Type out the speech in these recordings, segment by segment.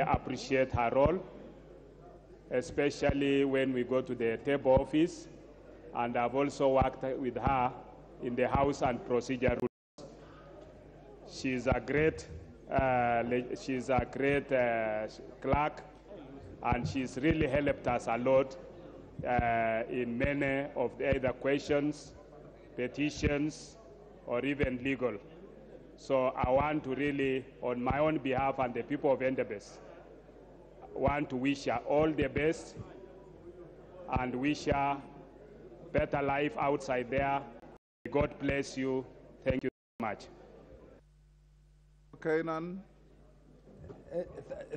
appreciate her role, especially when we go to the table office, and I've also worked with her in the House and Procedure rules. She's a great clerk, and she's really helped us a lot in many of the either questions, petitions, or even legal. So I want to really, on my own behalf and the people of Endebess, want to wish her all the best and wish her better life outside there. God bless you. Thank you so much. Okay, Nan.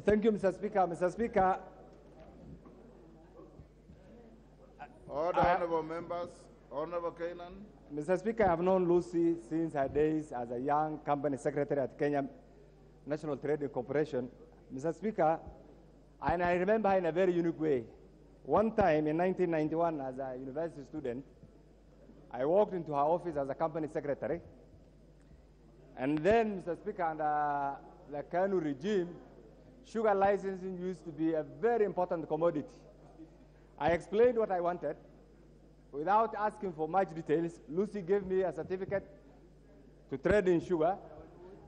Thank you, Mr. Speaker. Mr. Speaker. Order, honorable members. Honorable Kainan. Mr. Speaker, I have known Lucy since her days as a young company secretary at Kenya National Trading Corporation. Mr. Speaker, and I remember her in a very unique way. One time in 1991, as a university student, I walked into her office as a company secretary. And then, Mr. Speaker, under the Kanu regime, sugar licensing used to be a very important commodity. I explained what I wanted. Without asking for much details, Lucy gave me a certificate to trade in sugar,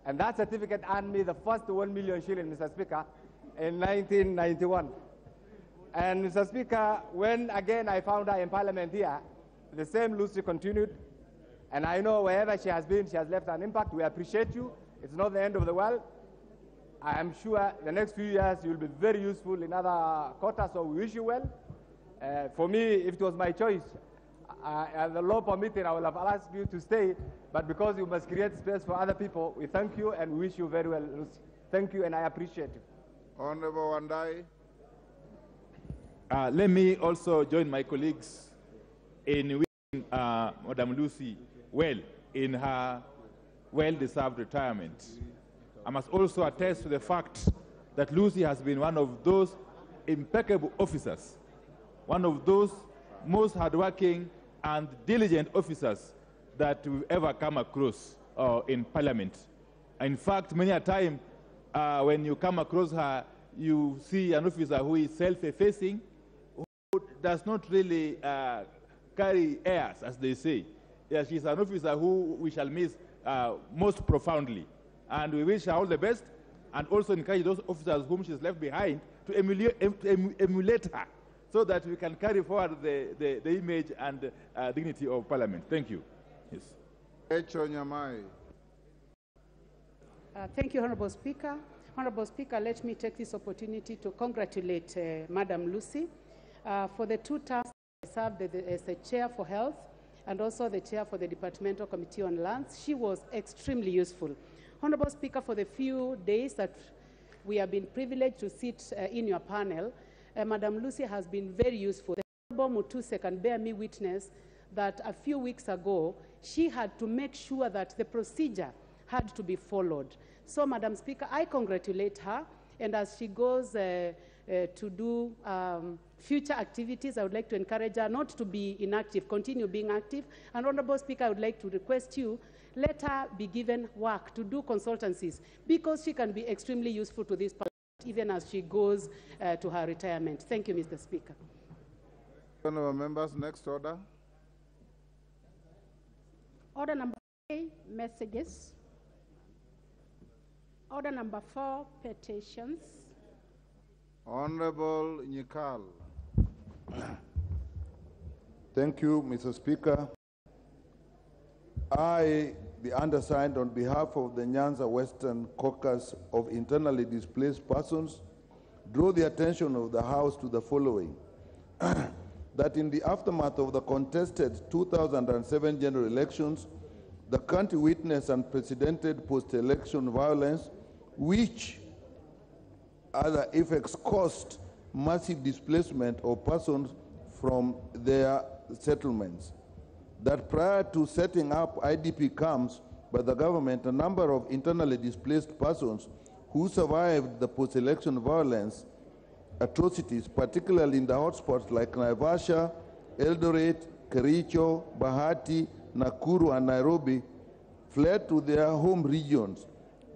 and that certificate earned me the first 1 million shilling, Mr. Speaker, in 1991. And Mr. Speaker, when again I found her in Parliament here, the same Lucy continued, and I know wherever she has been, she has left an impact. We appreciate you. It's not the end of the world. I am sure the next few years you will be very useful in other quarters, so we wish you well. For me, if it was my choice, as the law permitting, I would have asked you to stay, but because you must create space for other people, we thank you and wish you very well, Lucy. Thank you, and I appreciate you. Honorable Wandai. Let me also join my colleagues in wishing Madam Lucy well in her well-deserved retirement. I must also attest to the fact that Lucy has been one of those impeccable officers, one of those most hardworking and diligent officers that we've ever come across in Parliament. In fact, many a time when you come across her, you see an officer who is self-effacing, who does not really carry airs, as they say. Yeah, she's an officer who we shall miss most profoundly. And we wish her all the best, and also encourage those officers whom she's left behind to emulate her, so that we can carry forward the image and dignity of Parliament. Thank you. Yes. Thank you, Honorable Speaker. Honorable Speaker, let me take this opportunity to congratulate Madam Lucy for the 2 terms I served as the Chair for Health and also the Chair for the Departmental Committee on Lands. She was extremely useful. Honorable Speaker, for the few days that we have been privileged to sit in your panel, Madam Lucy has been very useful. The Honorable Mutuse can bear me witness that a few weeks ago, she had to make sure that the procedure had to be followed. So, Madam Speaker, I congratulate her, and as she goes to do future activities, I would like to encourage her not to be inactive, continue being active. And Honorable Speaker, I would like to request you, let her be given work to do consultancies, because she can be extremely useful to this Parliament, even as she goes to her retirement. Thank you, Mr. Speaker. Honorable members, next order. Order number 3, messages. Order number 4, petitions. Honorable Nyikal. Thank you, Mr. Speaker. I, the undersigned, on behalf of the Nyanza Western Caucus of Internally Displaced Persons, draw the attention of the House to the following. That in the aftermath of the contested 2007 general elections, the country witnessed unprecedented post-election violence, which other effects caused massive displacement of persons from their settlements. That prior to setting up IDP camps by the government, a number of internally displaced persons who survived the post-election violence atrocities, particularly in the hotspots like Naivasha, Eldoret, Kericho, Bahati, Nakuru, and Nairobi, fled to their home regions,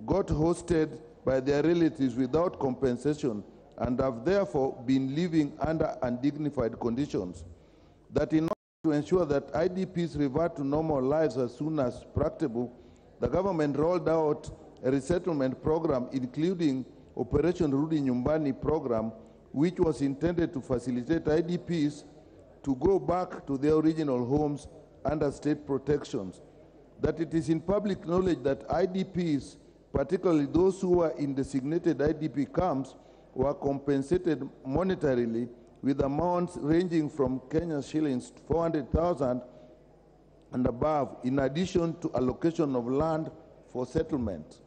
got hosted by their relatives without compensation and have therefore been living under undignified conditions. That in order to ensure that IDPs revert to normal lives as soon as practicable, the government rolled out a resettlement program, including Operation Rudi Nyumbani program, which was intended to facilitate IDPs to go back to their original homes under state protections. That it is in public knowledge that IDPs, particularly those who were in designated IDP camps, were compensated monetarily with amounts ranging from Kenya shillings 400,000 and above, in addition to allocation of land for settlement.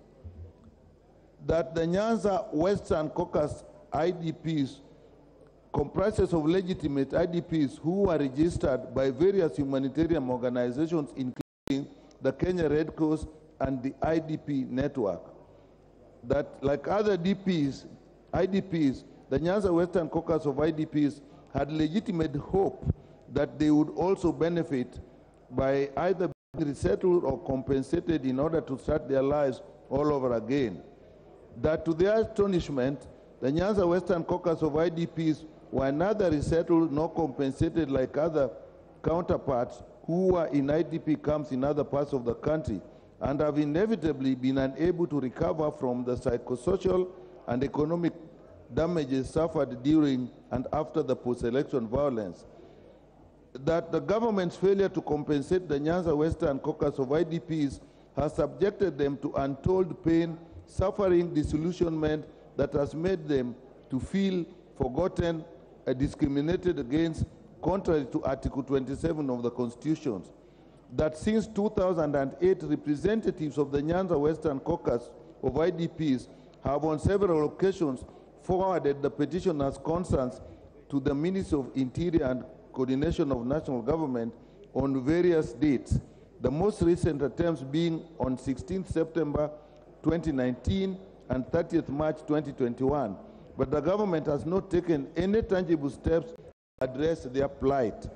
That the Nyanza Western Caucasus IDPs comprises of legitimate IDPs who are registered by various humanitarian organizations, including the Kenya Red Cross and the IDP network. That like other IDPs, the Nyanza Western Caucus of IDPs had legitimate hope that they would also benefit by either being resettled or compensated in order to start their lives all over again. That to their astonishment, the Nyanza Western Caucus of IDPs were neither resettled nor compensated like other counterparts who were in IDP camps in other parts of the country, and have inevitably been unable to recover from the psychosocial and economic damages suffered during and after the post-election violence. That the government's failure to compensate the Nyanza Western Caucus of IDPs has subjected them to untold pain, suffering, disillusionment that has made them to feel forgotten and discriminated against, contrary to Article 27 of the Constitution. That since 2008, representatives of the Nyanza Western Caucus of IDPs have on several occasions forwarded the petitioner's concerns to the Ministry of Interior and Coordination of National Government on various dates, the most recent attempts being on 16th September 2019 and 30th March 2021. But the government has not taken any tangible steps to address their plight.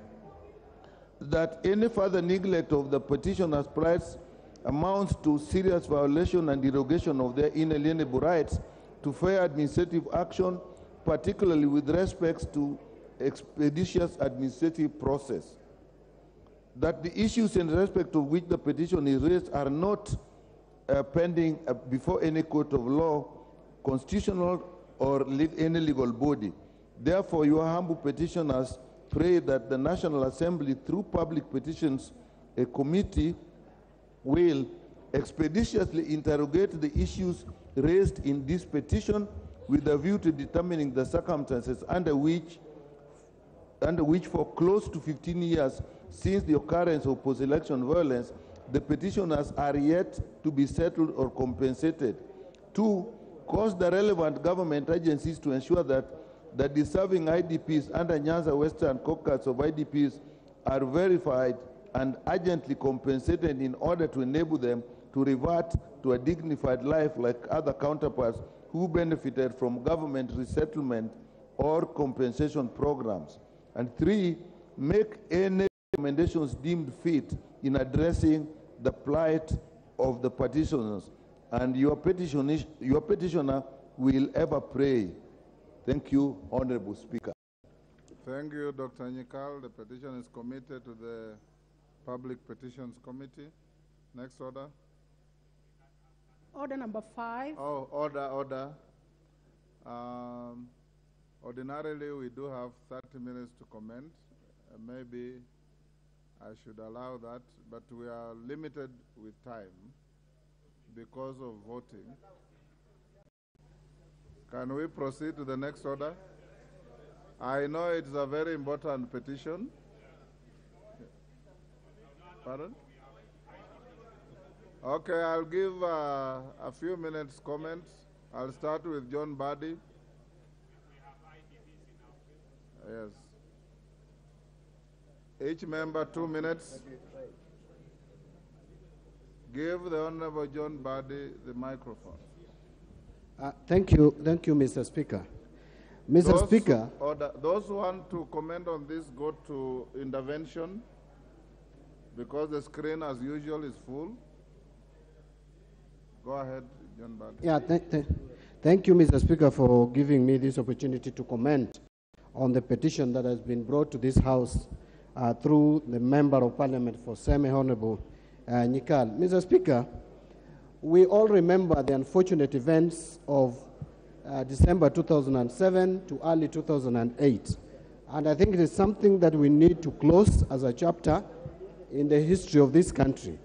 That any further neglect of the petitioner's plights amounts to serious violation and derogation of their inalienable rights to fair administrative action, particularly with respect to expeditious administrative process. That the issues in respect of which the petition is raised are not pending before any court of law, constitutional or any legal body. Therefore, your humble petitioners pray that the National Assembly, through Public Petitions Committee, will expeditiously interrogate the issues raised in this petition with a view to determining the circumstances under which for close to 15 years since the occurrence of post-election violence, the petitioners are yet to be settled or compensated. 2, cause the relevant government agencies to ensure that the deserving IDPs under Nyanza Western Caucus of IDPs are verified and urgently compensated in order to enable them to revert to a dignified life like other counterparts who benefited from government resettlement or compensation programs. And 3, make any recommendations deemed fit in addressing the plight of the petitioners. And your petitioner will ever pray. Thank you, Honorable Speaker. Thank you, Dr. Nyikal. The petition is committed to the Public Petitions Committee. Next order. Order number 5. Oh, order. Ordinarily, we do have 30 minutes to comment. Maybe I should allow that, but we are limited with time because of voting. Can we proceed to the next order? I know it's a very important petition. Pardon? Okay, I'll give a few minutes comments. I'll start with John Buddy. Yes. Each member 2 minutes. Give the Honorable John Buddy the microphone. Thank you, Mr. Speaker. Mr. Speaker. Those who want to comment on this go to intervention because the screen, as usual, is full. Go ahead, John Buddy. Yeah, Thank you, Mr. Speaker, for giving me this opportunity to comment on the petition that has been brought to this House through the Member of Parliament for Seme, Honorable Nyikal. Mr. Speaker, we all remember the unfortunate events of December 2007 to early 2008. And I think it is something that we need to close as a chapter in the history of this country.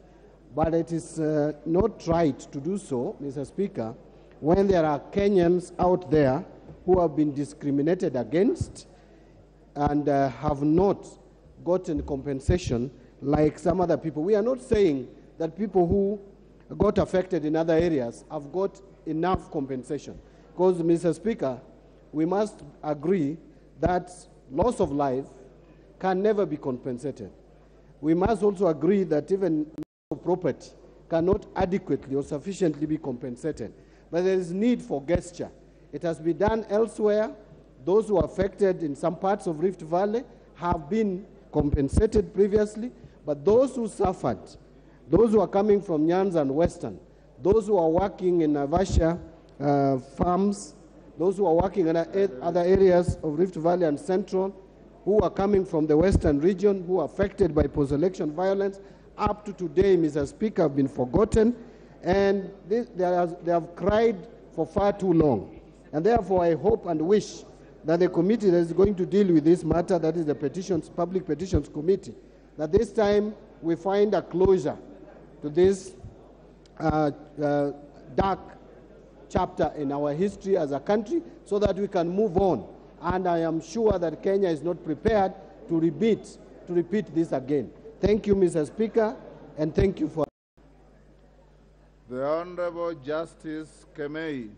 But it is not right to do so, Mr. Speaker, when there are Kenyans out there who have been discriminated against and have not gotten compensation like some other people. We are not saying that people who got affected in other areas have got enough compensation. Because, Mr. Speaker, we must agree that loss of life can never be compensated. We must also agree that even loss of property cannot adequately or sufficiently be compensated. But there is need for gesture. It has been done elsewhere. Those who are affected in some parts of Rift Valley have been compensated previously, but those who suffered, those who are coming from Nyanza and Western, those who are working in Naivasha farms, those who are working in other areas of Rift Valley and Central, who are coming from the Western region, who are affected by post-election violence, up to today, Mr. Speaker, have been forgotten, and they have cried for far too long. And therefore, I hope and wish that the committee that is going to deal with this matter, that is the Public Petitions Committee, that this time we find a closure to this dark chapter in our history as a country so that we can move on. And I am sure that Kenya is not prepared to repeat this again. Thank you, Mr. Speaker, and thank you for... The Honorable Justice Kemei.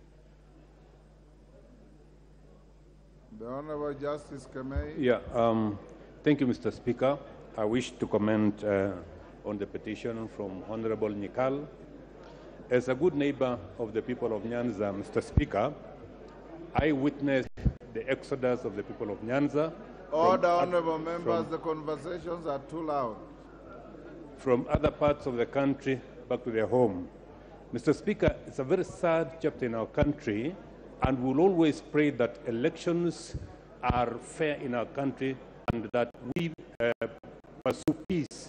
The Honorable Justice Kemei. Yeah, thank you, Mr. Speaker. I wish to comment on the petition from Honorable Nyikal. As a good neighbor of the people of Nyanza, Mr. Speaker, I witnessed the exodus of the people of Nyanza. Order, honorable members, the conversations are too loud. From other parts of the country back to their home. Mr. Speaker, it's a very sad chapter in our country, and we'll always pray that elections are fair in our country and that we pursue peace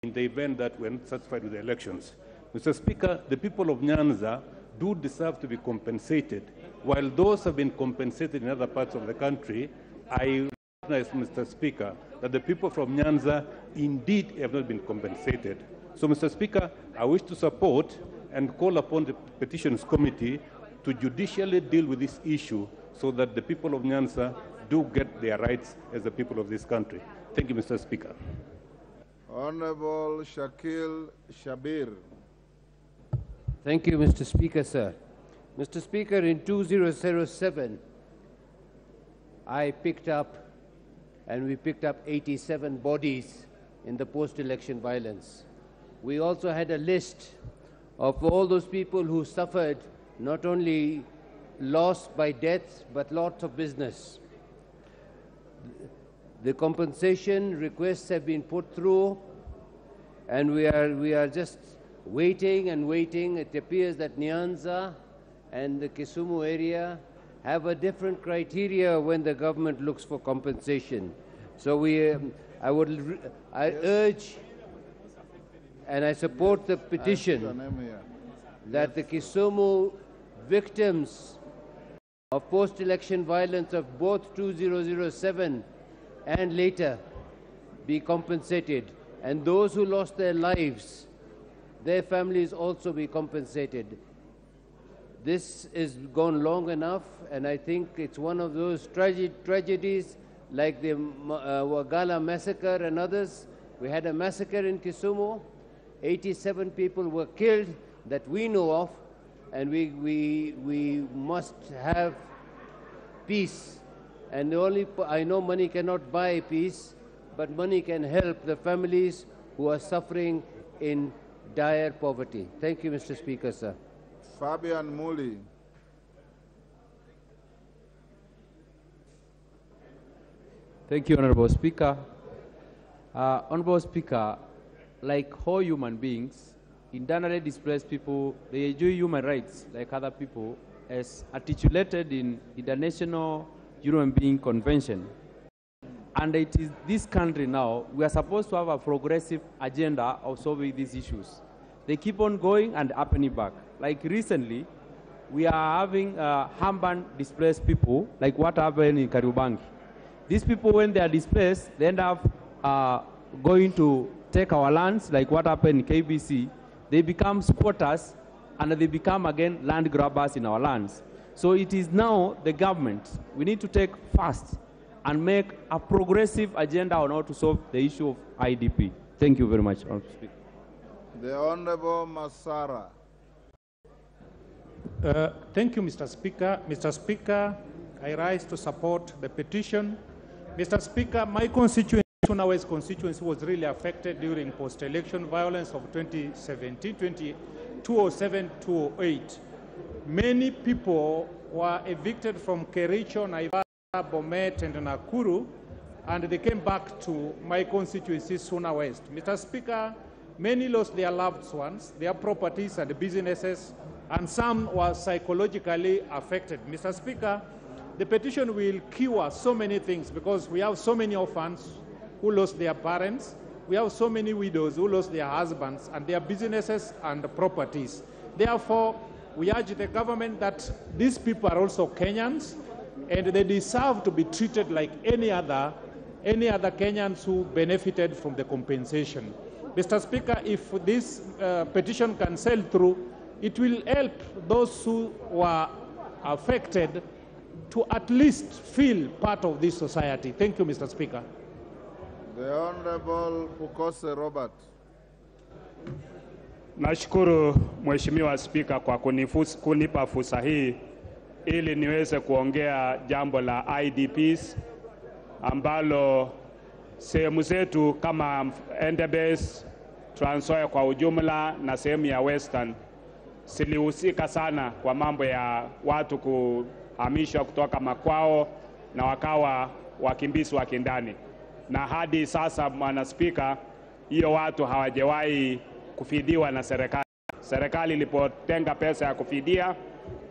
in the event that we're not satisfied with the elections. Mr. Speaker, the people of Nyanza do deserve to be compensated. While those have been compensated in other parts of the country, I recognize, Mr. Speaker, that the people from Nyanza indeed have not been compensated. So, Mr. Speaker, I wish to support and call upon the Petitions Committee to judicially deal with this issue so that the people of Nyanza do get their rights as the people of this country. Thank you, Mr. Speaker. Honorable Shakil Shabir. Thank you, Mr. Speaker, sir. Mr. Speaker, in 2007, I picked up, and we picked up 87 bodies in the post-election violence. We also had a list of all those people who suffered not only loss by death, but lots of business. The compensation requests have been put through, and we are just waiting and waiting. It appears that Nyanza and the Kisumu area have a different criteria when the government looks for compensation. So I urge and I support the petition that the Kisumu victims of post-election violence of both 2007 and later be compensated, and those who lost their lives, their families also be compensated. This has gone long enough, and I think it's one of those tragedies like the Wagala massacre and others. We had a massacre in Kisumu. 87 people were killed that we know of, and we must have peace. And I know money cannot buy peace, but money can help the families who are suffering in dire poverty. Thank you, Mr. Speaker, sir. Fabian Muli. Thank you, Honorable Speaker. Honorable Speaker, like all human beings, internally displaced people, they enjoy human rights like other people, as articulated in International Human Being Convention. And it is this country now, we are supposed to have a progressive agenda of solving these issues. They keep on going and happening back. Like recently, we are having urban displaced people, like what happened in Kariobangi. These people, when they are displaced, they end up going to take our lands, like what happened in KBC. They become squatters, and they become again land grabbers in our lands. So it is now the government. We need to take fast and make a progressive agenda on how to solve the issue of IDP. Thank you very much. The Honorable Masara. Thank you, Mr. Speaker. Mr. Speaker, I rise to support the petition. Mr. Speaker, my constituency, Suna West constituency, was really affected during post-election violence of 2017, 2007, 2008. Many people were evicted from Kericho, Naivasha, Bomet, and Nakuru, and they came back to my constituency, Suna West. Mr. Speaker, many lost their loved ones, their properties and businesses, and some were psychologically affected. Mr. Speaker, the petition will cure so many things because we have so many orphans who lost their parents. We have so many widows who lost their husbands and their businesses and properties. Therefore, we urge the government that these people are also Kenyans and they deserve to be treated like any other Kenyans who benefited from the compensation. Mr. Speaker, if this petition can sail through, it will help those who were affected to at least feel part of this society. Thank you, Mr. Speaker. The Honorable Pukose Robert. Nashukuru Mheshimiwa Spika kwa kunipa fursa hii ili niweze kuongea jambo la IDPs ambalo sehemu zetu kama Endebess, Trans Nzoia kwa ujumla na sehemu ya Western silihusika sana kwa mambo ya watu kuhamishwa kutoka makwao na wakawa wakimbizi wa kindani. Na hadi sasa, Bwana Spika, hiyo watu hawajawahi kufidiwa na serikali. Serikali ilipotenga pesa ya kufidia,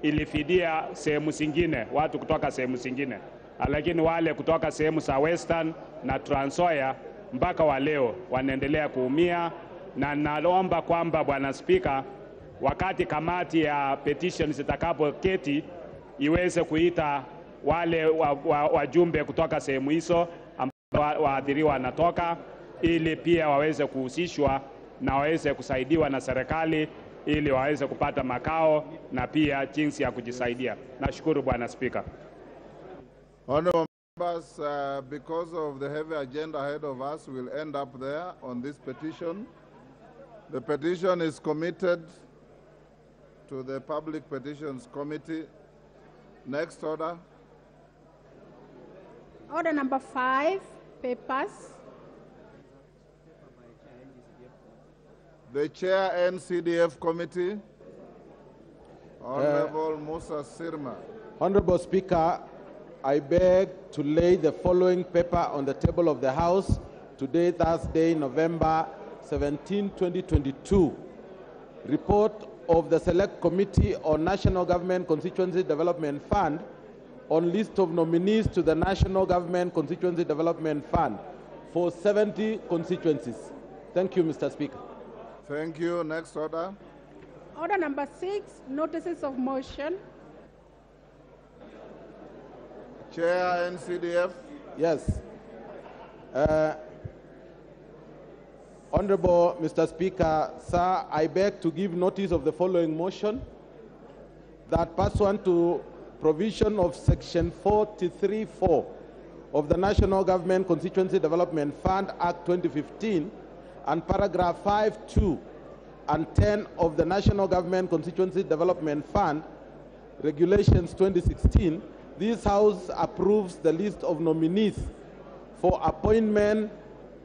ilifidia sehemu zingine, watu kutoka sehemu zingine. Lakini wale kutoka sehemu za Western na Trans Nzoia mpaka wa leo wanaendelea kuumia, na naomba kwamba Bwana Spika, wakati kamati ya petitions itakapoketi iweze kuita wale wajumbe kutoka sehemu hizo ambao waathiriwa wanatoka, ili pia waweze kuhusishwa na waweze kusaidiwa na serikali ili waweze kupata makao na pia jinsi ya kujisaidia. Nashukuru Bwana Spika. Honorable members, because of the heavy agenda ahead of us, we'll end up there on this petition. The petition is committed to the Public Petitions Committee. Next order. Order number 5, papers. The Chair NCDF Committee, Honorable Musa Sirma. Honorable Speaker, I beg to lay the following paper on the table of the House today, Thursday, November 17, 2022. Report of the Select Committee on National Government Constituency Development Fund on list of nominees to the National Government Constituency Development Fund for 70 constituencies. Thank you, Mr. Speaker. Thank you. Next order. Order number 6, notices of motion. Chair NCDF. Yes. Honorable Mr. Speaker, sir, I beg to give notice of the following motion, that pursuant to provision of Section 43(4) of the National Government Constituency Development Fund Act 2015 and paragraph 5(2) and 10 of the National Government Constituency Development Fund Regulations 2016, this House approves the list of nominees for appointment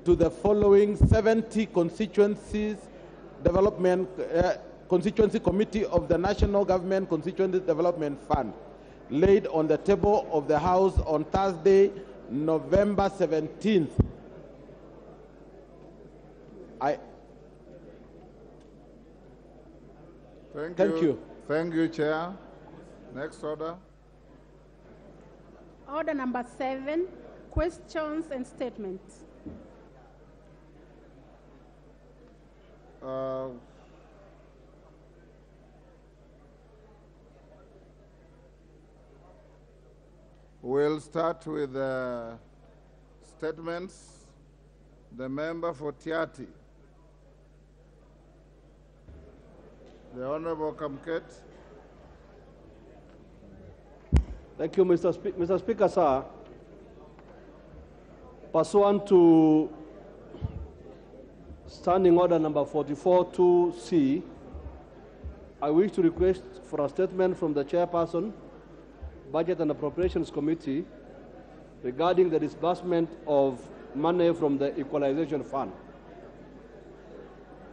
to the following 70 constituencies Constituency Committee of the National Government Constituency Development Fund, laid on the table of the House on Thursday, November 17th. Thank you. Thank you, Chair. Next order. Order number 7, questions and statements. We'll start with statements. The member for Tiati. The Honorable Kamket. Thank you, Mr. Speaker, sir. Pursuant to Standing Order number 44-2C, I wish to request for a statement from the Chairperson, Budget and Appropriations Committee, regarding the disbursement of money from the Equalization Fund.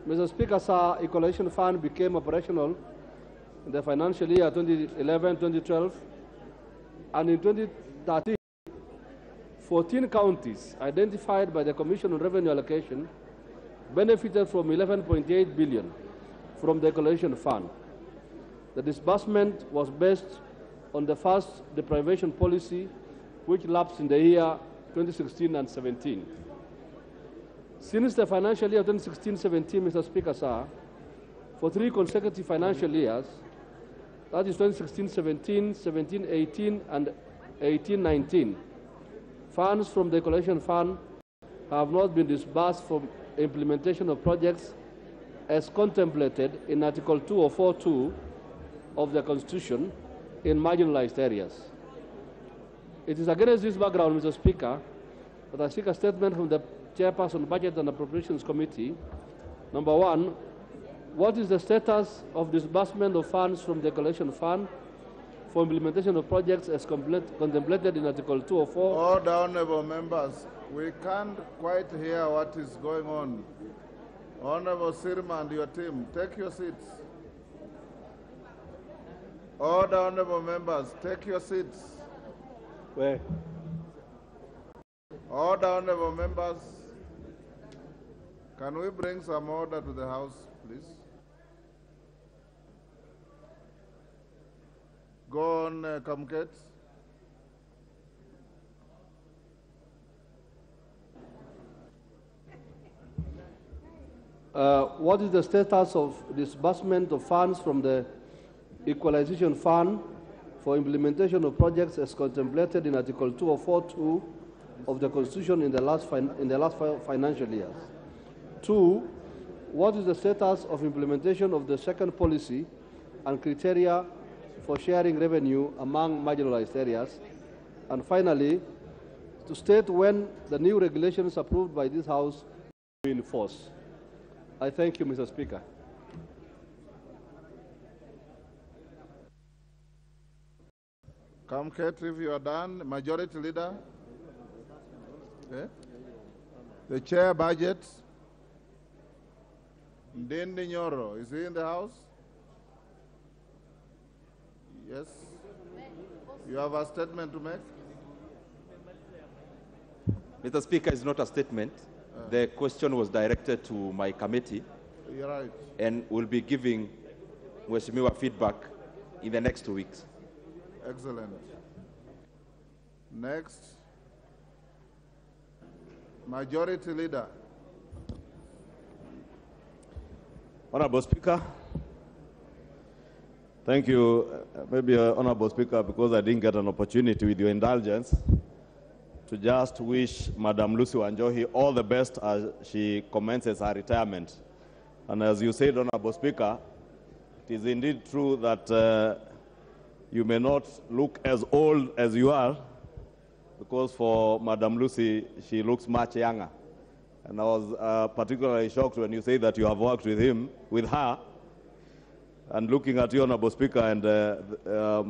Mr. Speaker, sir, Equalization Fund became operational in the financial year 2011-2012, and in 2013, 14 counties identified by the Commission on Revenue Allocation benefited from 11.8 billion from the Equalization Fund. The disbursement was based on the first deprivation policy, which lapsed in the year 2016 and 17. Since the financial year 2016-17, Mr. Speaker, sir, for 3 consecutive financial years, that is 2016-17, 17-18, and 18-19, funds from the Equalization Fund have not been disbursed for implementation of projects as contemplated in Article 204(2) of the Constitution in marginalized areas. It is against this background, Mr. Speaker, that I seek a statement from the Chairperson, Budget and Appropriations Committee. Number 1, what is the status of disbursement of funds from the Equalization Fund for implementation of projects as contemplated in Article 204? Order, honorable members. We can't quite hear what is going on. Honorable Sirma and your team, take your seats. Order, honorable members, take your seats. Where? Order, honorable members. Can we bring some order to the House, please? Go on, Kamket. What is the status of disbursement of funds from the Equalization Fund for implementation of projects as contemplated in Article 204(2) of the Constitution in the last financial years? 2, what is the status of implementation of the second policy and criteria for sharing revenue among marginalized areas? And finally, to state when the new regulations approved by this House will be in force. I thank you, Mr. Speaker. Kamket, if you are done. Majority Leader. Okay. The Chair Budget. Ndindi Nyoro, is he in the House? Yes. You have a statement to make? Mr. Speaker, it's not a statement. The question was directed to my committee. You're right. And we'll be giving Mheshimiwa feedback in the next 2 weeks. Excellent. Next. Majority Leader. Honorable Speaker. Thank you, Honorable Speaker, because I didn't get an opportunity, with your indulgence, to just wish Madam Lucy Wanjohi all the best as she commences her retirement. And as you said, Honorable Speaker, it is indeed true that you may not look as old as you are, because for Madam Lucy, she looks much younger. And I was particularly shocked when you say that you have worked with her, and looking at you, Honorable Speaker, and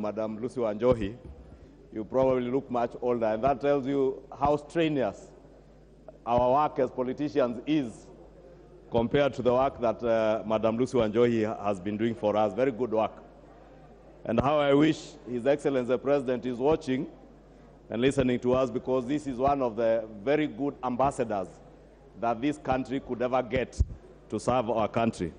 Madam Lucy Wanjohi, you probably look much older, and that tells you how strenuous our work as politicians is compared to the work that Madam Lucy Wanjohi has been doing for us. Very good work. And how I wish His Excellency the President is watching and listening to us, because this is one of the very good ambassadors that this country could ever get to serve our country.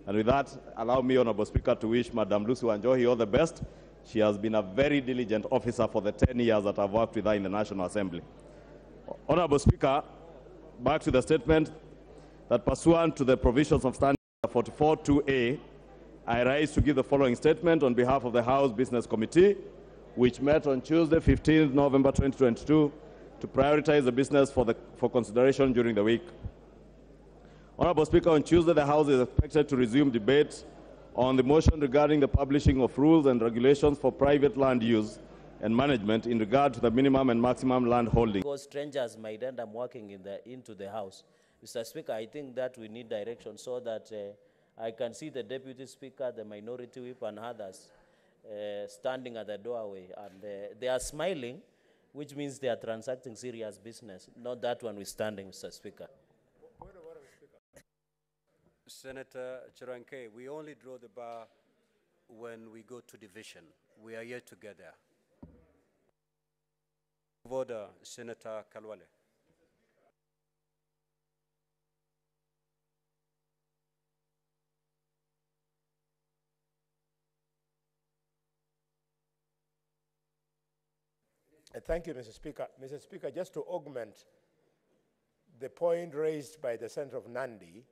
And with that, allow me, Honorable Speaker, to wish Madam Lucy Wanjohi all the best She has been a very diligent officer for the 10 years that I've worked with her in the National Assembly. Honorable Speaker, back to the statement that pursuant to the provisions of Standard 44.2a, I rise to give the following statement on behalf of the House Business Committee, which met on Tuesday, 15th November 2022, to prioritize the business for consideration during the week. Honorable Speaker, on Tuesday, the House is expected to resume debate on the motion regarding the publishing of rules and regulations for private land use and management in regard to the minimum and maximum land holding. Because strangers might end up walking into the House. Mr. Speaker, I think that we need direction so that I can see the Deputy Speaker, the Minority Whip, and others standing at the doorway, and they are smiling, which means they are transacting serious business, not that one withstanding, Mr. Speaker. Senator Chiranke, we only draw the bar when we go to division. We are here together. Order, Senator Kalwale. Thank you, Mr. Speaker. Mr. Speaker, just to augment the point raised by the Senator of Nandi,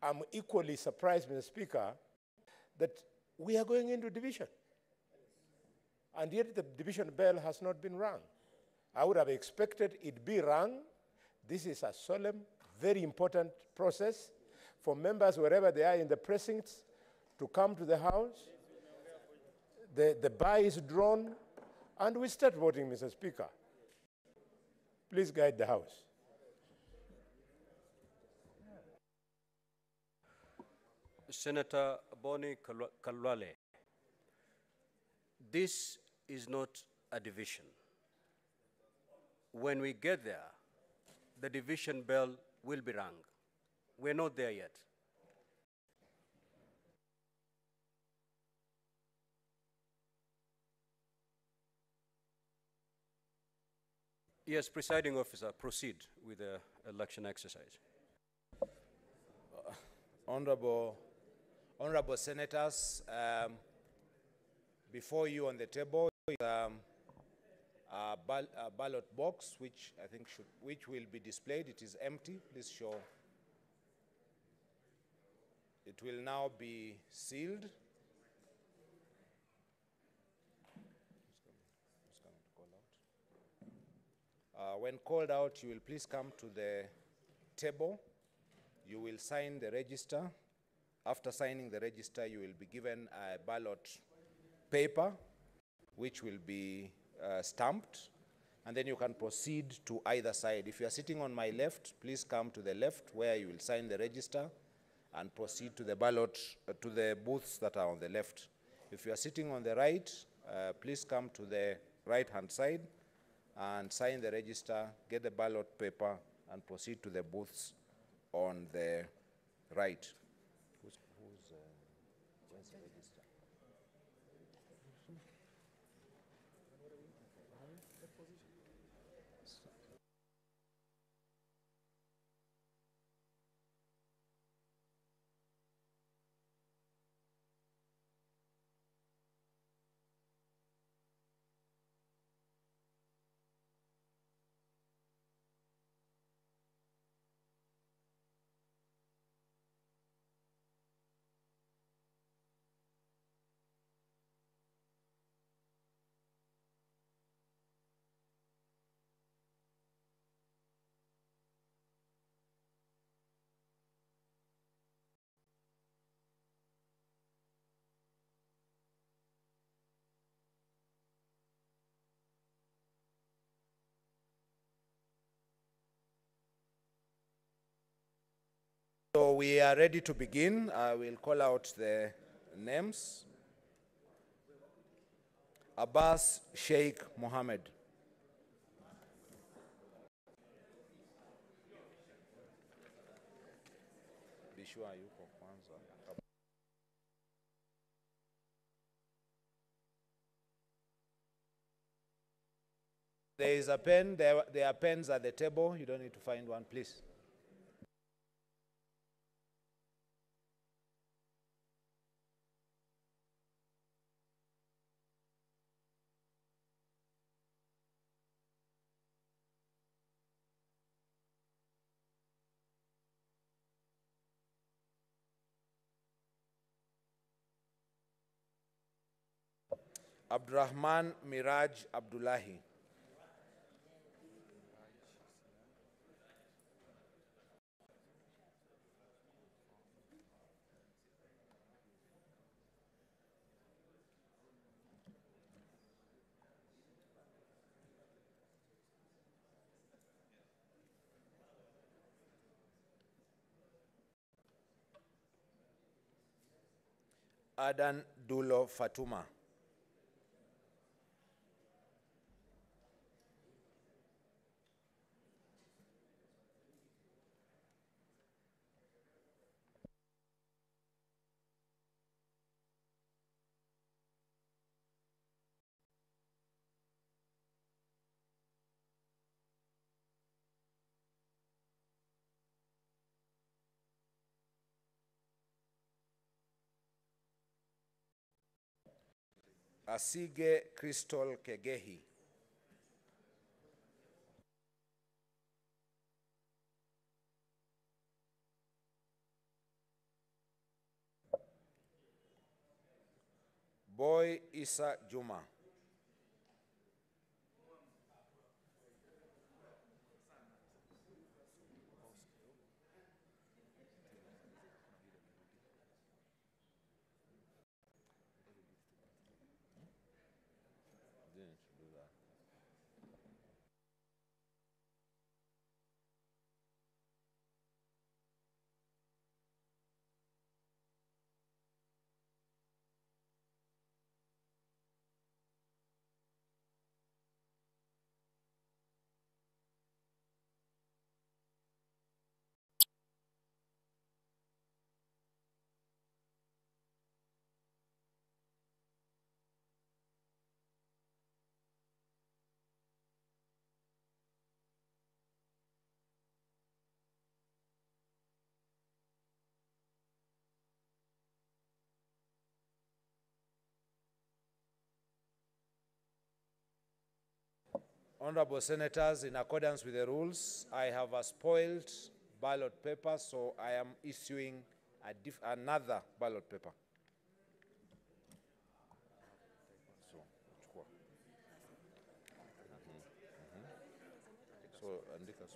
I'm equally surprised, Mr. Speaker, that we are going into division. And yet the division bell has not been rung. I would have expected it be rung. This is a solemn, very important process for members, wherever they are in the precincts, to come to the House. The bar is drawn, and we start voting, Mr. Speaker. Please guide the House. Senator Boni Kalwale, this is not a division. When we get there, the division bell will be rung. We're not there yet. Yes, presiding officer, proceed with the election exercise. Honorable Senators, before you on the table is a ballot box, which I think which will be displayed. It is empty. Please show. It will now be sealed. When called out, you will please come to the table. You will sign the register. After signing the register, you will be given a ballot paper, which will be stamped, and then you can proceed to either side. If you are sitting on my left, please come to the left where you will sign the register and proceed to the ballot, to the booths that are on the left. If you are sitting on the right, please come to the right-hand side and sign the register, get the ballot paper, and proceed to the booths on the right. Who's register? So we are ready to begin. I will call out the names. Abbas Sheikh Mohammed. Bishwa yuko kwanza. There is a pen. There are pens at the table. You don't need to find one, please. Abdurrahman Miraj Abdullahi. Adan Dulo Fatuma. Asige Crystal Kegehi. Boy Isa Juma. Honorable Senators, in accordance with the rules, I have a spoiled ballot paper, so I am issuing another ballot paper. So, andika.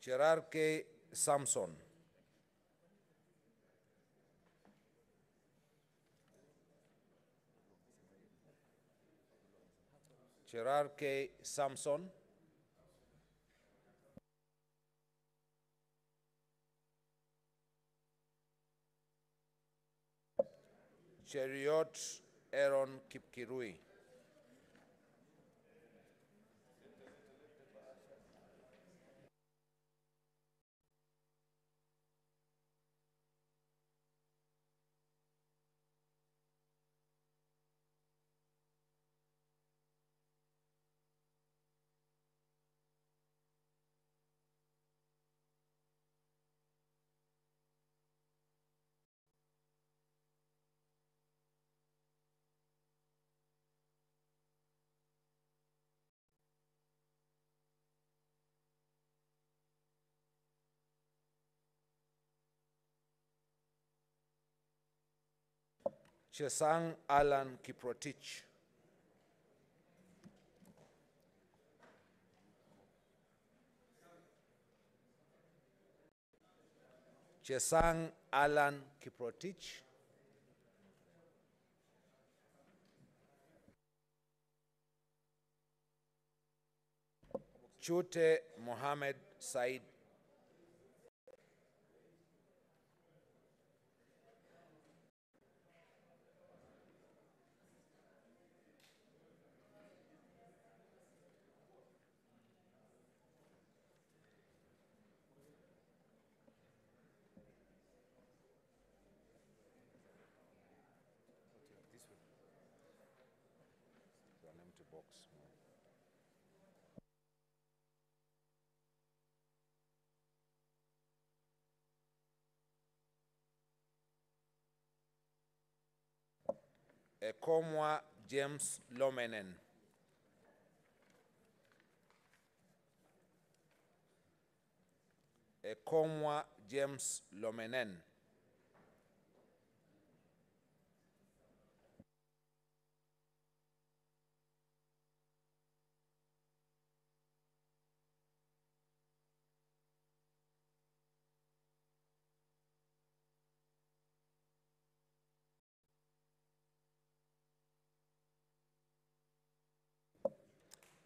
Cherarke Samson. Cherarke Samson. Cheriot Aaron Kipkirui. Chesang Alan Kiprotich. Chesang Alan Kiprotich. Chute Mohammed Said. box. Ekomwa James Lomenen. Ekomwa James Lomenen.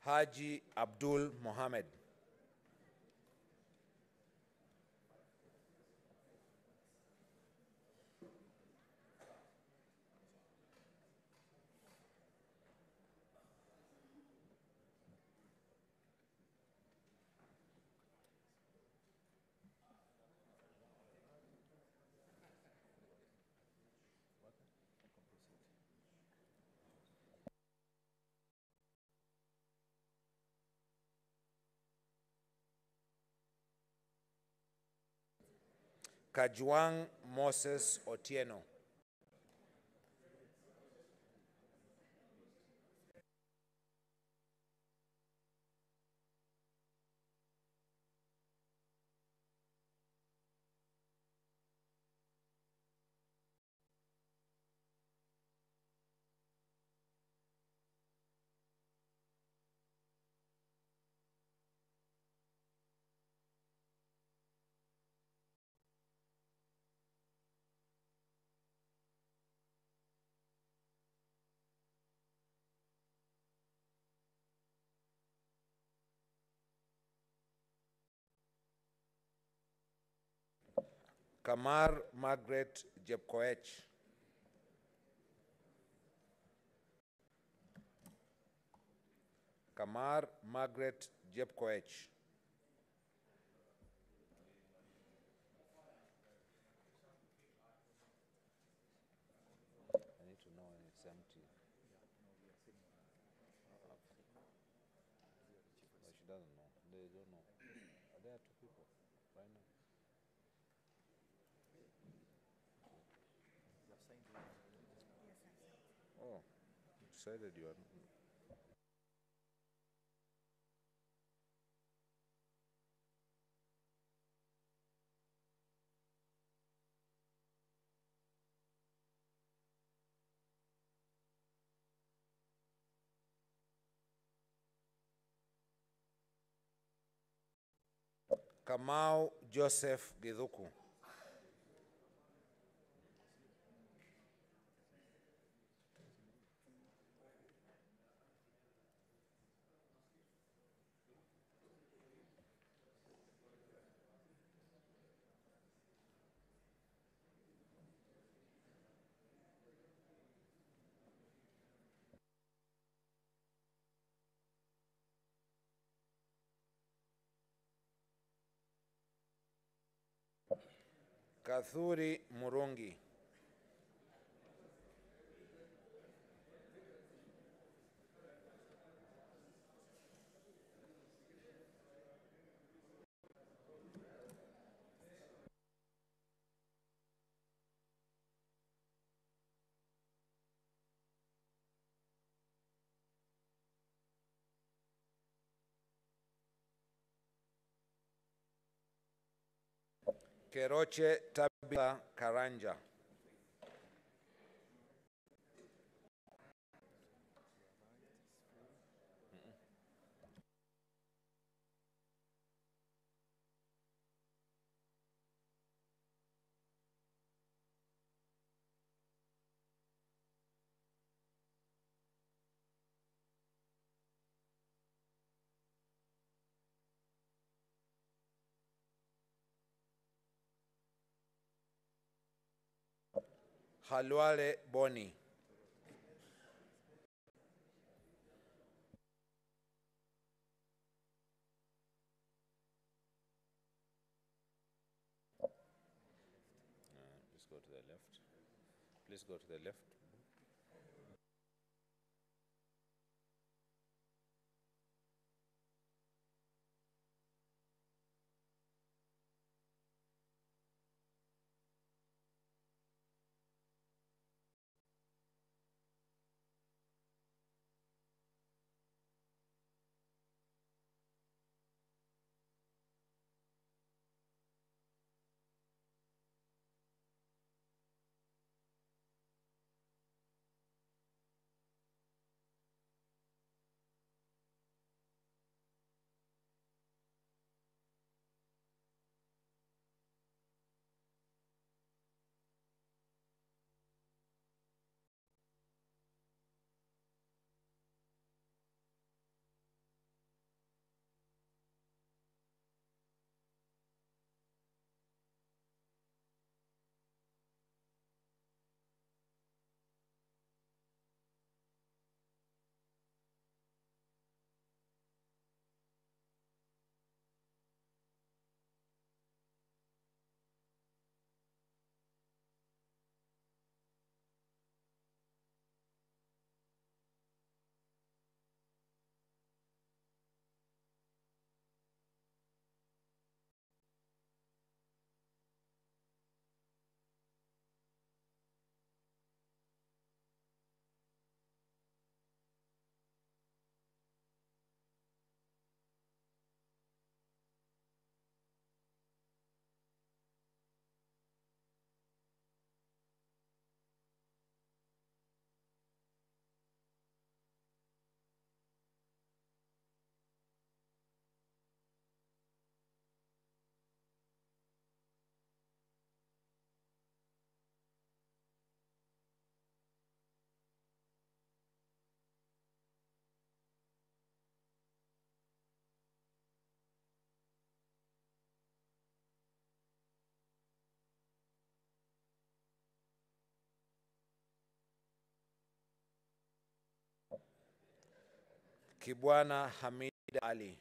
Haji Abdul Mohammed. Kajwang Moses Otieno. Kamar Margaret Jepkoech. Kamar Margaret Jepkoech. I need to know when it's empty. No, she doesn't know. They don't know. There are two people right now. Oh, you said that you are. Kamau Joseph Githuku. Kathuri Murungi. Keroche Tabitha Karanja. Halwale Boni. Let's go to the left. Please go to the left. Kibwana Hamid Ali.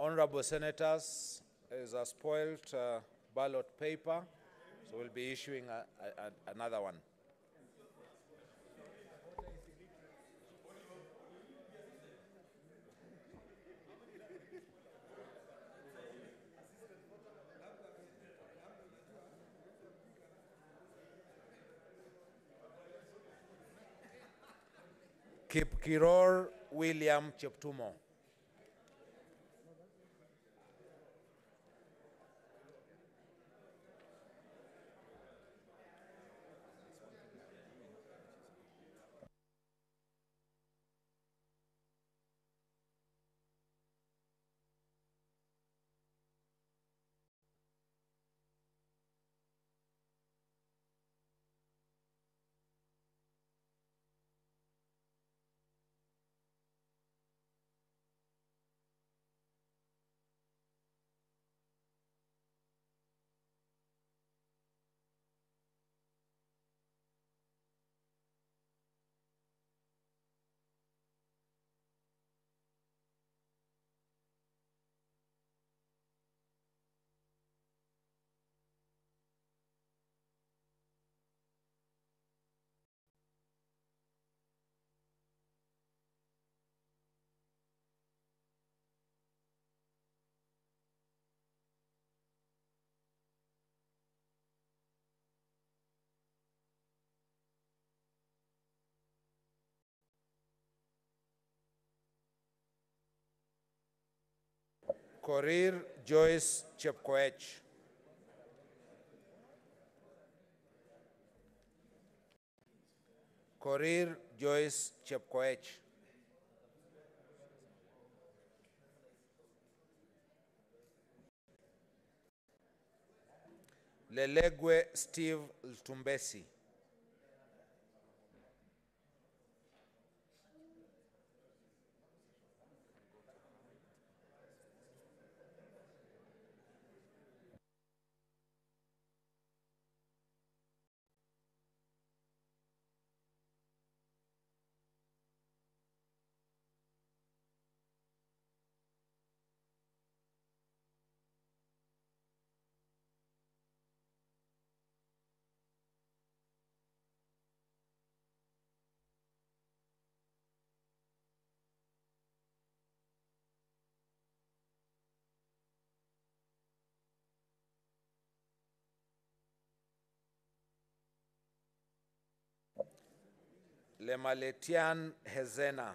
Honorable Senators, is a spoiled ballot paper, so we'll be issuing another one. Kipkiror William Cheptumo. Korir Joyce Chepkoech. Korir Joyce Chepkoech. Lelegwe Steve Ltumbesi. Lemaletian Hezena.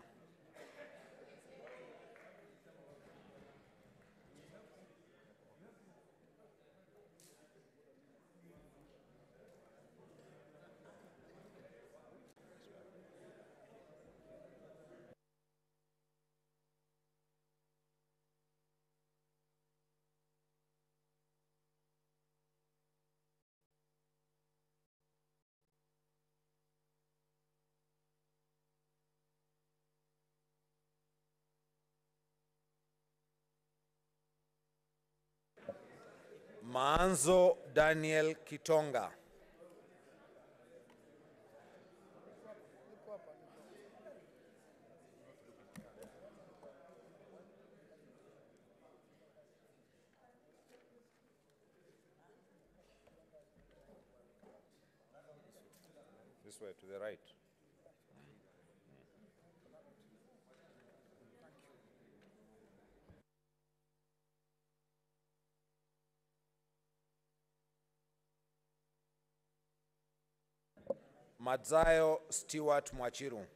Maanzo Daniel Kitonga. This way, to the right. Madzayo Stewart Mwachiru.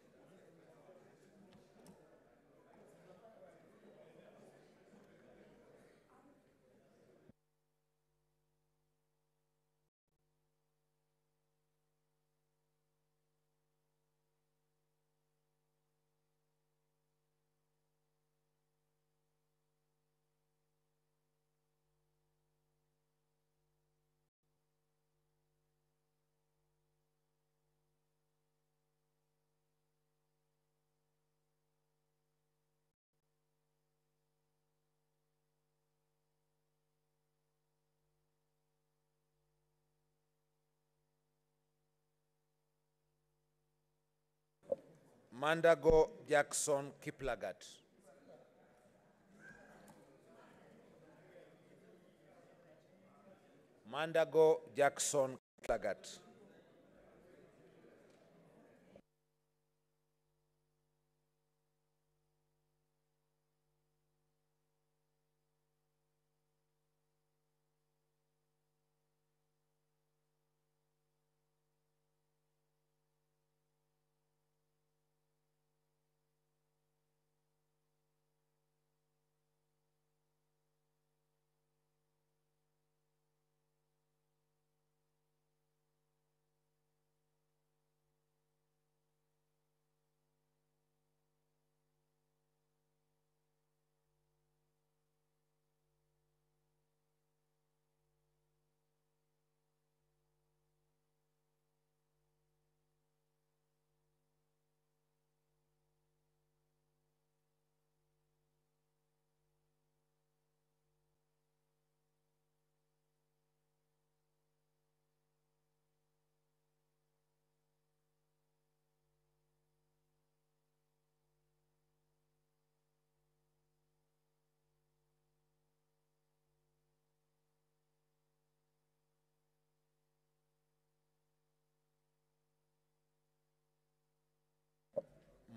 Mandago Jackson Kiplagat. Mandago Jackson Kiplagat.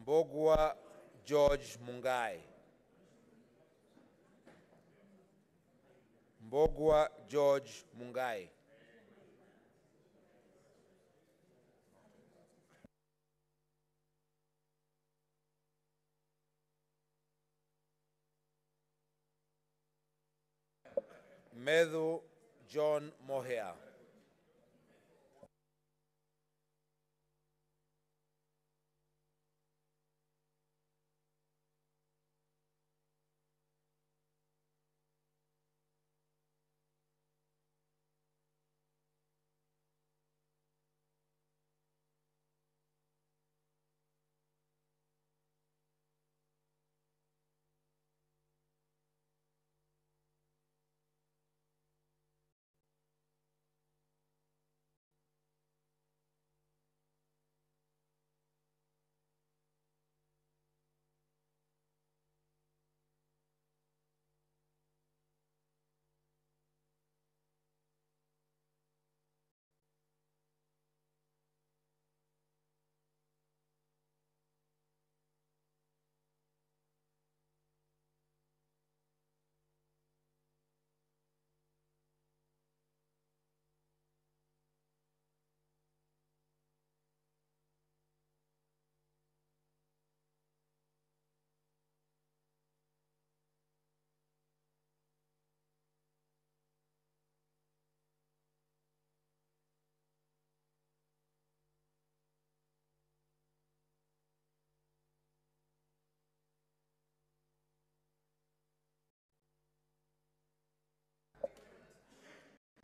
Mbogwa George Mungai. Mbogwa George Mungai. Medhu John Mohea.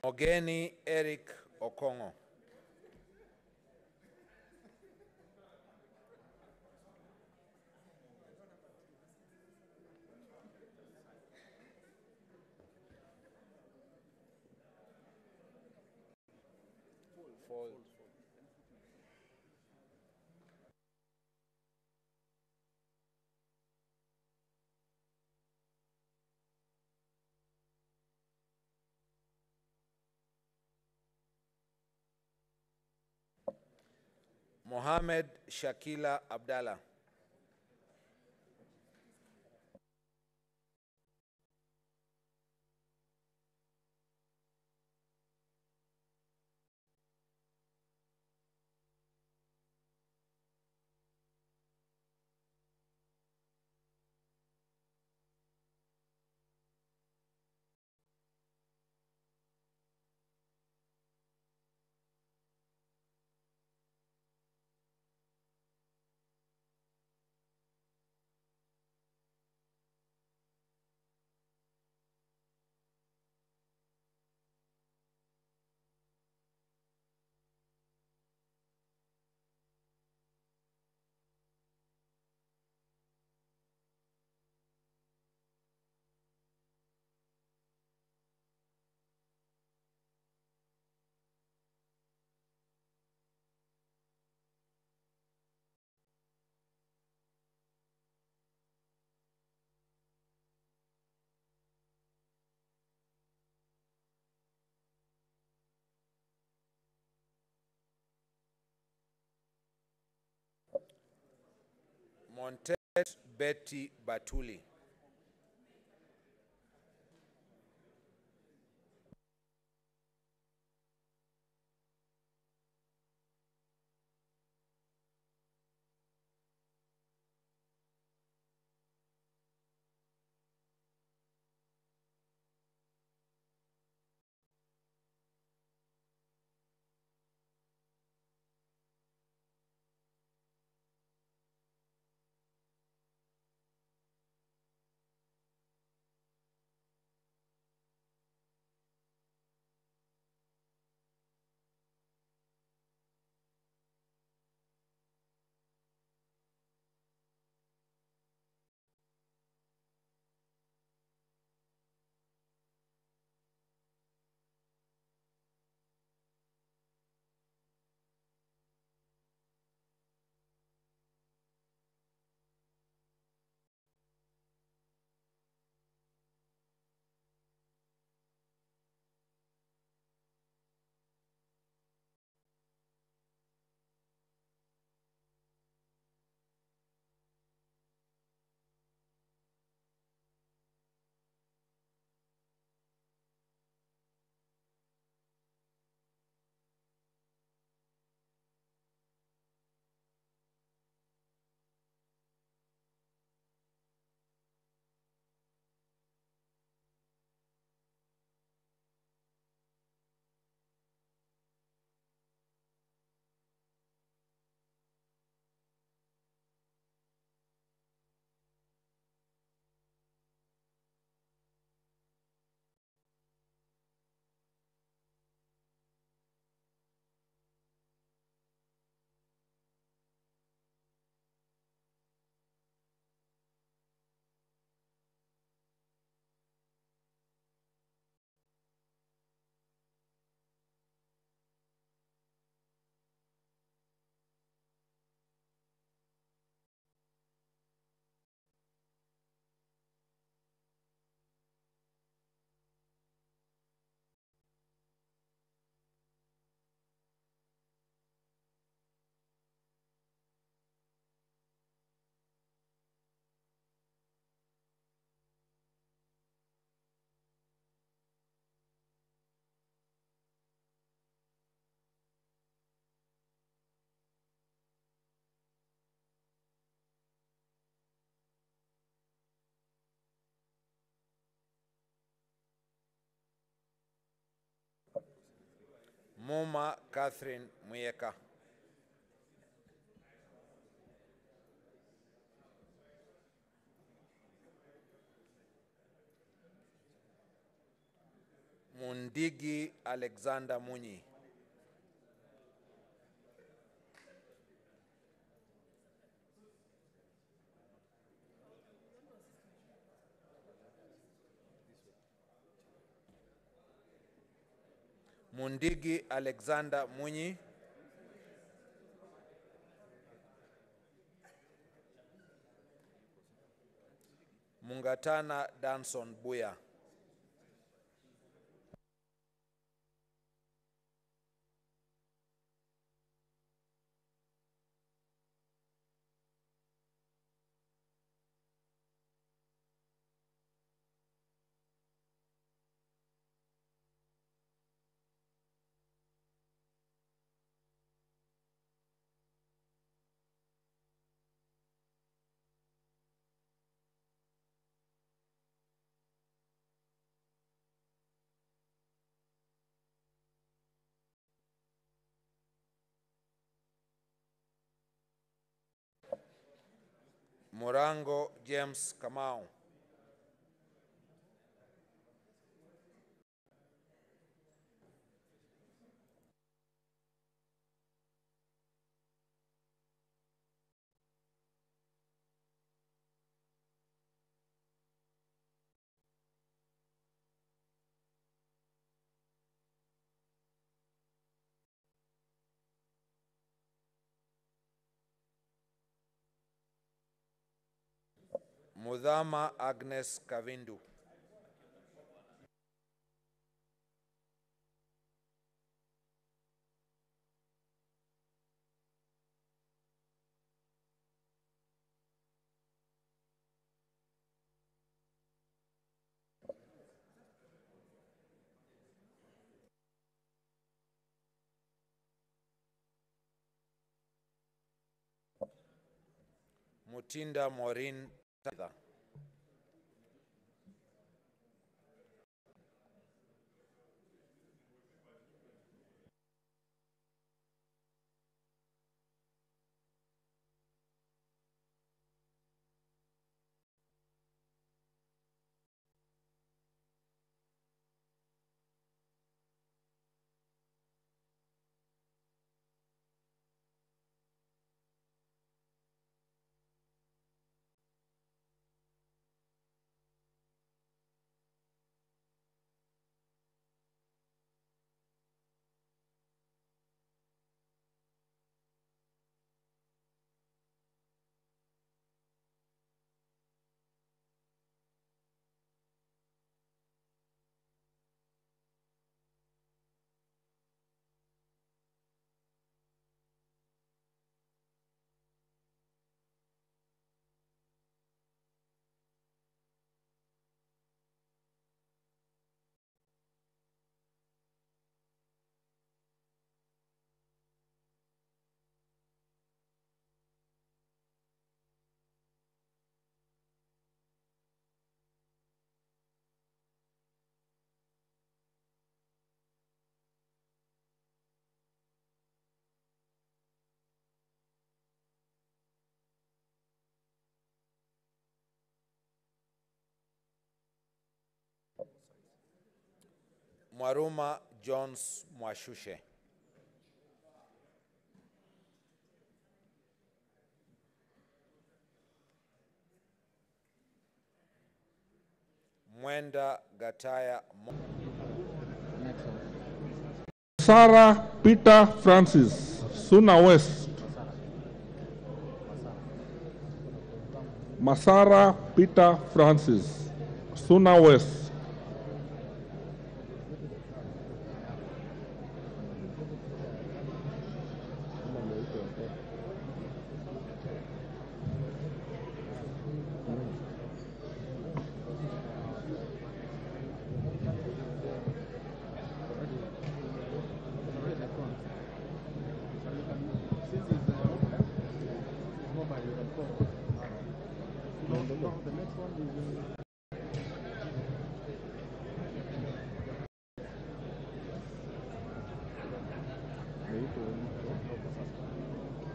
Mogeni Eric Okongo. Fold. Mohammed Shakila Abdallah. Montet Betty Batuli. Muma Catherine Muyeka. Mundigi Alexander Munyi. Mundigi Alexander Munyi, Mungatana Danson Buya. Morango James Kamau. Mudhama Agnes Kavindu. Mutinda Maureen Tada. Mwaruma Jones Mwashushe. Mwenda Gataya. Sarah Peter Francis, Suna West. Masara Peter Francis, Suna West.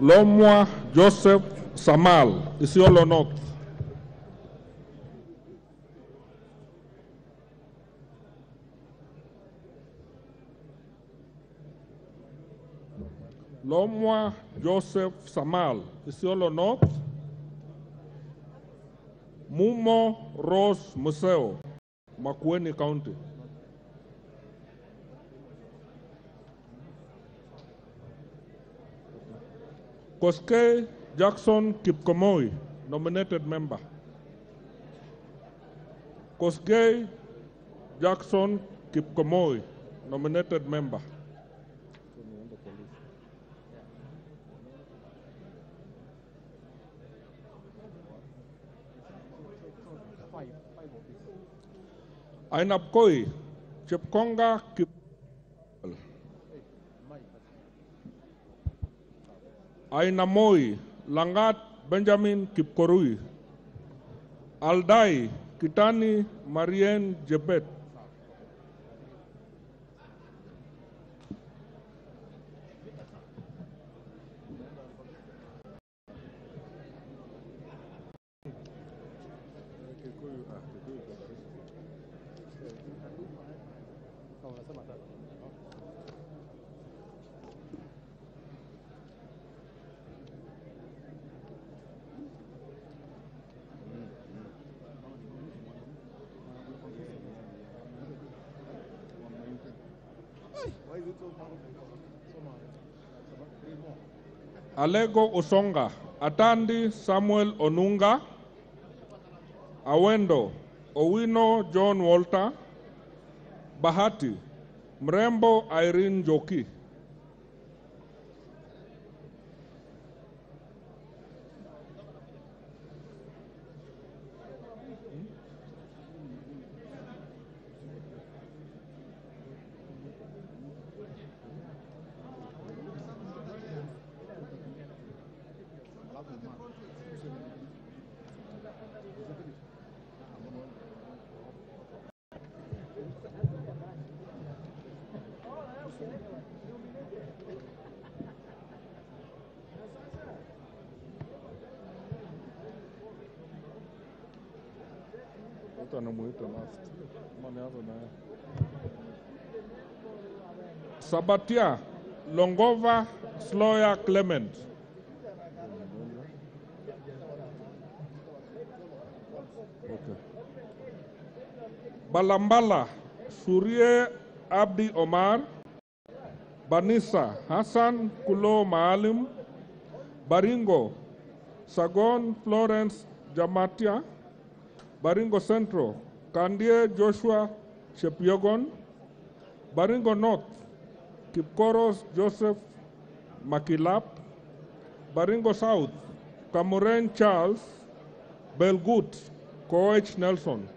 Lomwa Joseph Samal, Isiolo North. Lomwa Joseph Samal, Isiolo North. Mumo Rose Museo, Makueni County. Koskei Jackson Kipkomoy, nominated member. Koskei Jackson Kipkomoy, nominated member. Ainapkoi Chepkonga Kip Ainamoi Langat Benjamin Kipkorui, Aldai Kitani Marien Jebet, Alego Usonga, Atandi Samuel Onunga, Awendo Owino John Walter, Bahati Mrembo Irene Joki. Sabatia Longova Sloya Clement. Balambala Surie Abdi Omar, Banisa Hassan Kulo Maalim, Baringo Sagon Florence Jamatia, Baringo Central Kandie Joshua Chepyogon, Baringo North Kipkoros Joseph Makilap, Baringo South Kamuren Charles, Belgut Koech Nelson.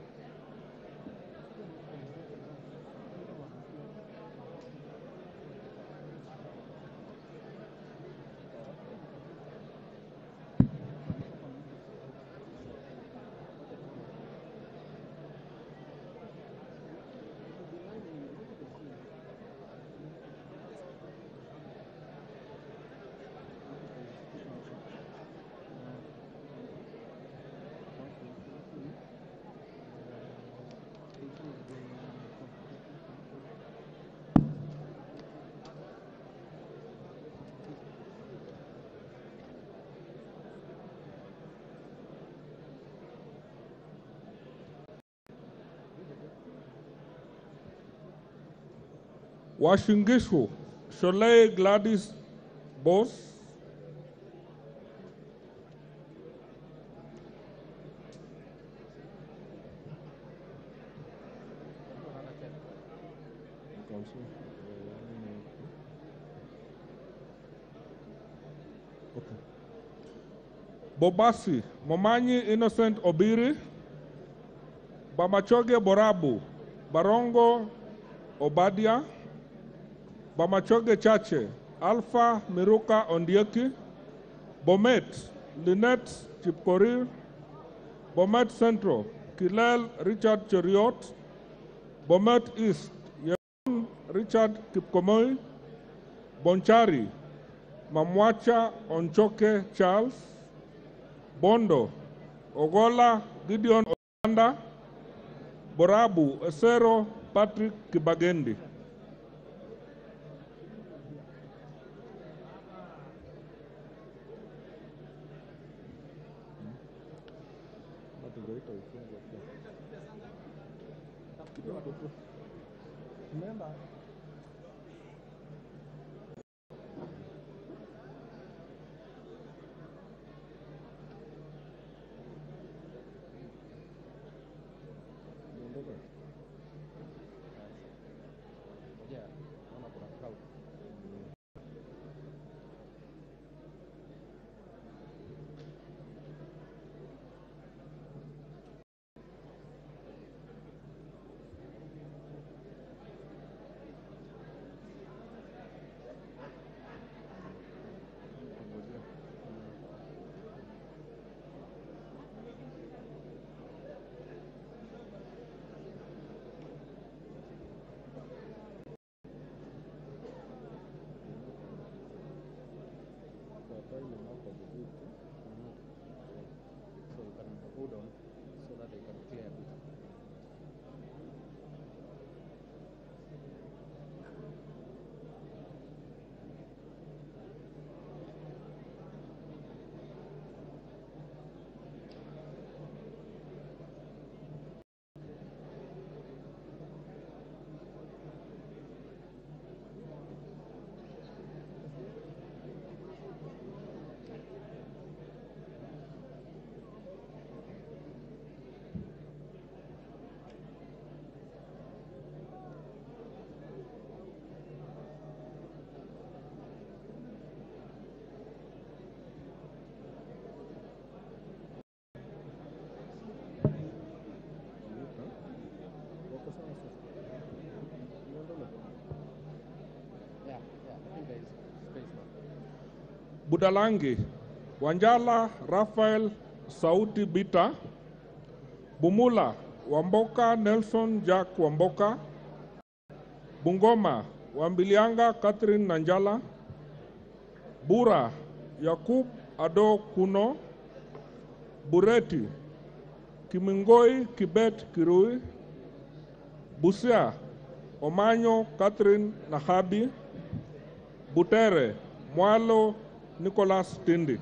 Washingishu, Sholei Gladys Boss, Bobasi, Momanyi Innocent Obiri, Bamachoge Borabu, Barongo Obadia, Bamachoge Chache, Alpha Miruka Ondieki, Bomet, Lynette Chipkorir, Bomet Central, Kilel Richard Cheriot, Bomet East, Yeron Richard Kipkomoy, Bonchari, Mamwacha Onchoke Charles, Bondo, Ogola Gideon Oganda, Borabu Esero Patrick Kibagendi. Budalangi, Wanjala Rafael Sauti Bita, Bumula Wamboka Nelson Jack Wamboka, Bungoma Wambilianga Catherine Nanjala, Bura Yakub Ado Kuno, Bureti Kimingoi Kibet Kirui, Busia Omanyo Catherine Nahabi, Butere Mwalo Nicholas Tindi.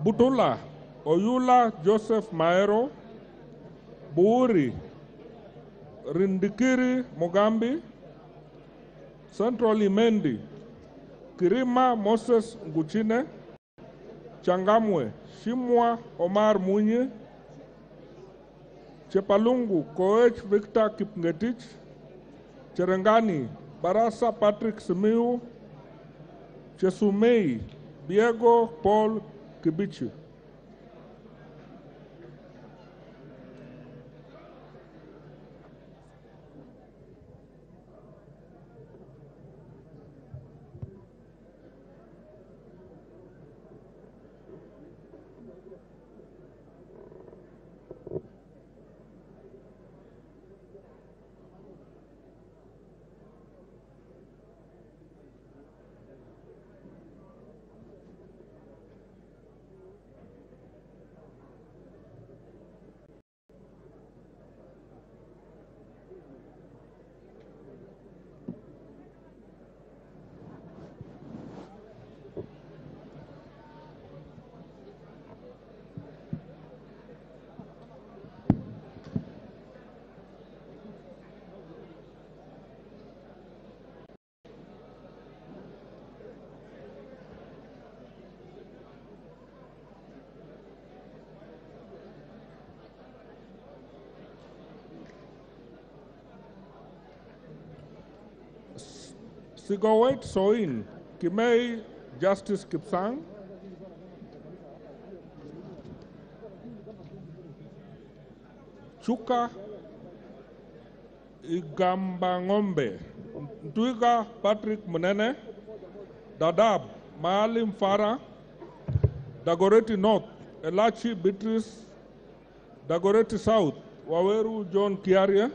Butula Oyula Joseph Maero, Buuri Rindikiri Mogambi, Central Imendi Kirima Moses Nguchine, Changamwe Shimwa Omar Munye, Chepalungu Koech Victor Kipngetich, Cherengani Barasa Patrick Simiu, Chesumei Diego Paul Kibichi. Sigowet Soin, Kimei Justice Kipsang, Chuka Igambangombe, Ntwiga Patrick Munene, Dadaab Maalim Farah, Dagoretti North, Elachi Beatrice, Dagoretti South, Waweru John Kiaria,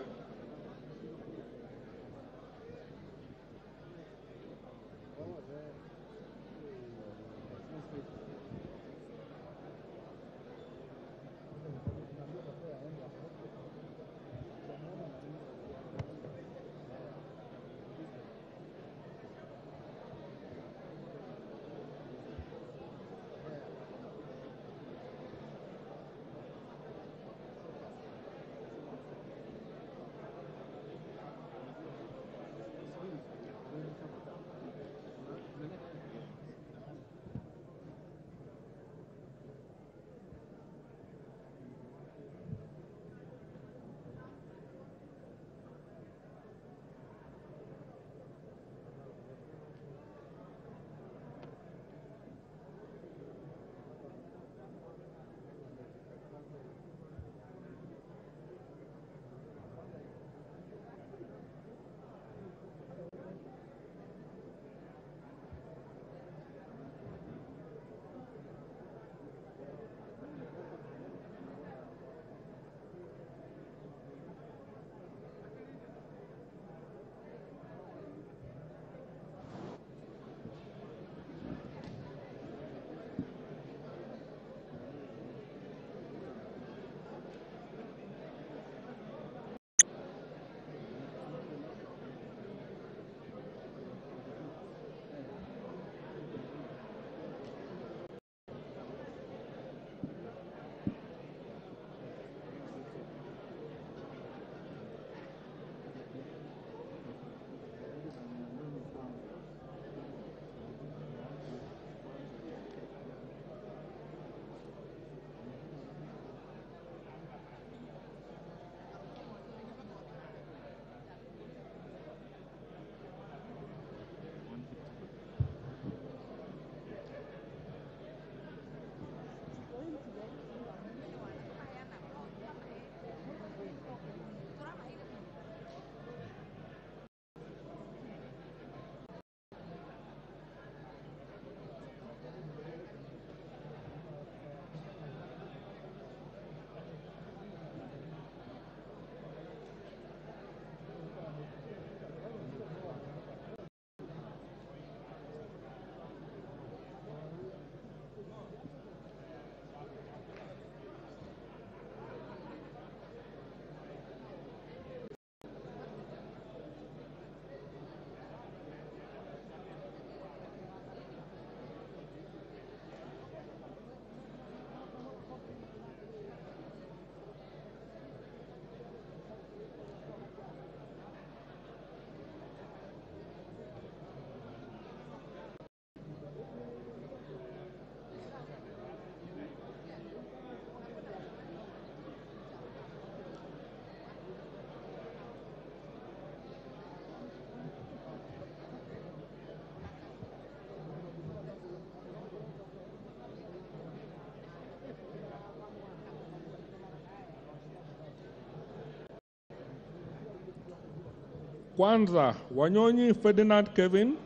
Kwanza, Wanyonyi Ferdinand Kevin,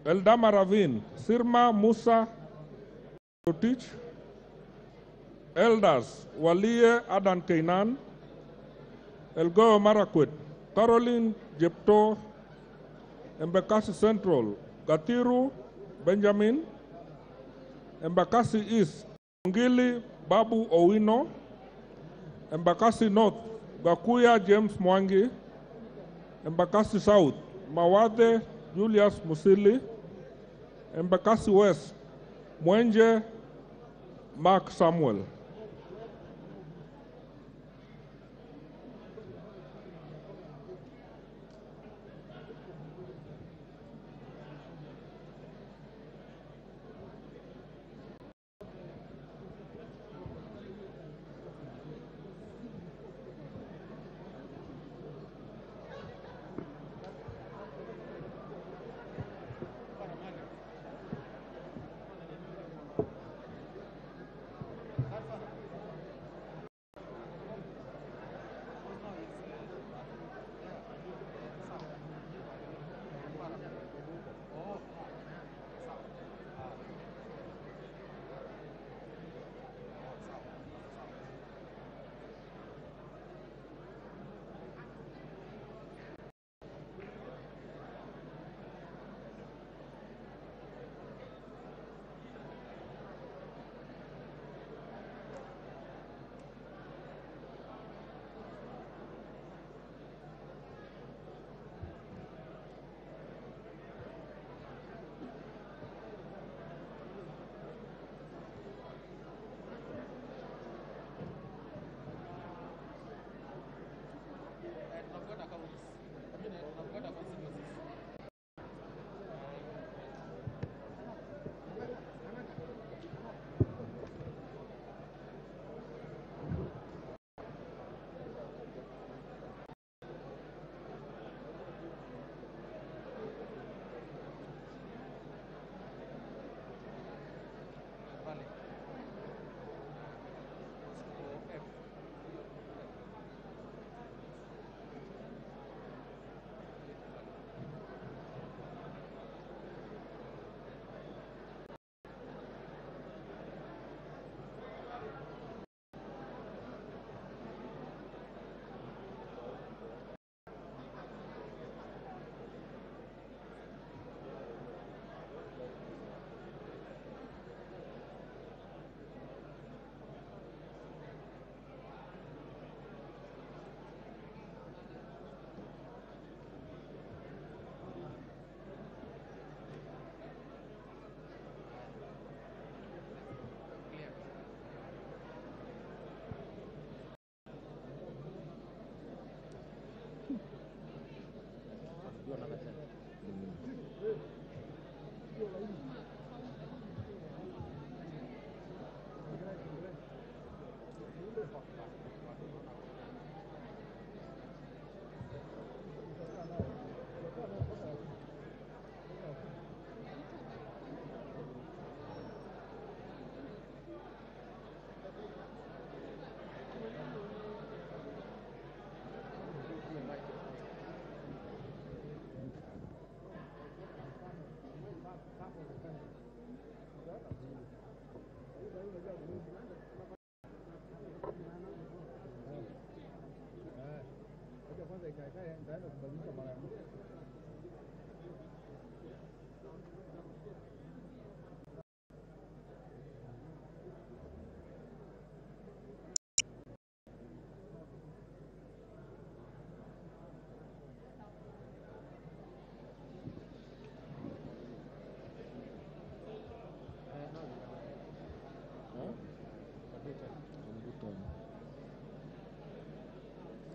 Eldama Ravin, Sirma Musa Rotich, Elders Walie Adan Keinan, Elgo Marakwet, Caroline Jepto, Embakasi Central, Gatiru Benjamin, Embakasi East, Ngili Babu Owino, Embakasi North, Gakuya James Mwangi, Embakasi South, Mawade Julius Musili, Embakasi West, Mwenje Mark Samuel.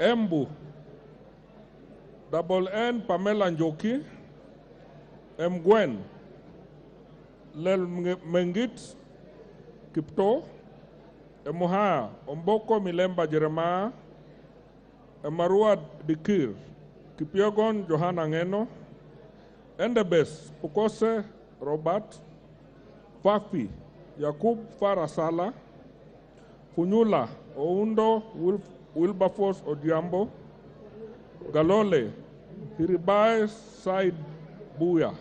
Embu, Double N Pamela Njoki, Mgwen, Lel Mengit Kipto, Emuhaya, Omboko Milemba Jeremiah, Emarua Dikir, Kipiogon Johanna Ngeno, Endebes Pukose Robert, Fafi Yakub Farasala, Funyula Oundo Wilberforce Odiambo, Galole Hiribai Said Buya.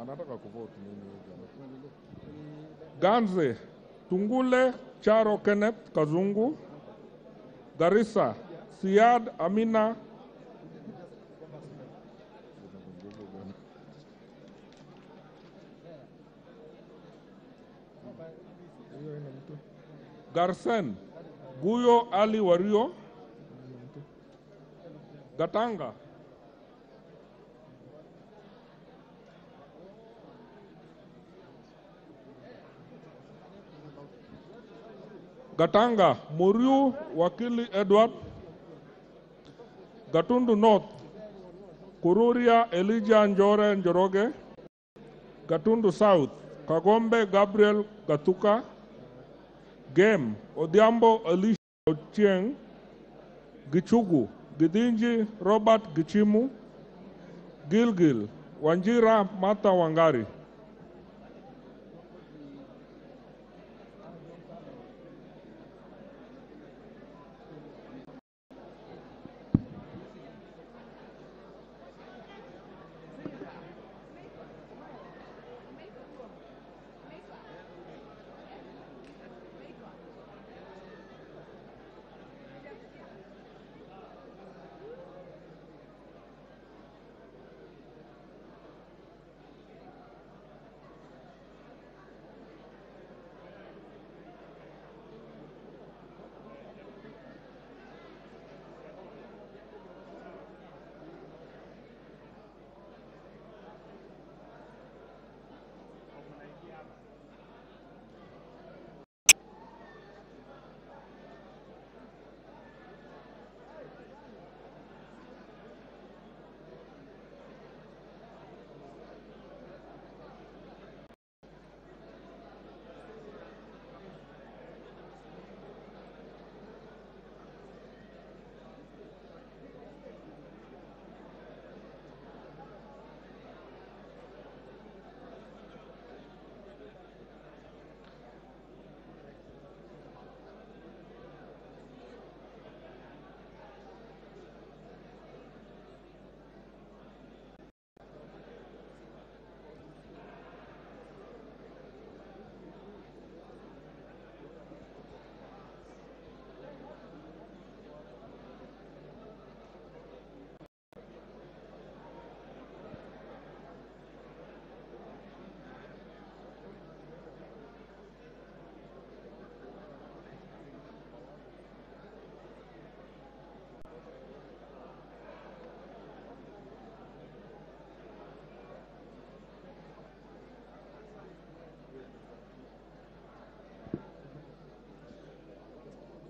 Anataka kuvote nini? Ganze, Tungule, Charo Kenneth, Kazungu, Garissa, Siad Amina, Garsen, Guyo Ali Wario, Gatanga, Gatanga, Muriu Wakili Edward, Gatundu North, Kururia Elijah Njore Njoroge, Gatundu South, Kagombe Gabriel Gatuka, Game, Odiambo Elisha Ochieng, Gichugu, Gidinji Robert Gichimu, Gilgil, Wanjira Mata Wangari.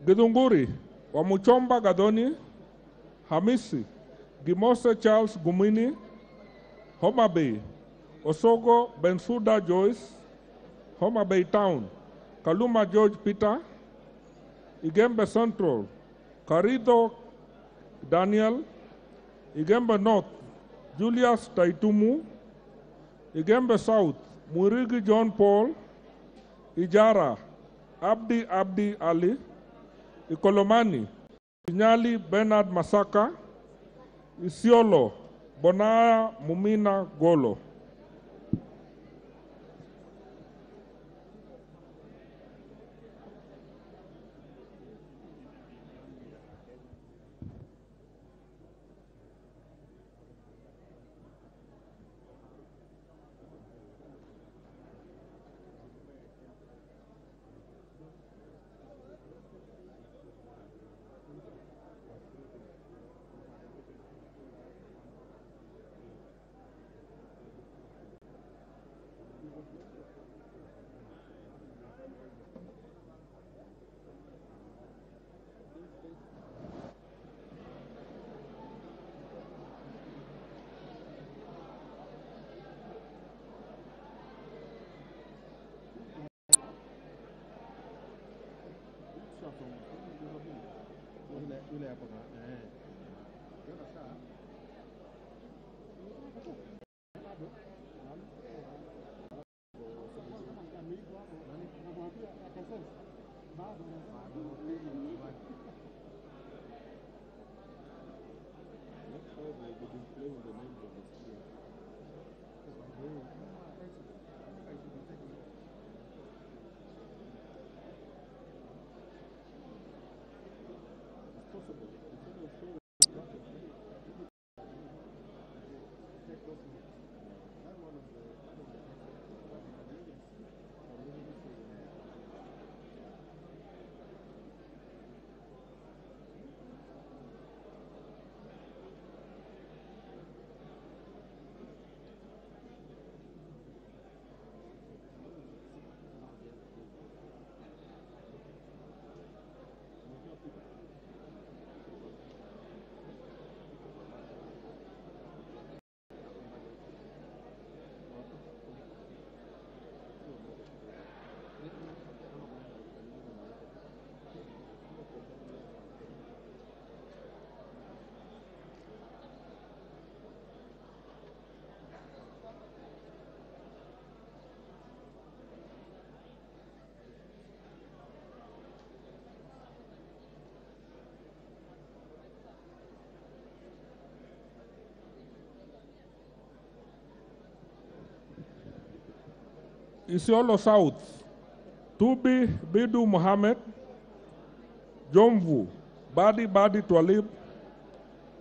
Githunguri, Wamuchomba Gadoni, Hamisi, Gimose Charles Gumini, Homa Bay, Osogo Bensuda Joyce, Homa Bay Town, Kaluma George Peter, Igembe Central, Karido Daniel, Igembe North, Julius Taitumu, Igembe South, Murigi John Paul, Ijara, Abdi Ali, Ikolomani, Inyali Bernard Masaka, Isiolo, Bonaya Mumina Golo. Isiolo South, Tubi Bidu Mohammed, Jomvu, Badi Twalib,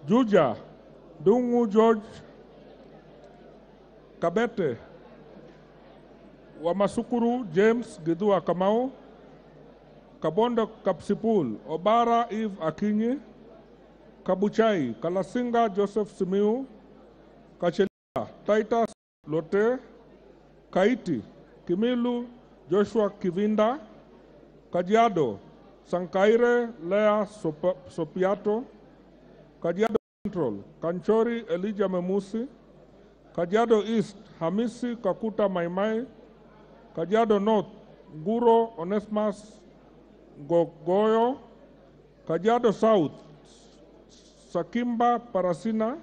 Juja, Dungu George, Kabete, Wamasukuru James Gidua Kamau, Kabondo Kapsipul, Obara Eve Akinyi, Kabuchai, Kalasinga Joseph Simiu, Kachelia, Titus Lote, Kaiti, Kimilu Joshua Kivinda, Kajiado, Sankaire Lea Sopiato, Kajiado Central, Kanchori Elijah Memusi, Kajiado East, Hamisi Kakuta Maimai, Kajiado North, Guro Onesmas Gogoyo, Kajiado South, Sakimba Parasina,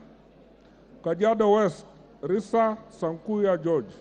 Kajiado West, Risa Sankuya George.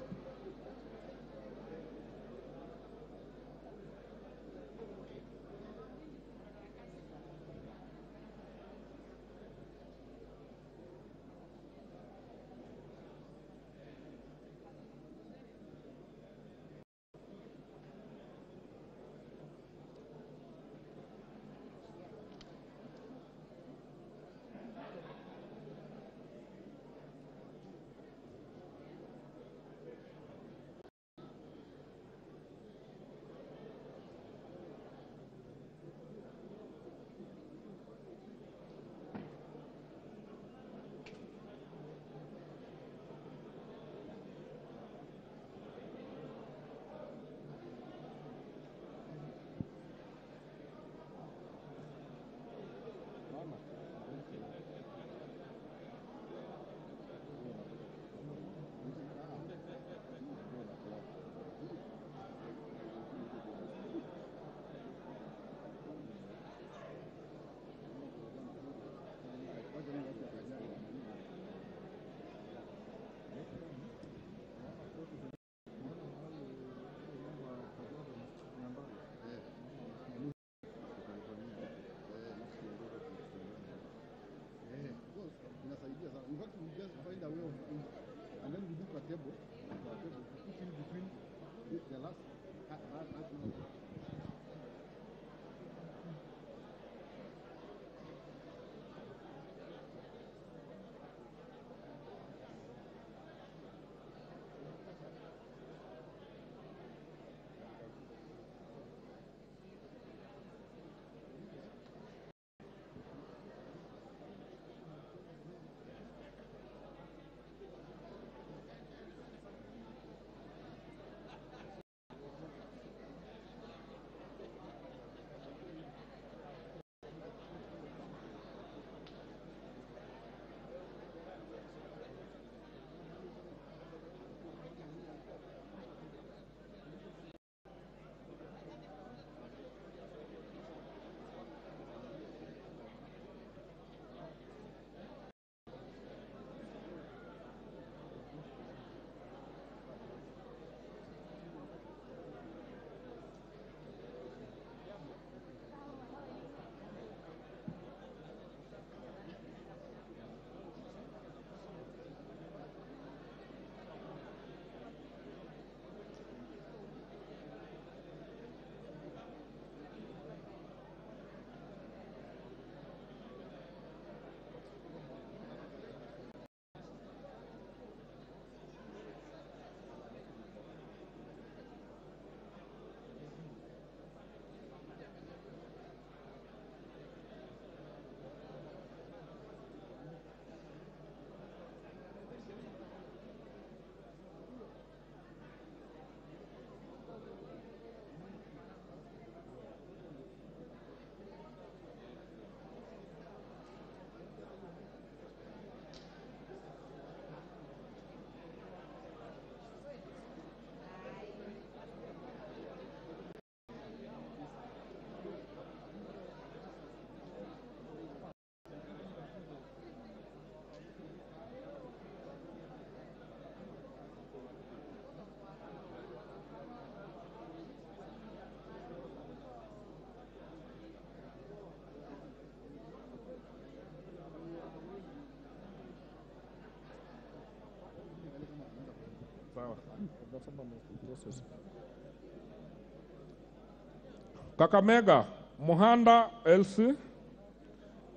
Kakamega, Muhanda Elsie,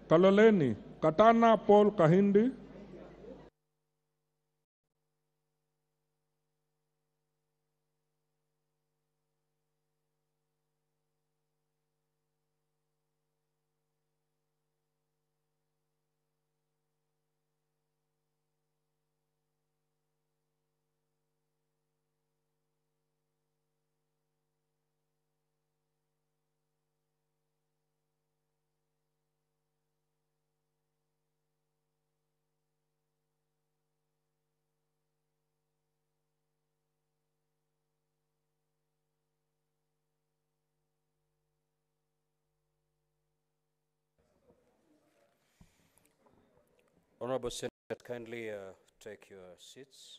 Kaloleni, Katana Paul Kahindi, Honorable Senator, kindly take your seats.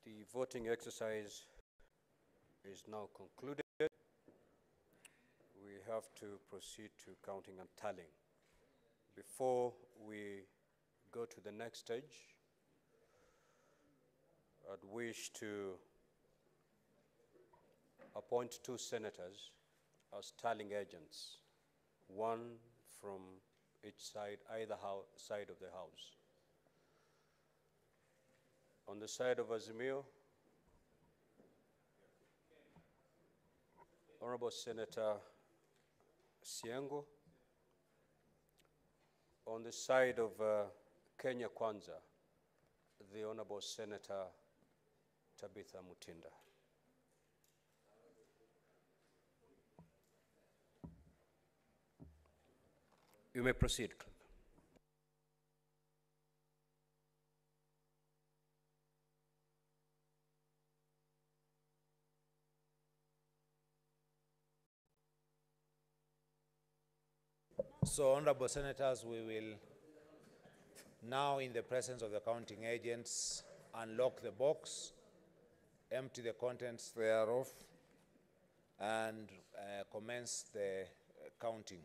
The voting exercise is now concluded. We have to proceed to counting and tallying. Before we go to the next stage, I'd wish to appoint 2 senators as tallying agents, one from each side, either side of the House. On the side of Azimio, Honorable Senator Siengo. On the side of Kenya Kwanza, the Honorable Senator Tabitha Mutinda. You may proceed. So, Honorable Senators, we will now, in the presence of the counting agents, unlock the box, empty the contents thereof, and commence the counting.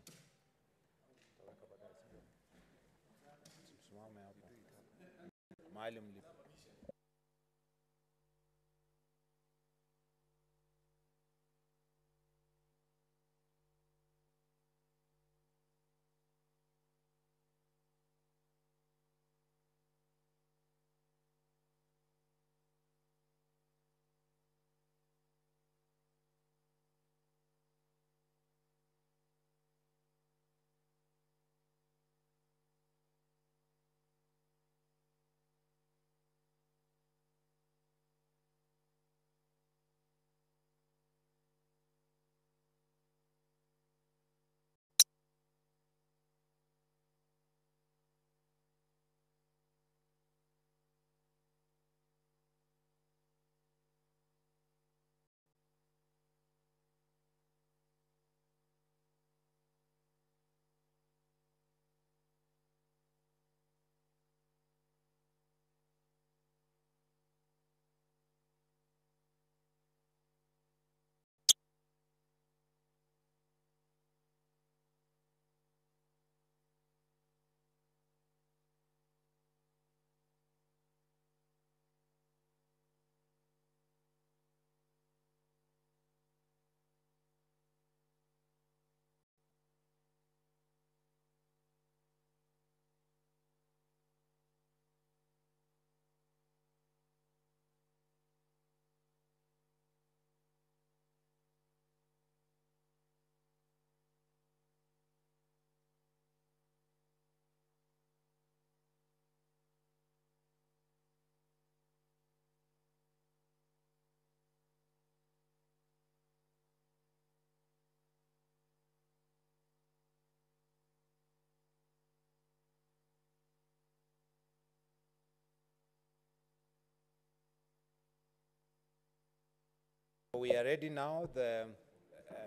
We are ready now. The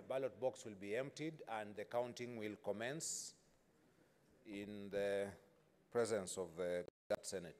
ballot box will be emptied and the counting will commence in the presence of the Senate.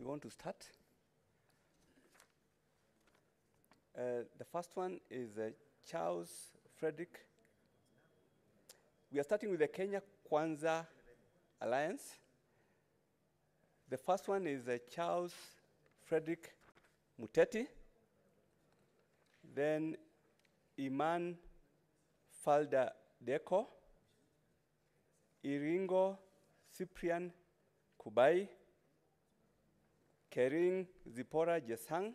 we want to start. The first one is Charles Frederick. We are starting with the Kenya Kwanza Alliance. The first one is Charles Frederick Muteti. Then Iman Falda Deko. Iringo Cyprian Kubai. Kering Zipora Jesang.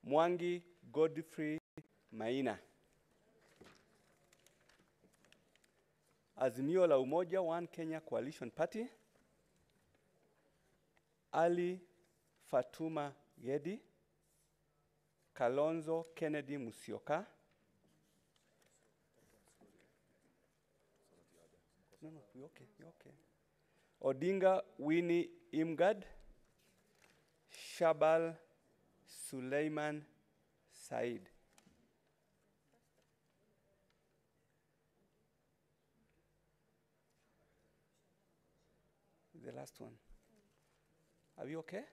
Mwangi Godfrey Maina. Azimio la Umoja, One Kenya Coalition Party. Ali Fatuma Gedi. Kalonzo Kennedy Musyoka. No, you're okay, you're okay. Odinga Winnie Imgad. Shabal Suleiman Said. The last one. Are we okay?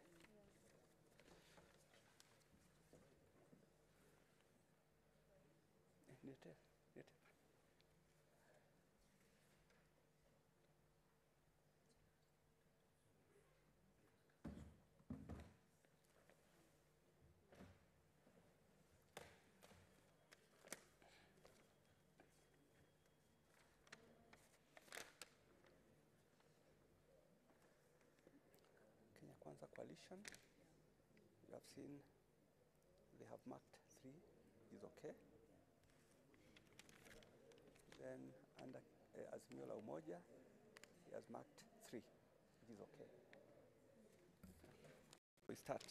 Kenya Kwanza Coalition, you have seen they have marked 3 is okay. Then under Azimio la Umoja, he has marked 3, it is okay. We start.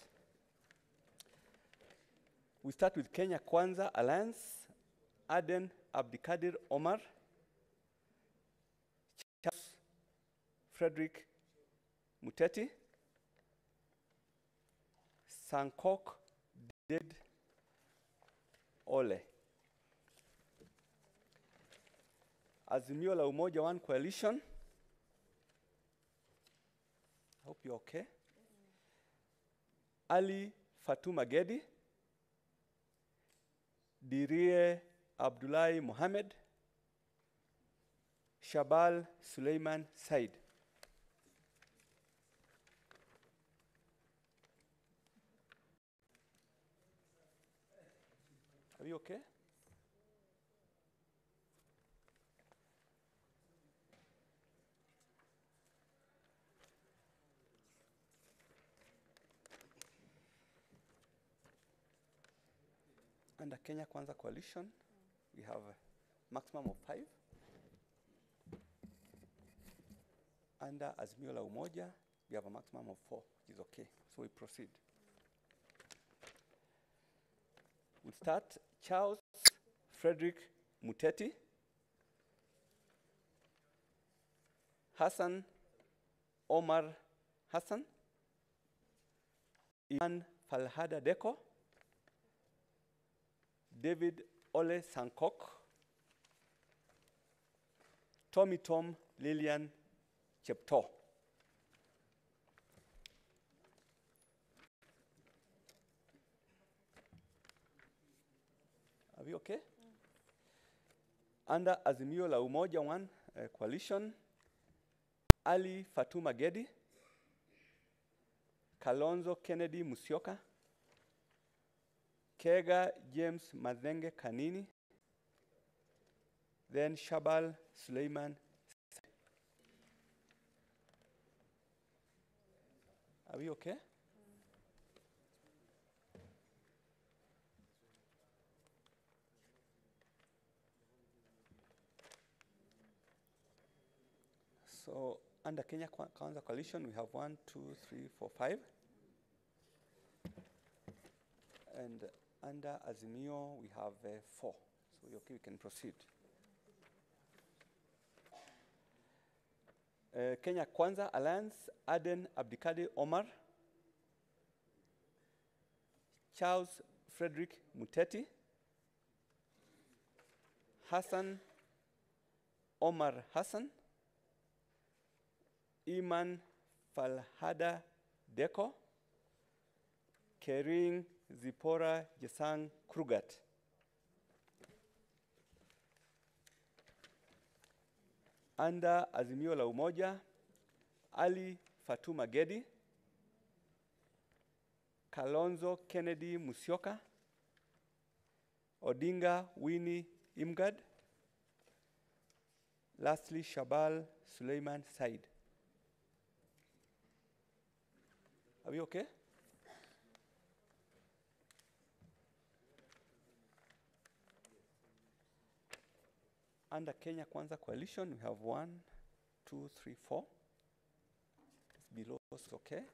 We start with Kenya Kwanza Alliance, Aden Abdikadir Omar, Charles Frederick Muteti, Sankok Ded Ole. Azimio la Umoja, One Coalition. I hope you're okay. Ali Fatuma Gedi. Dirie Abdullahi Mohammed. Shabal Suleiman Said. Are you okay? Under Kenya Kwanza Coalition, we have a maximum of 5. Under Azimio la Umoja, we have a maximum of 4, which is okay. So we proceed. We'll start. Charles Frederick Muteti. Hassan Omar Hassan. Iman Falhada Deko. David Ole Sankok. Tommy Tom Lillian Chepto. Are we okay? Under Azimio la Umoja, One Coalition, Ali Fatuma Gedi, Kalonzo Kennedy Musyoka, Kega James Madenge Kanini, then Shabal Suleiman. Are we okay? So under Kenya Kwanza Coalition, we have 1, 2, 3, 4, 5. And under Azimio, we have 4. So okay, we can proceed. Kenya Kwanza Alliance, Aden Abdikadir Omar, Charles Frederick Muteti, Hassan Omar Hassan, Iman Falhada Deko, Kering Zipora Jesang Krugat. Under Azimio la Umoja, Ali Fatuma Gedi, Kalonzo Kennedy Musyoka, Odinga Winnie Imgad, lastly Shabal Suleiman Said. Are we okay? Under Kenya Kwanza Coalition, we have 1, 2, 3, 4. It's below, it's okay.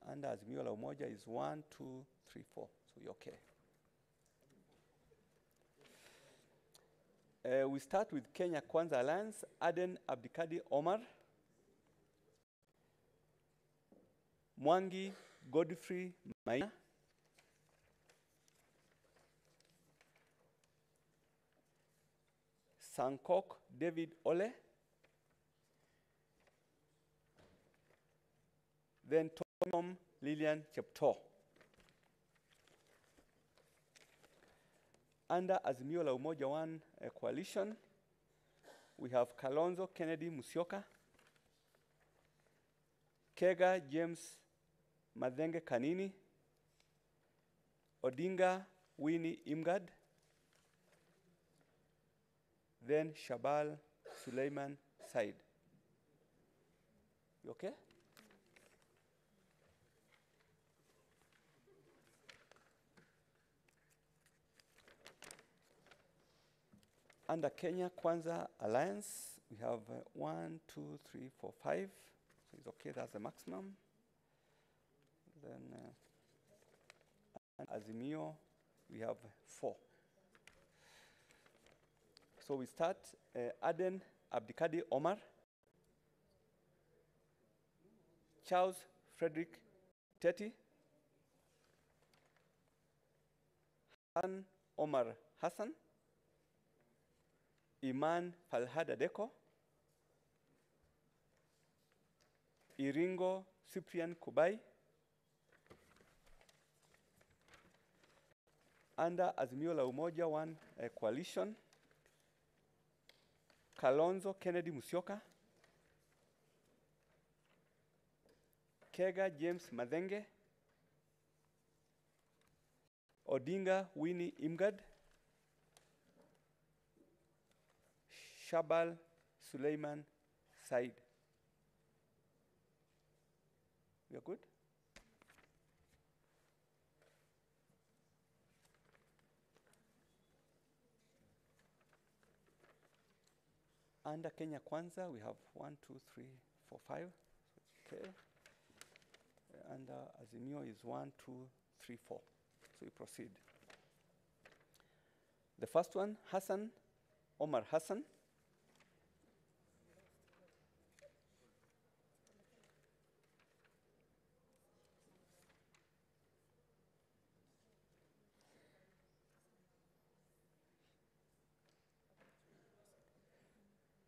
Under Azimio la Umoja is 1, 2, 3, 4. So you're okay. We start with Kenya Kwanza Alliance, Aden Abdikadi Omar, Mwangi Godfrey Maina, Sankok David Ole, then Tom Lillian Chepto. Under Azimio la Umoja One coalition, we have Kalonzo Kennedy Musyoka, Kega James Madhenge Kanini, Odinga Winnie Imgad, then Shabal Suleiman Said. You okay? Under Kenya Kwanza Alliance, we have 1, 2, 3, 4, 5. So it's okay, that's the maximum. Then Azimio, we have 4. So we start Aden Abdikadi Omar, Charles Frederick Teti, Hassan Omar Hassan, Iman Falhada Deko, Iringo Cyprian Kubai. Under Azimio la Umoja One coalition, Kalonzo Kennedy Musyoka, Kega James Madhenge, Odinga Winnie Imgad, Shabal Suleiman Said. We are good? Under Kenya Kwanza, we have 1, 2, 3, 4, 5. Okay. Under Azimio is 1, 2, 3, 4. So we proceed. The first one, Hassan Omar Hassan.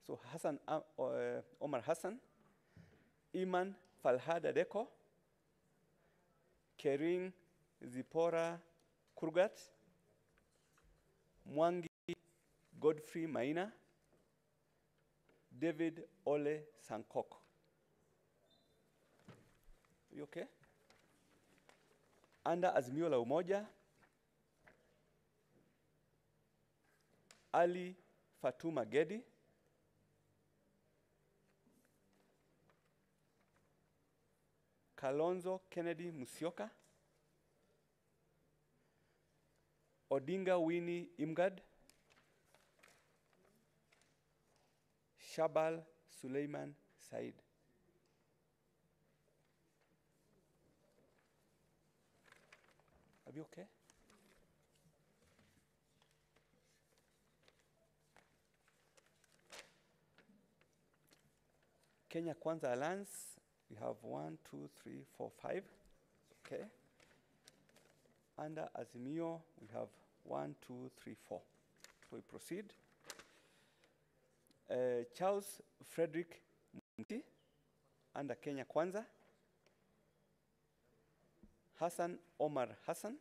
So Hassan Omar Hassan, Iman Falhada Deko, Kering Zipora Kurgat, Mwangi Godfrey Maina, David Ole Sankok. You okay? Under Azimio la Umoja, Ali Fatuma Gedi, Kalonzo Kennedy Musyoka, Odinga Winnie Imgad, Shabal Suleiman Said. Are we okay? Kenya Kwanza Alliance, we have 1, 2, 3, 4, 5. Okay. Under Azimio, we have 1, 2, 3, 4. So we proceed. Charles Frederick Munti, under Kenya Kwanza, Hassan Omar Hassan,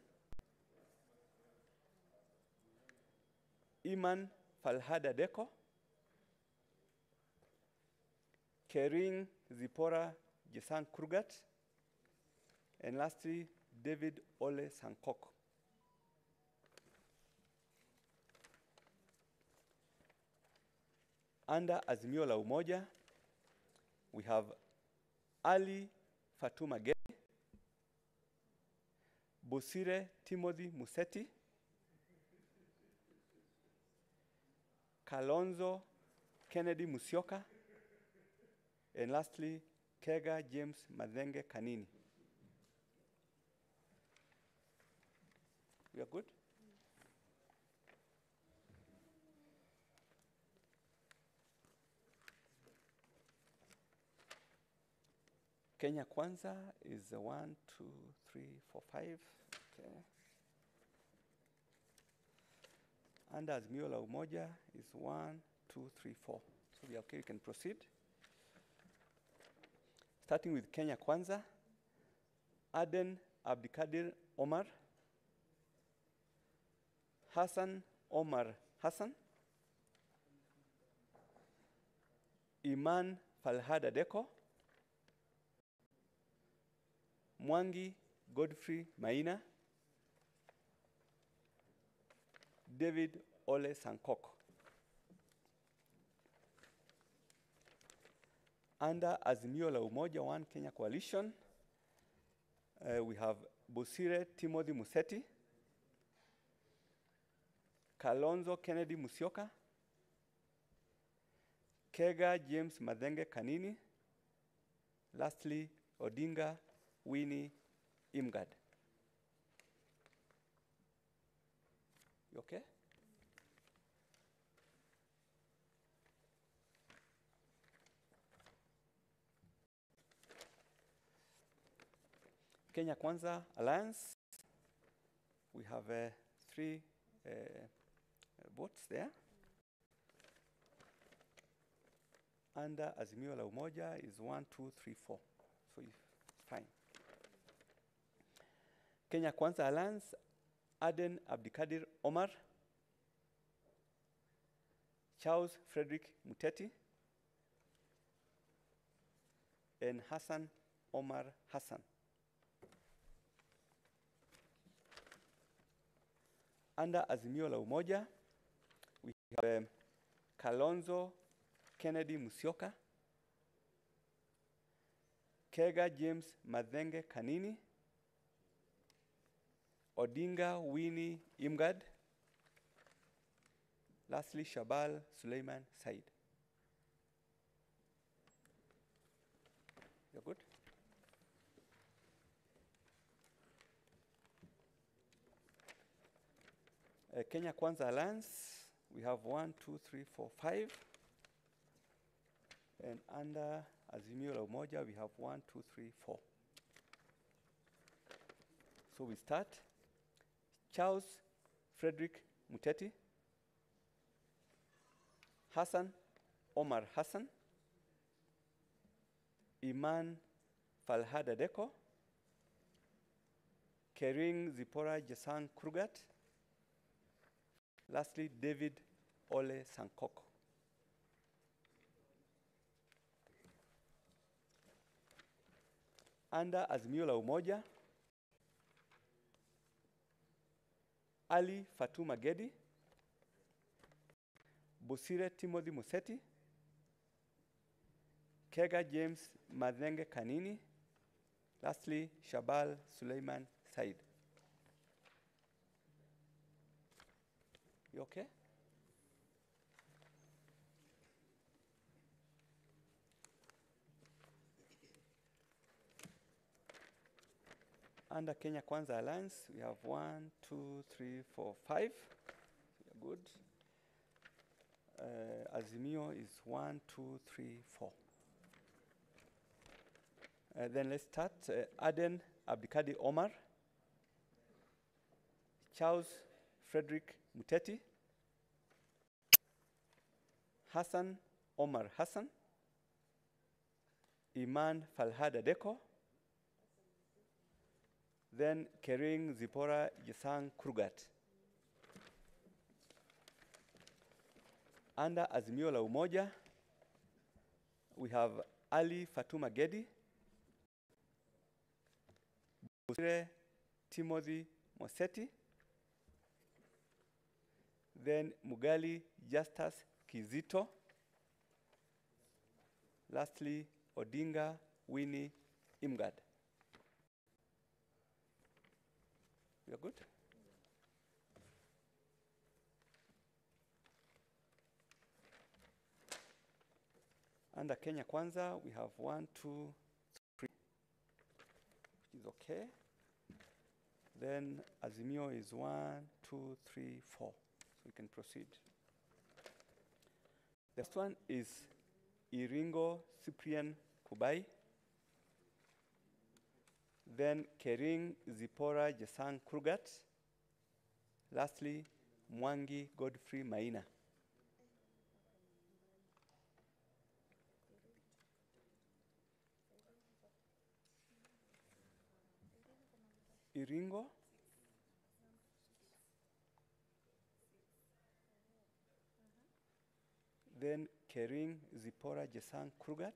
Iman Falhada Deko, Kering Zipora Jesang Kurgat, and lastly, David Ole Sankok. Under Azimio la Umoja, we have Ali Fatuma Gedi, Bosire Timothy Museti, Kalonzo Kennedy Musyoka, and lastly, Kega James Madenge Kanini. We are good? Kenya Kwanza is 1, 2, 3, 4, 5. Okay. Under Azimio la Umoja is 1, 2, 3, 4. So we are okay, we can proceed. Starting with Kenya Kwanza, Aden Abdikadir Omar, Hassan Omar Hassan, Iman Falhada Deko, Mwangi Godfrey Maina, David Ole Sankok. Under Azimio la Umoja One Kenya Coalition, we have Bosire Timothy Museti, Kalonzo Kennedy Musyoka, Kega James Madenge Kanini, lastly, Odinga Winnie Imgad. You okay? Kenya Kwanza Alliance, we have 3 votes there. Under Azimio la Umoja is 1, 2, 3, 4. So it's fine. Kenya Kwanza Alliance, Aden Abdikadir Omar, Charles Frederick Muteti, and Hassan Omar Hassan. Under Azimio la Umoja, we have Kalonzo Kennedy Musyoka, Kega James Madenge Kanini, Odinga Winnie Imgad, lastly Shabal Suleiman Said. You're good? Kenya Kwanza Alliance, we have 1, 2, 3, 4, 5. And under Azimio la Umoja, we have 1, 2, 3, 4. So we start. Charles Frederick Muteti, Hassan Omar Hassan, Iman Falhada Deko, Kering Zipora Jesang Krugat, lastly David Ole Sankok. Under Azimio la Umoja, Ali Fatuma Gedi, Bosire Timothy Museti, Kega James Madenge Kanini, lastly Shabal Suleiman Said. You okay? Under Kenya Kwanza Alliance, we have 1, 2, 3, 4, 5. We are good. Azimio is 1, 2, 3, 4. Then let's start. Aden Abdikadir Omar, Charles Frederick Muteti, Hassan Omar Hassan, Iman Falhada Deko. Then Kering Zipora Jesang Krugat. Under Azimio la Umoja, we have Ali Fatuma Gedi, Busire Timothy Moseti, then Mugali Justus Kizito, lastly Odinga Winnie Imgad. We are good? Under Kenya Kwanza, we have 1, 2, 3, which is okay. Then Azimio is 1, 2, 3, 4. So we can proceed. The first one is Iringo Cyprian Kubai. Then Kering Zipora Jesang Krugat. Lastly, Mwangi Godfrey Maina. Iringo. Then Kering Zipora Jesang Krugat.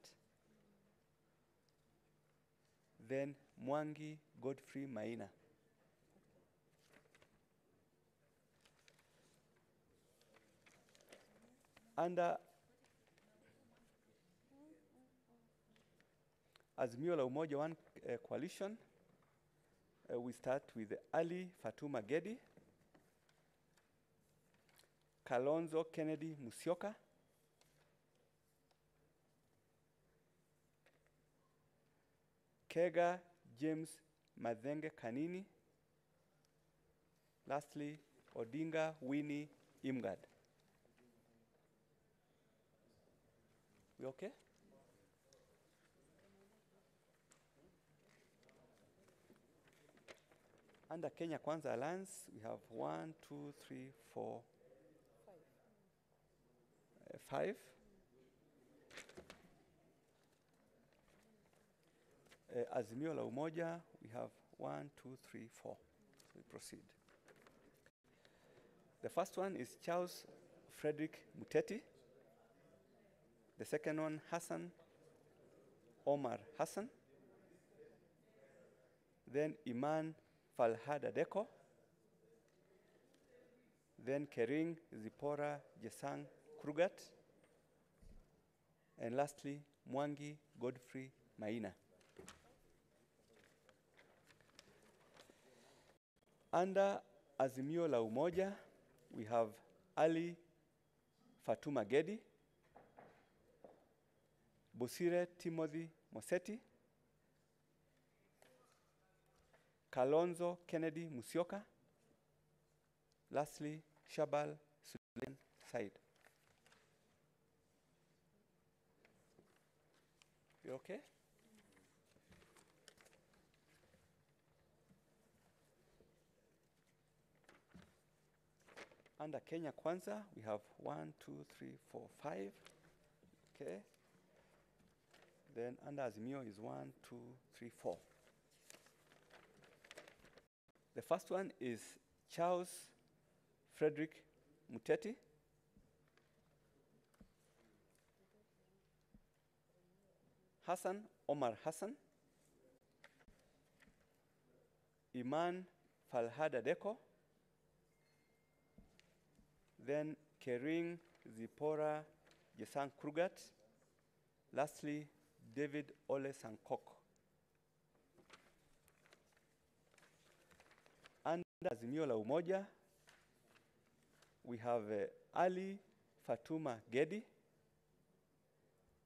Then Mwangi Godfrey Maina. Under Azimio la Umoja One coalition, we start with Ali Fatuma Gedi, Kalonzo Kennedy Musyoka, Kega James Madhenge Kanini, lastly Odinga Winnie Imgad. We okay? Under Kenya Kwanza Alliance, we have 1, 2, 3, 4, 5. Azimio la Umoja, we have 1, 2, 3, 4. So we proceed. The first one is Charles Frederick Muteti. The second one, Hassan Omar Hassan. Then Iman Falhada Deko. Then Kering Zipora Jesang Krugat. And lastly, Mwangi Godfrey Maina. Under Azimio la Umoja, we have Ali Fatuma Gedi, Busire Timothy Moseti, Kalonzo Kennedy Musyoka, lastly, Shabal Suleiman Said. You okay? Under Kenya Kwanza, we have 1, 2, 3, 4, 5. Okay. Then under Azimio is 1, 2, 3, 4. The first one is Charles Frederick Muteti. Hassan Omar Hassan. Iman Falhada Deko. Then Kering Zipora Jesang Krugat. Lastly, David Ole Sankok. Under Azimio la Umoja, we have Ali Fatuma Gedi,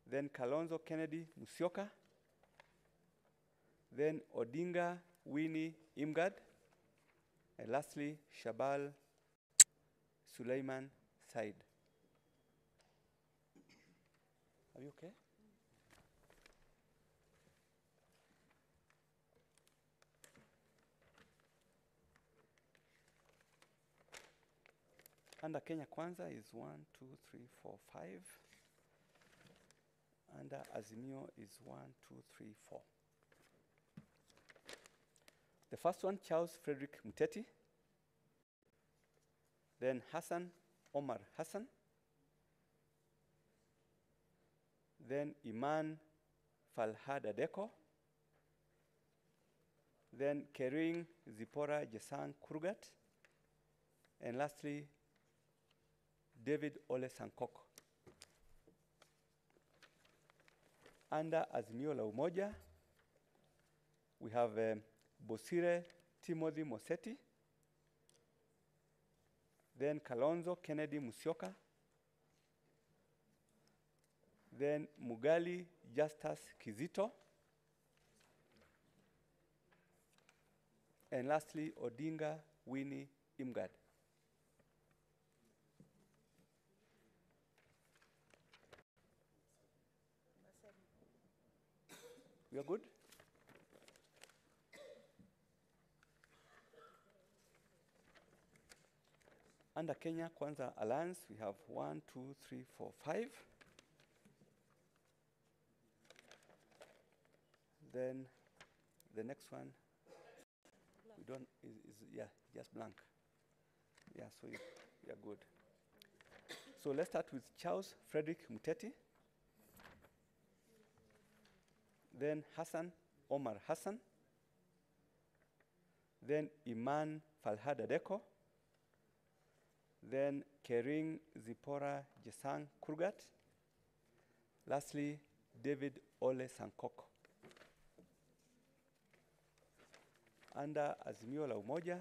then Kalonzo Kennedy Musyoka, then Odinga Winnie Imgad, and lastly, Shabal Suleiman Said. Are you okay? Under Kenya Kwanza is 1, 2, 3, 4, 5. Under Azimio is 1, 2, 3, 4. The first one, Charles Frederick Muteti. Then Hassan Omar Hassan. Then Iman Falhad Adeko. Then Kering Zipora Jesang Kurgat. And lastly, David Ole Sankok. Under Azimio la Umoja, we have Bosire Timothy Mosetti. Then Kalonzo Kennedy Musyoka. Then Mugali Justus Kizito. And lastly, Odinga Winnie Imgad. We are good? Under Kenya Kwanza Alliance, we have 1, 2, 3, 4, 5. Then the next one, we don't, yeah, just blank. Yeah, so we are good. So let's start with Charles Frederick Muteti. Then Hassan Omar Hassan. Then Iman Falhad Adeko. Then Kering Zipora Jesang Kurgat. Lastly, David Ole Sankok. Under Azimio la Umoja,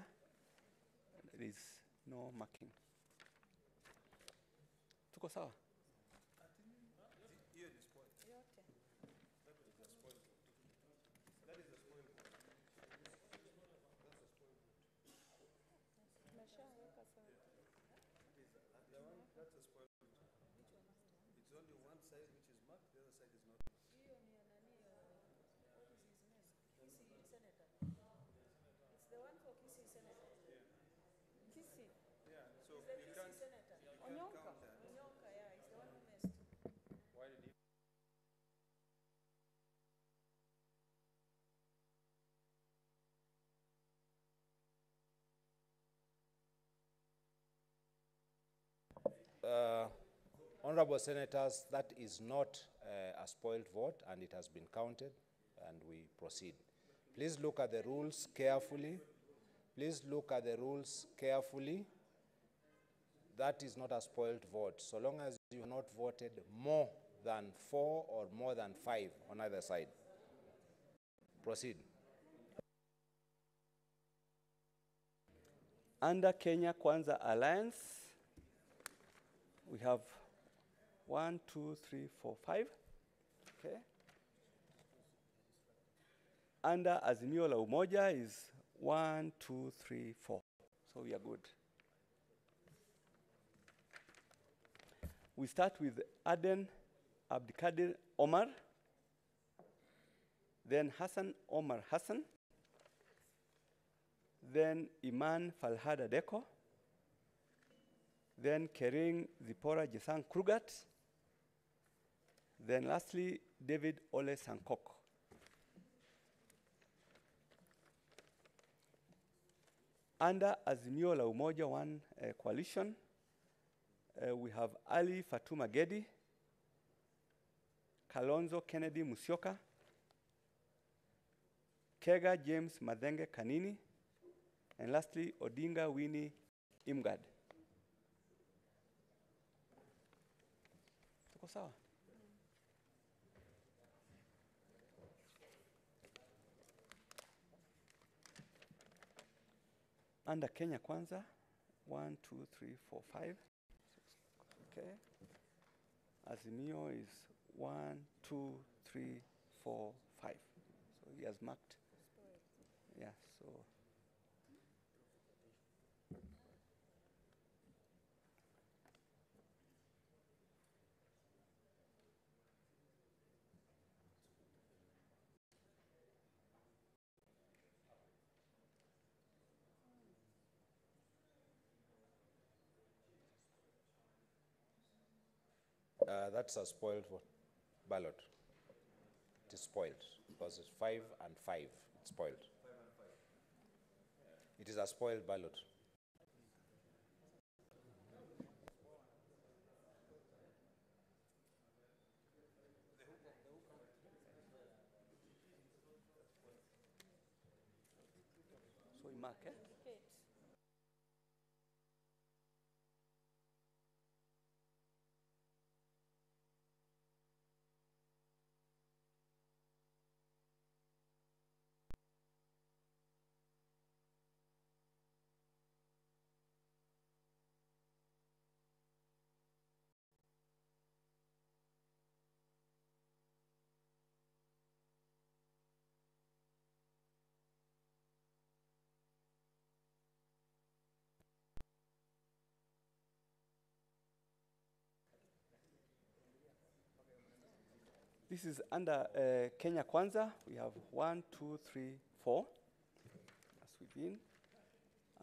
there is no marking. Tuko sawa? Honorable Senators, that is not a spoiled vote, and it has been counted, and we proceed. Please look at the rules carefully. Please look at the rules carefully. That is not a spoiled vote, so long as you have not voted more than 4 or more than 5 on either side. Proceed. Under Kenya Kwanza Alliance, we have 1, 2, 3, 4, 5. Okay. Under Azimio la Umoja is 1, 2, 3, 4. So we are good. We start with Aden Abdikadir Omar. Then Hassan Omar Hassan. Then Iman Falhad Adeko. Then Kering Zipora Jesang Kurgat. Then lastly, David Ole Sankok. Under Azimio la Umoja One coalition, we have Ali Fatuma Gedi, Kalonzo Kennedy Musyoka, Kega James Madenge Kanini, and lastly, Odinga Winnie Imgad. Tuko sawa? Under Kenya Kwanza, 1, 2, 3, 4, 5. Okay. Azimio is 1, 2, 3, 4, 5. So he has marked. Yeah, so. That's a spoiled vote. ballot. It is spoiled because it's 5 and 5. It's spoiled. It is a spoiled ballot. So we mark, eh? This is under Kenya Kwanza. We have 1, 2, 3, 4. That's within.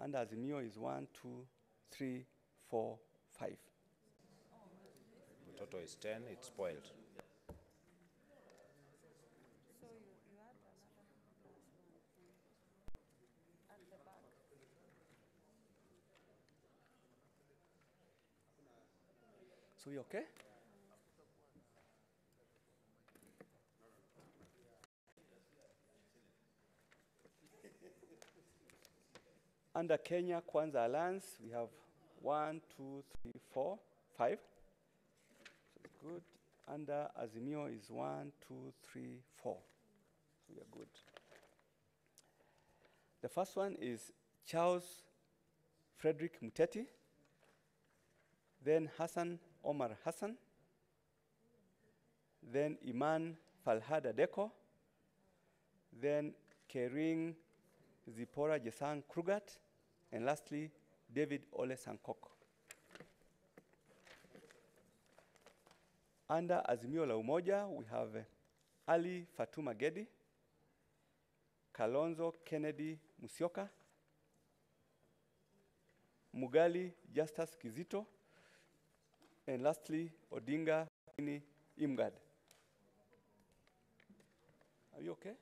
Under Azimio is 1, 2, 3, 4, 5. The total is 10. It's spoiled. So you okay? Under Kenya Kwanza Alliance, we have 1, 2, 3, 4, 5. So it's good. Under Azimio is 1, 2, 3, 4. So we are good. The first one is Charles Frederick Muteti, then Hassan Omar Hassan, then Iman Falhada Deko, then Kering Zipora Jesang Krugat, and lastly, David Ole Sankok. Under Azimio la Umoja, we have Ali Fatuma Gedi, Kalonzo Kennedy Musyoka, Mugali Justus Kizito, and lastly, Odinga Winnie Imgad. Are you okay?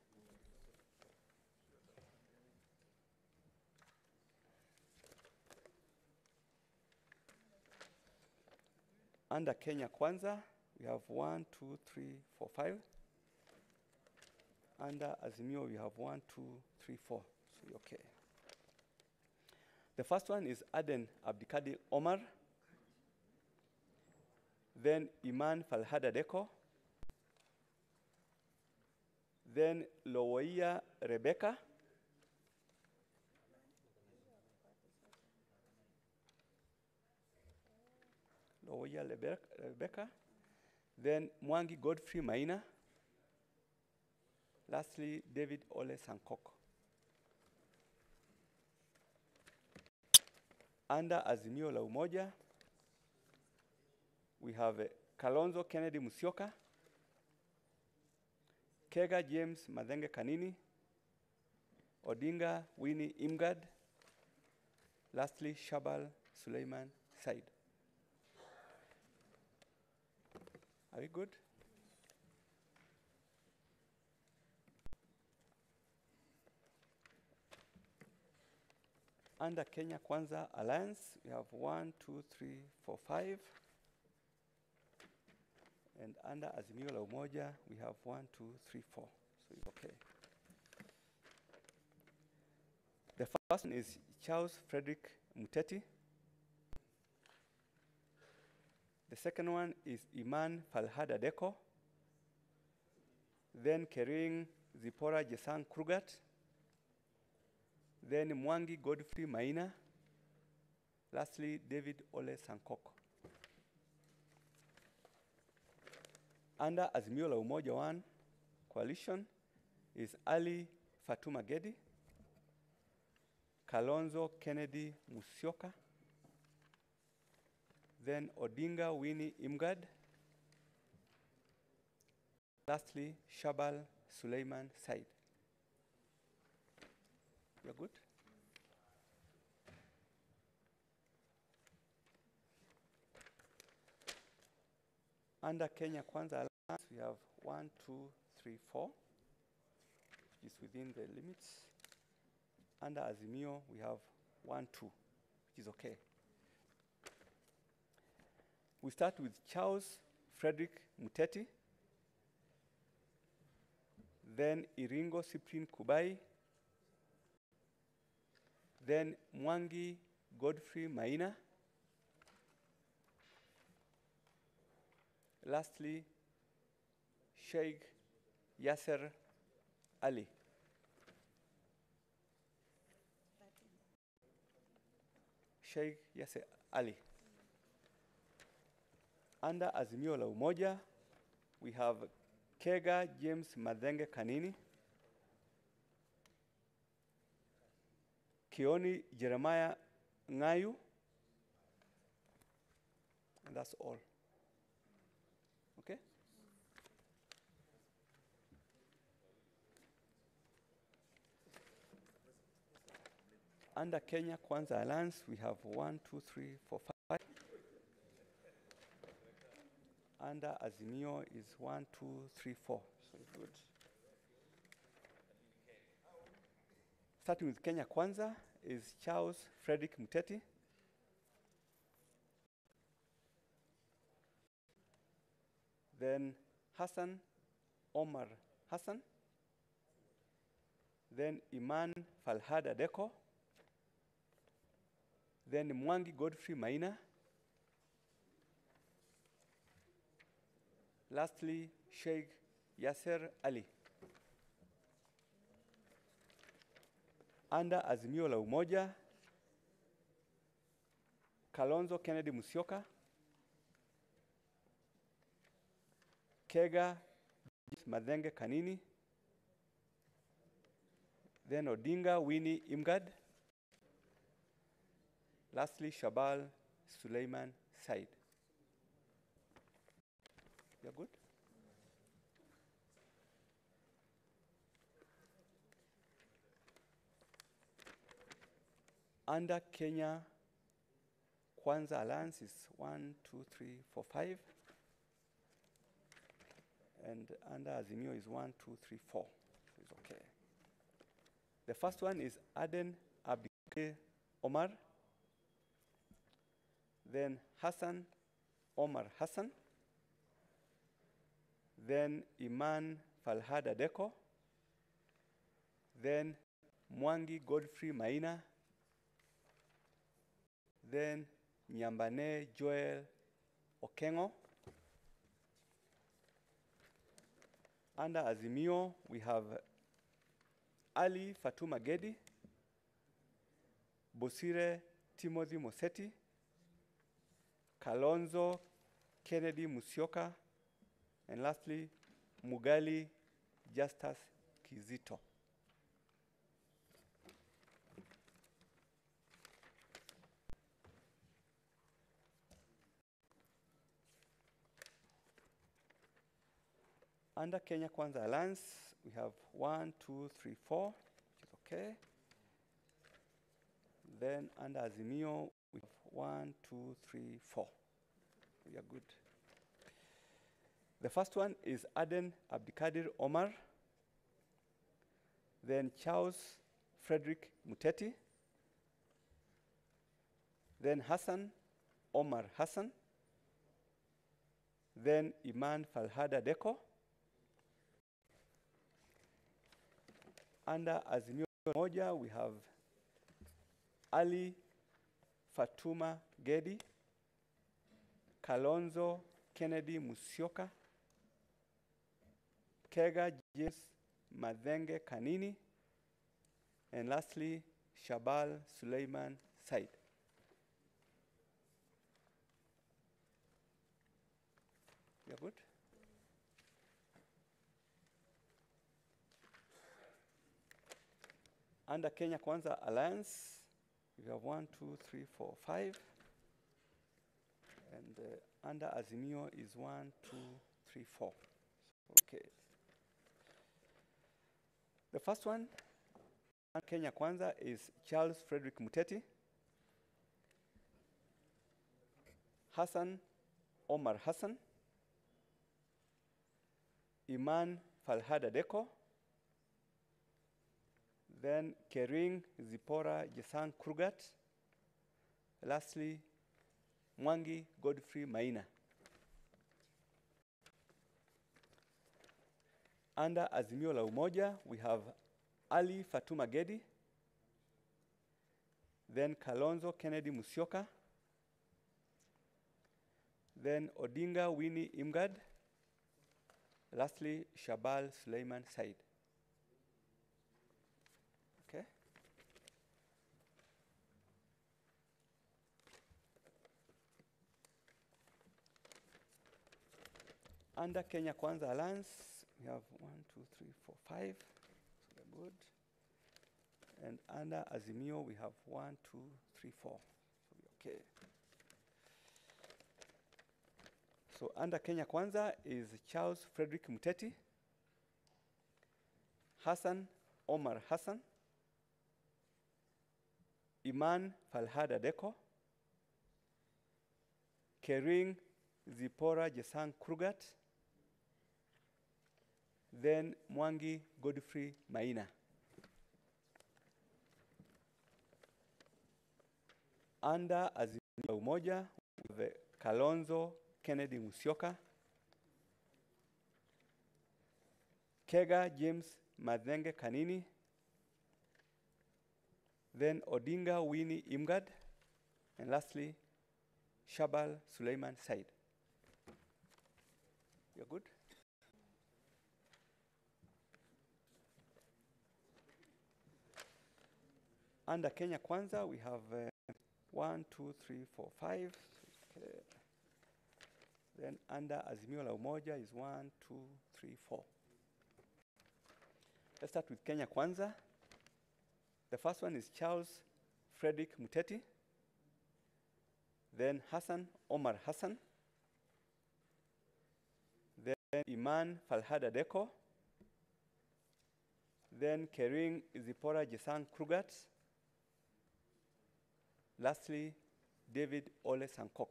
Under Kenya Kwanza, we have 1, 2, 3, 4, 5. Under Azimio, we have 1, 2, 3, 4. So you're okay. The first one is Aden Abdikadir Omar, then Iman Falhada Deko, then Lowoia Rebecca, then Mwangi Godfrey Maina, lastly David Ole Sankok. Under Azimio la Umoja, we have Kalonzo Kennedy Musyoka, Kega James Madenge Kanini, Odinga Winnie Imgad, lastly Shabal Suleiman Said. Are we good? Under Kenya Kwanza Alliance, we have 1, 2, 3, 4, 5. And under Azimio la Umoja, we have 1, 2, 3, 4. So it's okay. The first one is Charles Frederick Muteti. The second one is Iman Falhada Deko. Then Kering Zipora Jesang Krugat. Then Mwangi Godfrey Maina. Lastly, David Ole Sankok. Under Azimio la Umoja 1 coalition is Ali Fatuma Gedi, Kalonzo Kennedy Musyoka, then Odinga Winnie Imgad, lastly Shabal Suleiman Said. You're good? Under Kenya Kwanza Alliance, we have 1, 2, 3, 4, which is within the limits. Under Azimio, we have 1, 2, which is okay. We start with Charles Frederick Muteti, then Iringo Cyprian Kubai, then Mwangi Godfrey Maina, lastly, Sheikh Yasser Ali. Sheikh Yasser Ali. Under Azimio la Umoja, we have Kega James Madenge Kanini, Kioni Jeremiah Ngayu, and that's all. Okay? Under Kenya Kwanza Alliance, we have 1, 2, 3, 4, 5. Under Azimio is 1, 2, 3, 4. So it's good. Starting with Kenya Kwanza is Charles Frederick Muteti, then Hassan Omar Hassan, then Iman Falhada Deko, then Mwangi Godfrey Maina, lastly Sheikh Yasser Ali. Under Azimio la Umoja, Kalonzo Kennedy Musyoka, Kega Madenge Kanini, then Odinga Winnie Imgad, lastly Shabal Suleiman Said. You're good? Under Kenya Kwanza Alliance is 1, 2, 3, 4, 5. And under Azimio is 1, 2, 3, 4. So it's okay. The first one is Aden Abdikadir Omar, then Hassan Omar Hassan, then Iman Falhada Deko, then Mwangi Godfrey Maina, then Nyambane Joel Okengo. Under Azimio, we have Ali Fatuma Gedi, Bosire Timothy Moseti, Kalonzo Kennedy Musyoka, and lastly, Mugali Justus Kizito. Under Kenya Kwanza Alliance, we have 1, 2, 3, 4, which is okay. Then under Azimio, we have 1, 2, 3, 4. We are good. The first one is Aden Abdikadir Omar, then Charles Frederick Muteti, then Hassan Omar Hassan, then Iman Falhada Deko. Under Azimio Moja, we have Ali Fatuma Gedi, Kalonzo Kennedy Musyoka, Kega James Madenge Kanini, and lastly, Shabal Suleiman Said. You're good? Under Kenya Kwanza Alliance, we have 1, 2, 3, 4, 5. And under Azimio is 1, 2, 3, 4. Okay. The first one, under Kenya Kwanza, is Charles Frederick Muteti, Hassan Omar Hassan, Iman Falhada Deko. Then Kering Zipora Jesang Krugat. Lastly, Mwangi Godfrey Maina. Under Azimio la Umoja, we have Ali Fatuma Gedi, then Kalonzo Kennedy Musyoka, then Odinga Winnie Imgad, lastly, Shabal Suleiman Said. Okay? Under Kenya Kwanza Alliance, we have 1, 2, 3, 4, 5. So they're good. And under Azimio, we have 1, 2, 3, 4. So we're okay. So under Kenya Kwanza is Charles Frederick Muteti, Hassan Omar Hassan, Iman Falhada Deko, Kering Zipora Jesang Krugat, then Mwangi Godfrey Maina. Under Azimio la Umoja, with Kalonzo Kennedy Musyoka, Kega James Madenge Kanini, then Odinga Winnie Imgad, and lastly, Shabal Suleiman Said. You're good? Under Kenya Kwanza, we have 1, 2, 3, 4, 5. Okay. Then under Azimio la Umoja is 1, 2, 3, 4. Let's start with Kenya Kwanza. The first one is Charles Frederick Muteti, then Hassan Omar Hassan, then Iman Falhada Deko, then Kering Zipora Jesang Krugat, lastly, David Ole Sankok.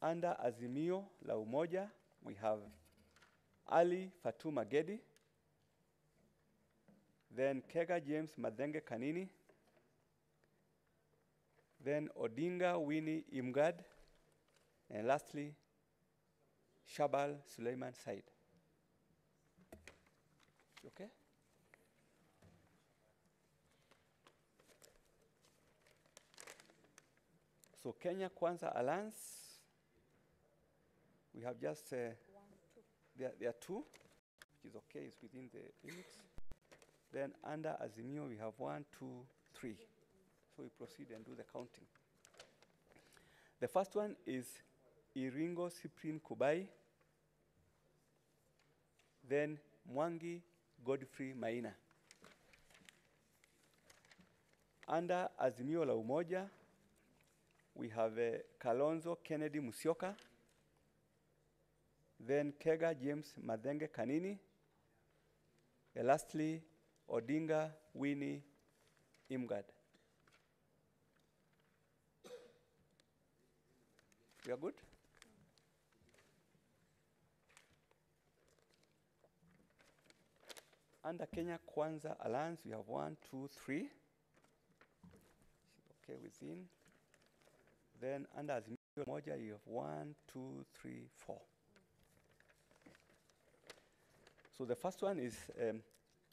Under Azimio la Umoja, we have Ali Fatuma Gedi, then Kega James Madenge Kanini, then Odinga Winnie Imgad, and lastly, Shabal Suleiman Said. Okay? So Kenya Kwanza Alliance, we have just, there are 2, which is okay, it's within the limits. Then under Azimio, we have 1, 2, 3. So we proceed and do the counting. The first one is Iringo Cyprian Kubai, then Mwangi Godfrey Maina. Under Azimio la Umoja, we have Kalonzo Kennedy Musyoka, then Kega James Madenge Kanini, and lastly, Odinga Winnie Imgad. We are good? Under Kenya Kwanza Alliance, we have 1, 2, 3. Okay, within. Then under Azimio Moja, you have 1, 2, 3, 4. So the first one is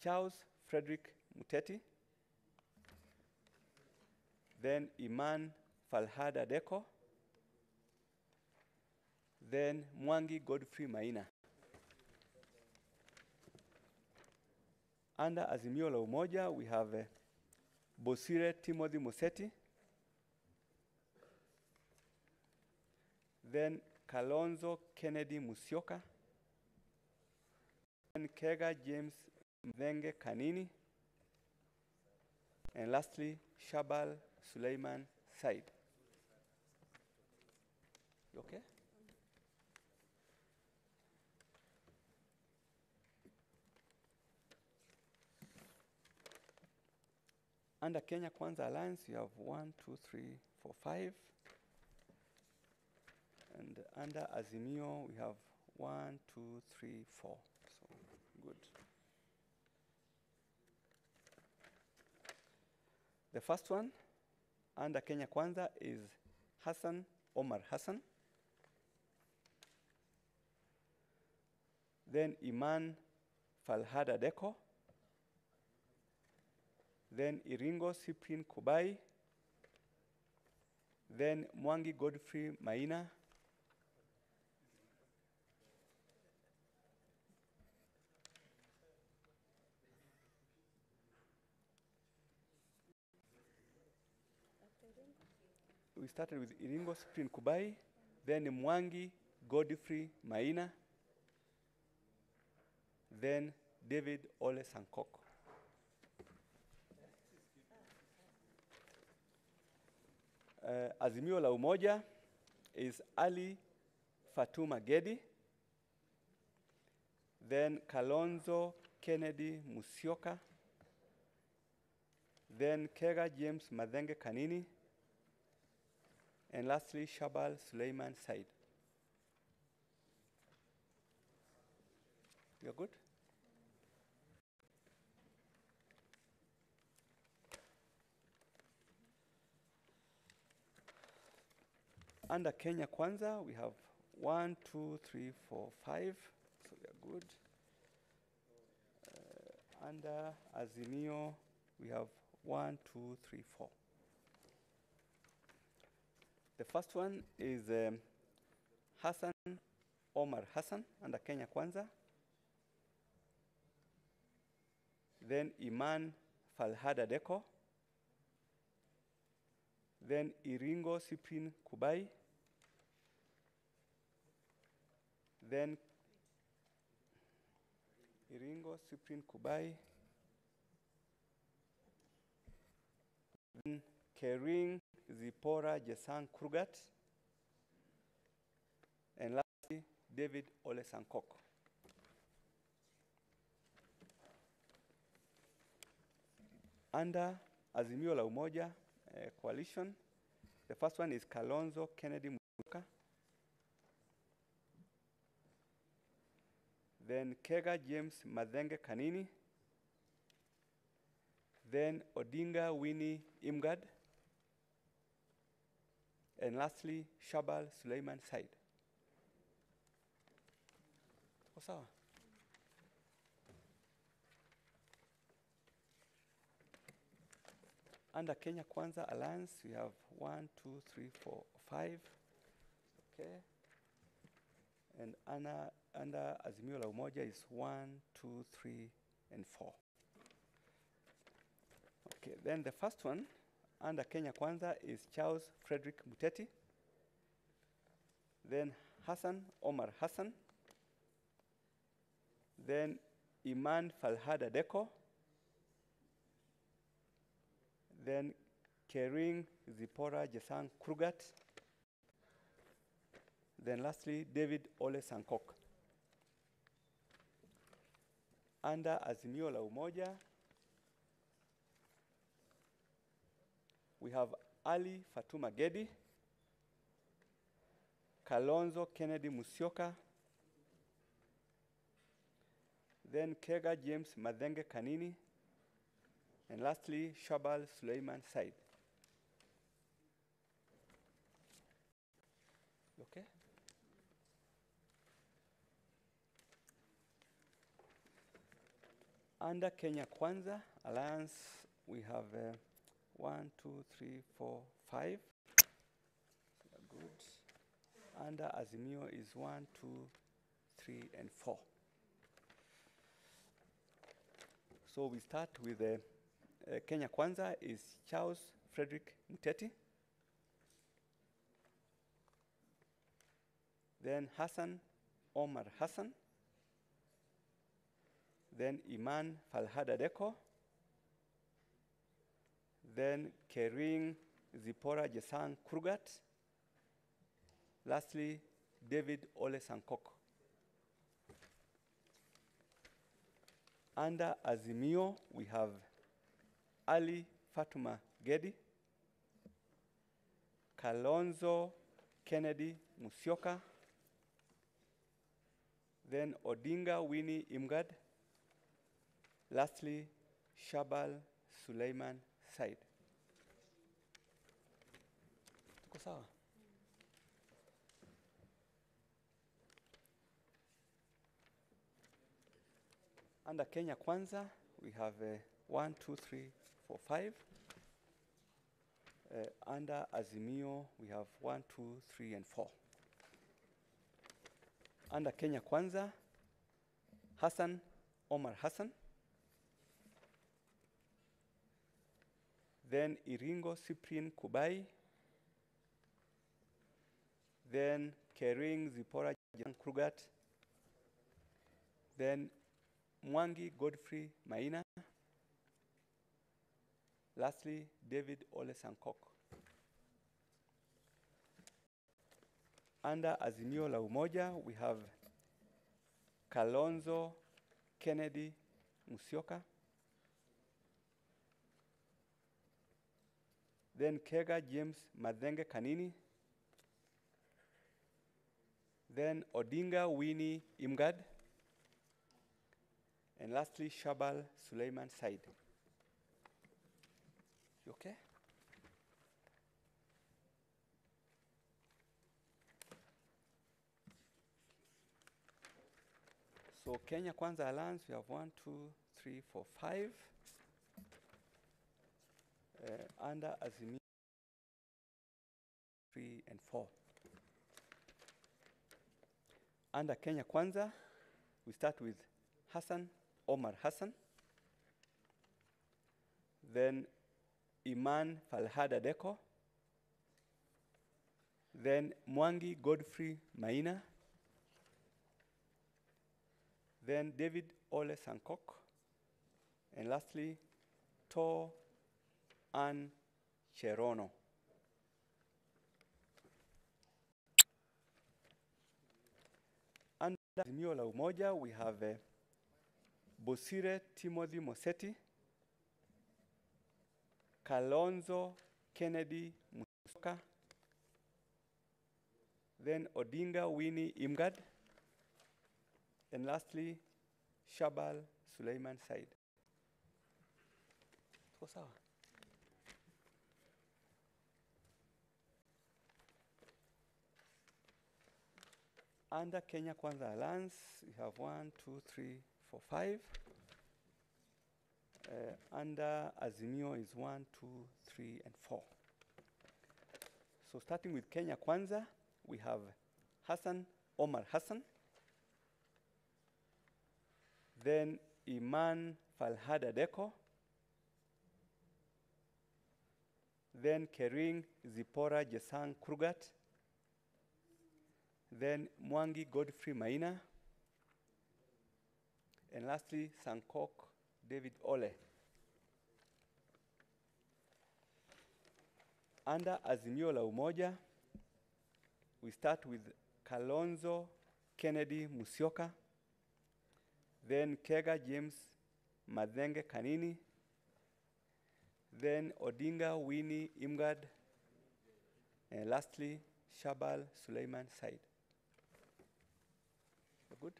Charles Frederick Muteti, then Iman Falhada Deko, then Mwangi Godfrey Maina. Under Azimio la Umoja, we have Bosire Timothy Museti, then Kalonzo Kennedy Musyoka, then Kega James Mdenge Kanini, and lastly, Shabal Suleiman Said. You okay? Under Kenya Kwanza Alliance, you have 1, 2, 3, 4, 5. And under Azimio, we have 1, 2, 3, 4. So good. The first one under Kenya Kwanza is Hassan Omar Hassan. Then Iman Falhada Deko. Then Iringo Cyprian Kubai. Then Mwangi Godfrey Maina. We started with Iringo Cyprian Kubai, then Mwangi Godfrey Maina, then David Ole Sankok. Azimio la Umoja is Ali Fatuma Gedi, then Kalonzo Kennedy Musyoka, then Kega James Madenge Kanini, and lastly Shabal Suleiman Said. You're good? Under Kenya Kwanza, we have 1, 2, 3, 4, 5. So we are good. Under Azimio, we have 1, 2, 3, 4. The first one is Hassan Omar Hassan under Kenya Kwanza. Then Iman Falhada Deko. Then Iringo Cyprian Kubai. Then Iringo Cyprian Kubai. Then Kering Zipora Jesang Krugat. And lastly, David Ole Sankok. Under Azimio la Umoja coalition, the first one is Kalonzo Kennedy Musyoka. Then Kega James Madenge Kanini. Then Odinga Winnie Imgad. And lastly, Shabal Suleiman Said. Sawa. Under Kenya Kwanza Alliance, we have 1, 2, 3, 4, 5. Okay. And under Azimio la Umoja is 1, 2, 3, and 4. Okay, then the first one under Kenya Kwanza is Charles Frederick Muteti. Then Hassan Omar Hassan. Then Iman Falhada Deko. Then Kering Zipora Jesang Krugat. Then lastly, David Ole Sankok. Under Azimio la Umoja, we have Ali Fatuma Gedi, Kalonzo Kennedy Musyoka, then Kega James Madenge Kanini, and lastly, Shabal Suleiman Said. Okay? Under Kenya Kwanza Alliance, we have 1, 2, 3, 4, 5. Good. Under Azimio is 1, 2, 3, and 4. So we start with Kenya Kwanza is Charles Frederick Muteti. Then Hassan Omar Hassan. Then Iman Falhada Deko. Then Kering Zipora Jesang Krugat. Lastly, David Ole Sankok. Under Azimio, we have Ali Fatuma Gedi, Kalonzo Kennedy Musyoka, Then Odinga Winnie Imgad. Lastly, Shabal Suleiman Said. Tuko sawa? Under Kenya Kwanza, we have 1, 2, 3, 4, 5. Under Azimio, we have 1, 2, 3, and 4. Under Kenya Kwanza, Hassan Omar Hassan. Then Iringo Cyprian Kubai. Then Kering Zipora Krugat. Then Mwangi Godfrey Maina. Lastly, David Ole Sankok. Under Azimio la Umoja, we have Kalonzo Kennedy Musyoka. Then Kega James Madenge Kanini. Then Odinga Winnie Imgad. And lastly, Shabal Suleiman Said. You okay? So Kenya Kwanza Alliance, we have 1, 2, 3, 4, 5. Under Azimio, 3 and 4. Under Kenya Kwanza, we start with Hassan Omar Hassan. Then Iman Falhada Deko. Then Mwangi Godfrey Maina. Then David Ole Sankok. And lastly, To Ann Cherono. Under Azimio la Umoja, we have Bosire Timothy Moseti, Kalonzo Kennedy Musyoka, then Odinga Winnie Imgad, and lastly, Shabal Suleiman Said. Tuko sawa? Under Kenya Kwanza Alliance, we have 1, 2, 3, 4, 5. Under Azimio is 1, 2, 3, and 4. So starting with Kenya Kwanza, we have Hassan Omar Hassan. Then Iman Falhada Deko. Then Kering Zipora Jesang Krugat. Then Mwangi Godfrey Maina. And lastly, Sankok David Ole. Under Azimio la Umoja, we start with Kalonzo Kennedy Musyoka. Then Kega James Madenge Kanini. Then Odinga Winnie Imgad. And lastly, Shabal Suleiman Said. Good?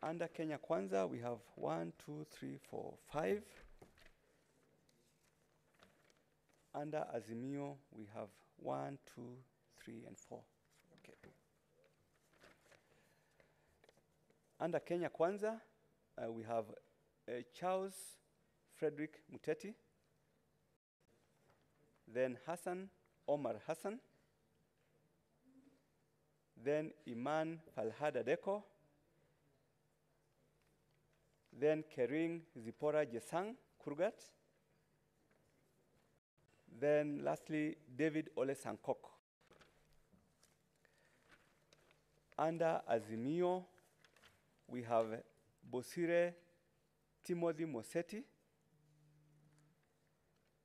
Under Kenya Kwanza, we have 1, 2, 3, 4, 5. Under Azimio, we have 1, 2, 3, and 4. Okay. Under Kenya Kwanza, we have Charles Frederick Muteti. Then Hassan Omar Hassan. Then Iman Falhada Deko. Then Kering Zipora Jesang Kurgat. Then lastly, David Ole Sankok. Under Azimio, we have Bosire Timothy Moseti.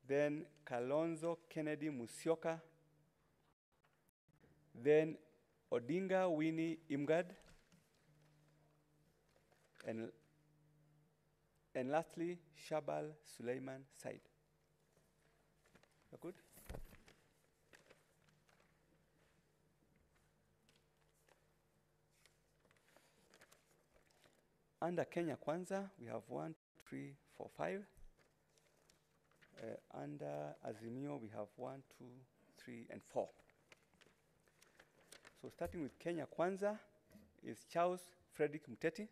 Then Kalonzo Kennedy Musyoka. Then Odinga Winnie Imgad. And lastly, Shabal Suleiman Said. Good? Under Kenya Kwanza, we have 1, 2, 3, 4, 5. Under Azimio, we have 1, 2, 3, and 4. So starting with Kenya Kwanza is Charles Frederick Muteti,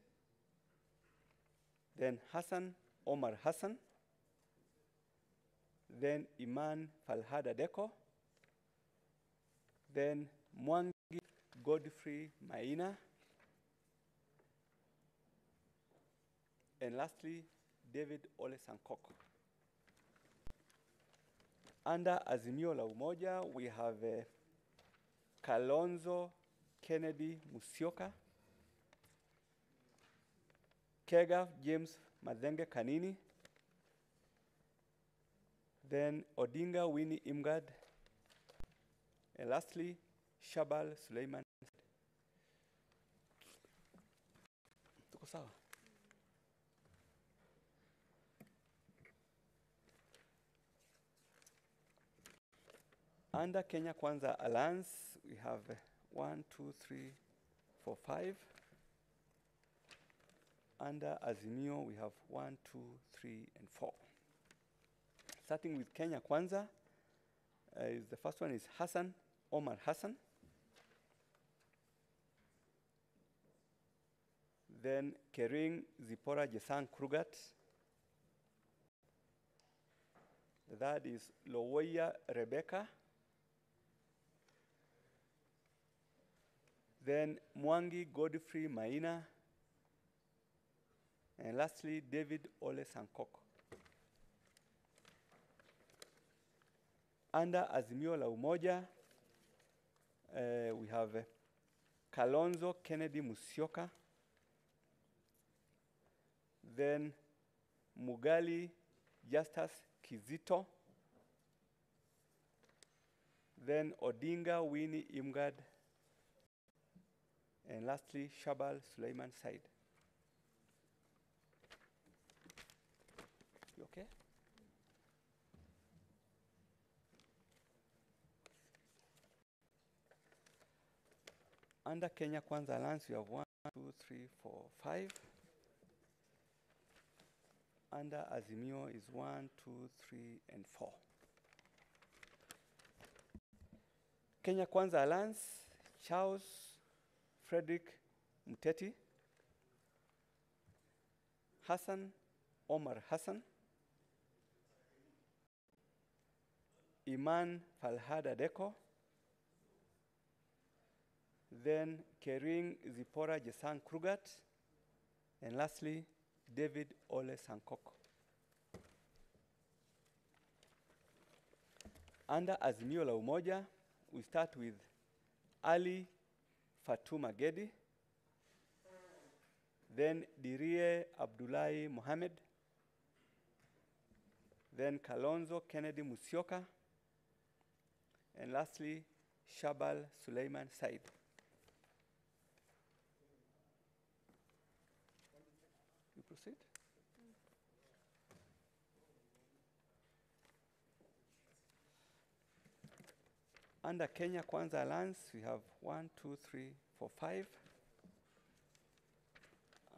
then Hassan Omar Hassan, then Iman Falhada Deko, then Mwangi Godfrey Maina, and lastly, David Ole Sankok. Under Azimio la Umoja, we have Kalonzo Kennedy Musyoka, Kega James Madenge Kanini, then Odinga Winnie Imgad, and lastly, Shabal Suleiman. Tuko sawa? Under Kenya Kwanza Alliance, we have 1, 2, 3, 4, 5. Under Azimio, we have 1, 2, 3, and 4. Starting with Kenya Kwanza, the first one is Hassan Omar Hassan. Then Kering Zipora Jesang Krugat. That is Lowoya Rebecca. Then Mwangi Godfrey Maina. And lastly, David Ole Sankok. Under Azimio la Umoja, we have Kalonzo Kennedy Musyoka, then Mugali Justus Kizito, then Odinga Winnie Imgad, and lastly, Shabal Suleiman Said. You okay? Under Kenya Kwanza Alliance, we have 1, 2, 3, 4, 5. Under Azimio is 1, 2, 3, and 4. Kenya Kwanza Alliance, Charles Frederick Muteti, Hassan Omar Hassan, Iman Falhada Deko, then Kering Zipora Jesang Krugat, and lastly, David Ole Sankok. Under Azimio la Umoja, we start with Ali Fatuma Gedi, then Dirie Abdullahi Mohammed, then Kalonzo Kennedy Musyoka, and lastly, Shabal Suleiman Said. You proceed. Under Kenya Kwanza Alliance, we have 1, 2, 3, 4, 5.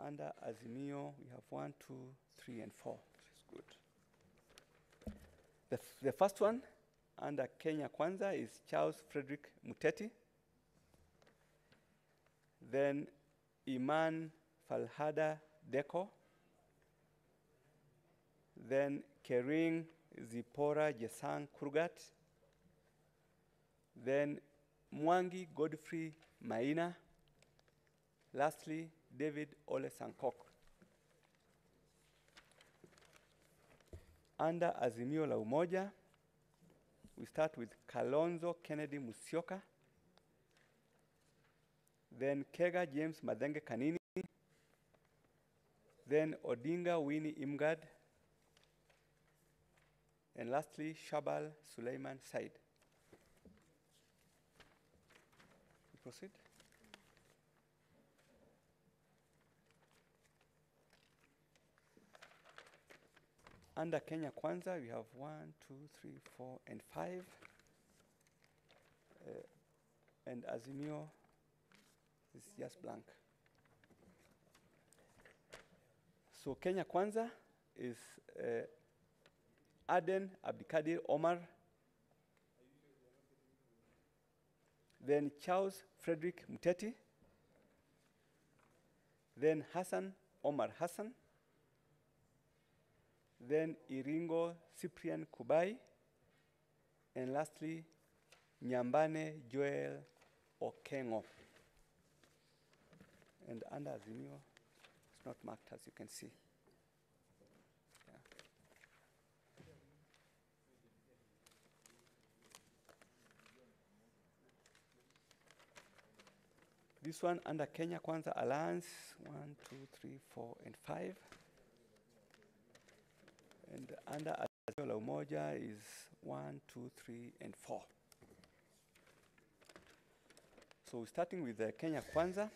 Under Azimio, we have 1, 2, 3, and 4, which is good. The first one, under Kenya Kwanza, is Charles Frederick Muteti. Then Iman Falhada Deko. Then Kering Zipora Jesang Krugat. Then Mwangi Godfrey Maina. Lastly, David Ole Sankok. Under Azimio la Umoja, we start with Kalonzo Kennedy Musyoka, then Kega James Madenge Kanini, then Odinga Winnie Imgad, and lastly, Shabal Suleiman Said. We proceed. Under Kenya Kwanza, we have 1, 2, 3, 4, and 5. And Azimio is just blank. So Kenya Kwanza is Aden Abdikadir Omar, then Charles Frederick Muteti, then Hassan Omar Hassan, then Iringo Cyprian Kubai, and lastly, Nyambane Joel Okengo. And under Azimio, it's not marked as you can see. Yeah. This one under Kenya Kwanza Alliance, 1, 2, 3, 4, and 5. And under Azimio la Umoja is 1, 2, 3, and 4. So starting with Kenya Kwanza,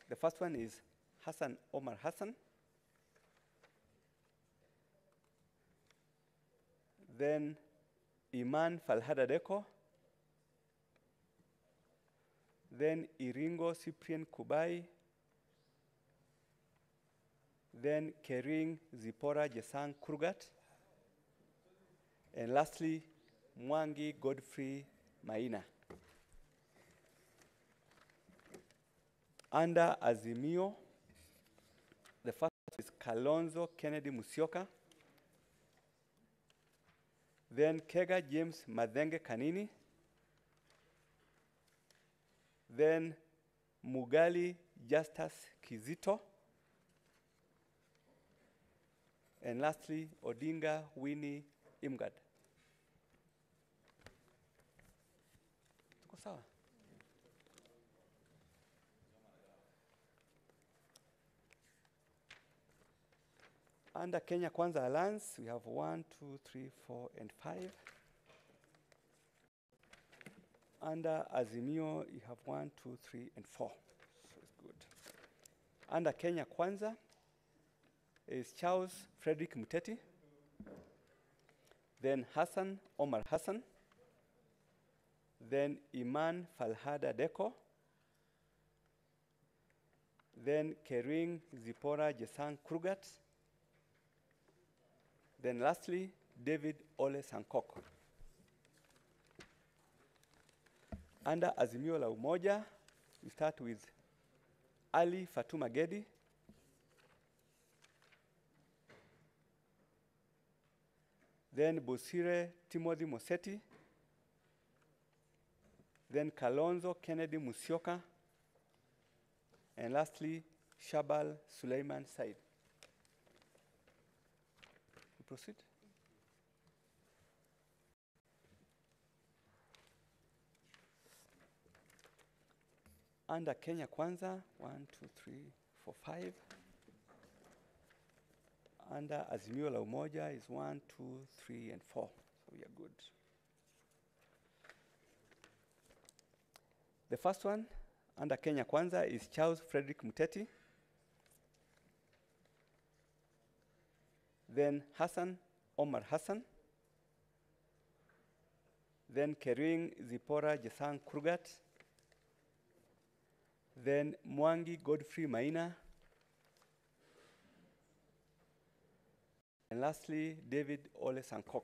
the first one is Hassan Omar Hassan. Then Iman Falhada Deko. Then Iringo Cyprian Kubai. Then Kering Zipora Jesang Kurgat. And lastly, Mwangi Godfrey Maina. Under Azimio, the first is Kalonzo Kennedy Musyoka. Then Kega James Madenge Kanini. Then Mugali Justus Kizito. And lastly, Odinga Winnie Imgad. Tuko sawa? Under Kenya Kwanza Alliance, we have 1, 2, 3, 4, and 5. Under Azimio, you have 1, 2, 3, and 4. So it's good. Under Kenya Kwanza is Charles Frederick Muteti, then Hassan Omar Hassan, then Iman Falhada Deko, then Kering Zipora Jesang Krugat, then lastly, David Ole Sankok. Under Azimio la Umoja, we start with Ali Fatuma Gedi, then Bosire Timothy Moseti, then Kalonzo Kennedy Musyoka, and lastly, Shabal Suleiman Said. We proceed. Under Kenya Kwanza, 1, 2, 3, 4, 5. Under Azimio la Umoja is 1, 2, 3, and 4. So we are good. The first one under Kenya Kwanza is Charles Frederick Muteti. Then Hassan Omar Hassan. Then Kering Zipora Jesang Krugat. Then Mwangi Godfrey Maina. And lastly, David Ole Sankok.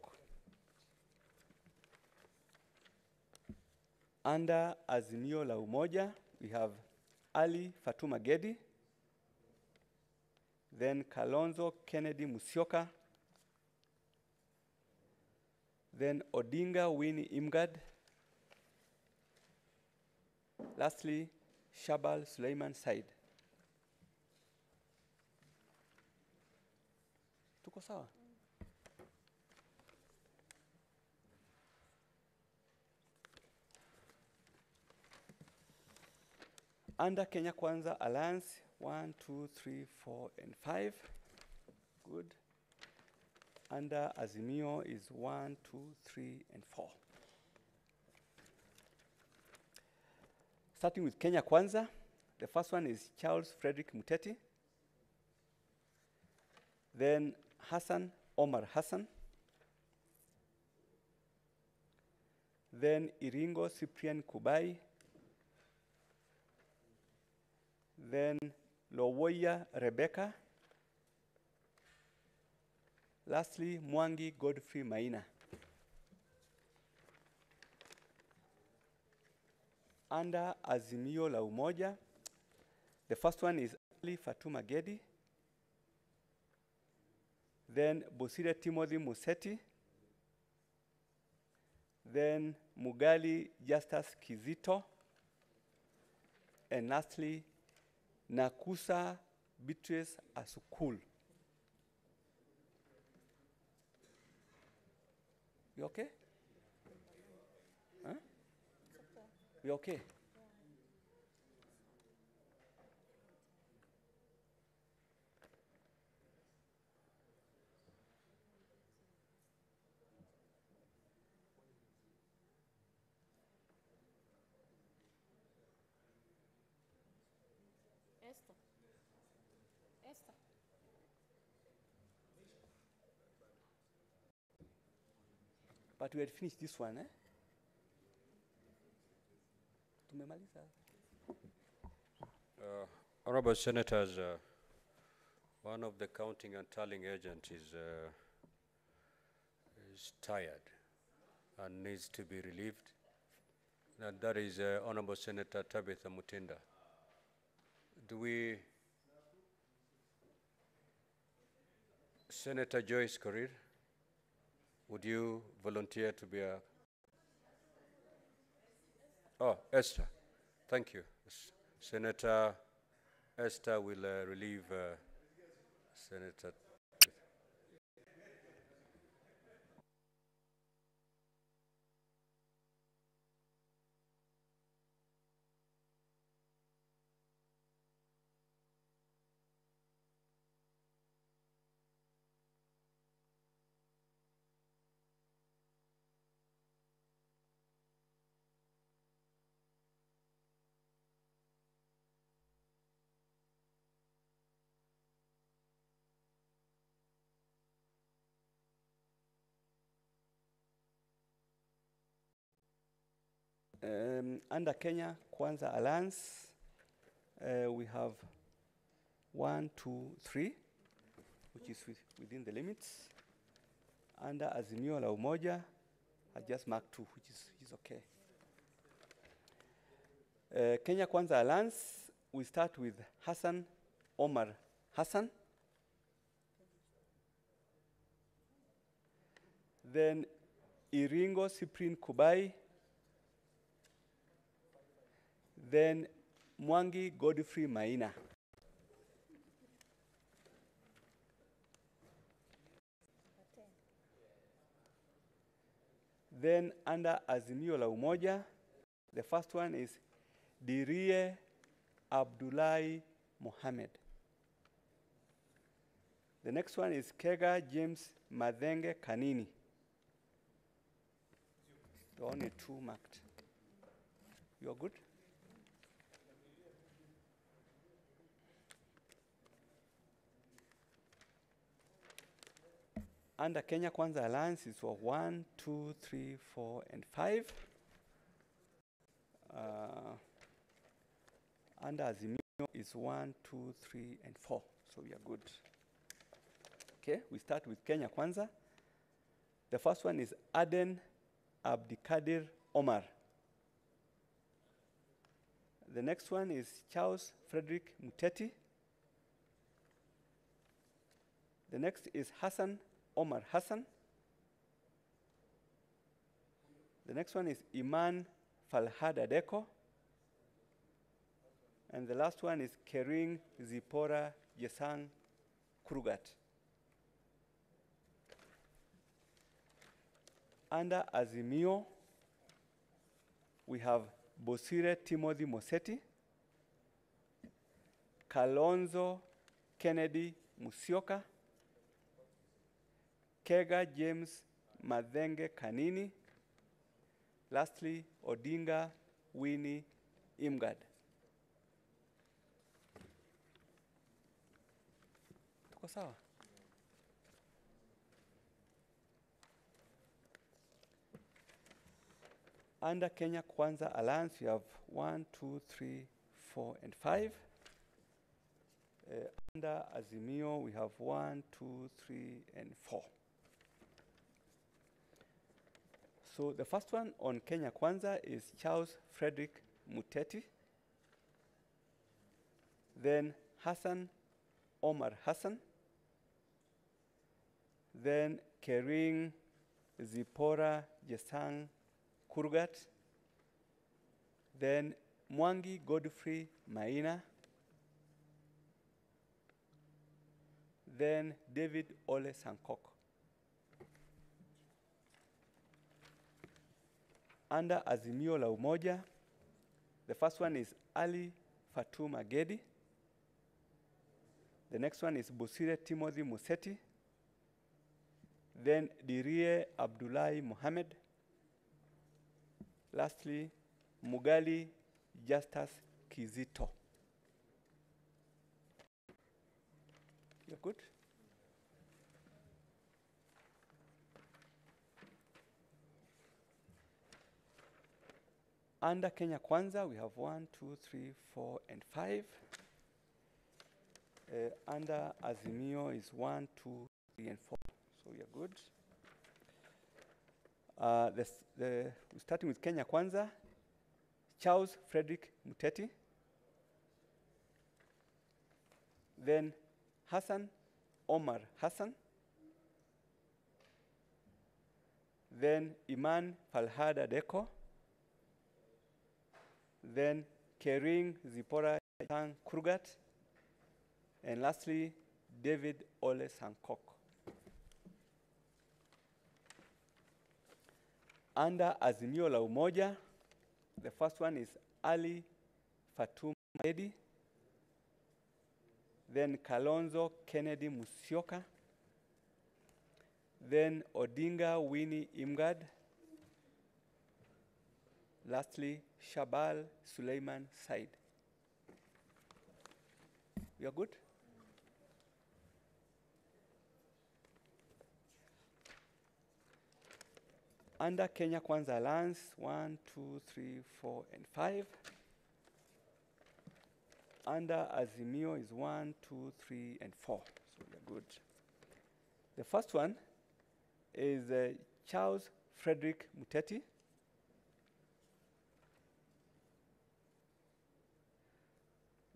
Under Azimio la Umoja, we have Ali Fatuma Gedi, then Kalonzo Kennedy Musyoka, then Odinga Winnie Imgad, lastly, Shabal Suleiman Said. Tuko sawa? Under Kenya Kwanza Alliance, 1, 2, 3, 4, and 5. Good. Under Azimio is 1, 2, 3, and 4. Starting with Kenya Kwanza, the first one is Charles Frederick Muteti. Then Hassan Omar Hassan. Then Iringo Cyprian Kubai. Then Lowoya Rebecca. Lastly, Mwangi Godfrey Maina. Under Azimio la Umoja, the first one is Ali Fatuma Gedi, then Bosire Timothy Museti, then Mugali Justus Kizito, and lastly, Nakusa Beatrice Asukul. You okay? Huh? You okay? Esther. Esther. But we had finished this one, eh? Tumemaliza. Honorable Senators, one of the counting and tallying agents is tired and needs to be relieved. And that is Honorable Senator Tabitha Mutinda. Do we... Senator Joyce Korir, would you volunteer to be a... Oh, Esther. Thank you. Senator Esther will relieve Senator. Under Kenya Kwanza Alliance, we have 1, 2, 3, which is within the limits. Under Azimio la Umoja, I just marked 2, which is okay. Kenya Kwanza Alliance, we start with Hassan Omar Hassan. Then Iringo Cyprian Kubai. Then Mwangi Godfrey Maina. Then under Azimio la Umoja, the first one is Dirie Abdullahi Mohammed. The next one is Kega James Madenge Kanini. There are only 2 marked. You are good? Under Kenya Kwanza Alliance is for 1, 2, 3, 4, and 5. Under Azimio is 1, 2, 3, and 4. So we are good. Okay, we start with Kenya Kwanza. The first one is Aden Abdikadir Omar. The next one is Charles Frederick Muteti. The next is Hassan Omar Hassan. The next one is Iman Falhada Deko. And the last one is Kering Zipora Yesang Krugat. Under Azimio, we have Bosire Timothy Moseti, Kalonzo Kennedy Musyoka, Kega James Madenge Kanini, lastly, Odinga Winnie Imgad. Tuko sawa? Under Kenya Kwanza Alliance, we have 1, 2, 3, 4, and 5. Under Azimio, we have 1, 2, 3, and 4. So the first one on Kenya Kwanza is Charles Frederick Muteti. Then Hassan Omar Hassan. Then Kering Zipora Jesang Kurgat. Then Mwangi Godfrey Maina. Then David Ole Sankok. Under Azimio la Umoja, the first one is Ali Fatuma Gedi. The next one is Busire Timothy Museti. Then Dirie Abdullahi Mohammed. Lastly, Mugali Justus Kizito. You're good? Under Kenya Kwanza, we have 1, 2, 3, 4, and 5. Under Azimio is 1, 2, 3, and 4. So we are good. We're starting with Kenya Kwanza. Charles Frederick Muteti. Then Hassan Omar Hassan. Then Iman Falhada Deko. Then Kering Zipora Sang Kurgat. And lastly, David Ole Sankok. Under Azimio la Umoja, the first one is Ali Fatuma Edi. Then Kalonzo Kennedy Musyoka. Then Odinga Winnie Imgad. Lastly, Shabal Suleiman Said. We are good? Under Kenya Kwanza Alliance, 1, 2, 3, 4, and 5. Under Azimio is 1, 2, 3, and 4. So we are good. The first one is Charles Frederick Muteti.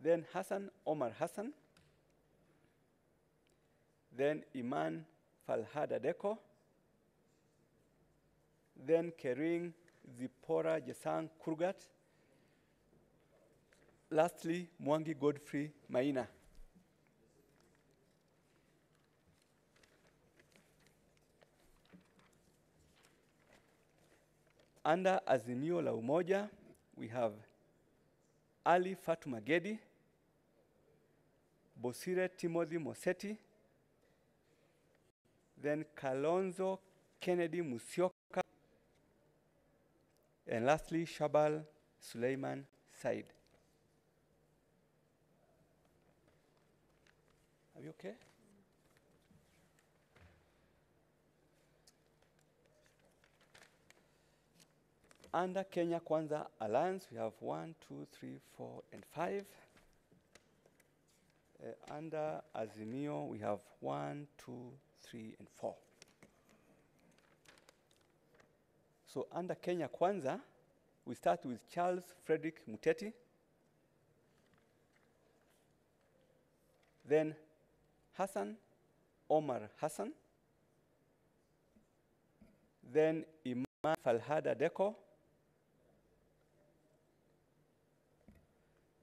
Then Hassan Omar Hassan. Then Iman Falhada Deko. Then Kering Zipora Jesang Kurgat. Lastly, Mwangi Godfrey Maina. Under Azimio la Umoja, we have Ali Fatuma Gedi, Bosire Timothy Moseti, then Kalonzo Kennedy Musyoka, and lastly, Shabal Suleiman Said. Are you okay? Under Kenya Kwanza Alliance, we have 1, 2, 3, 4, and 5. Under Azimio, we have 1, 2, 3, and 4. So under Kenya Kwanza, we start with Charles Frederick Muteti. Then Hassan Omar Hassan. Then Iman Falhada Deko.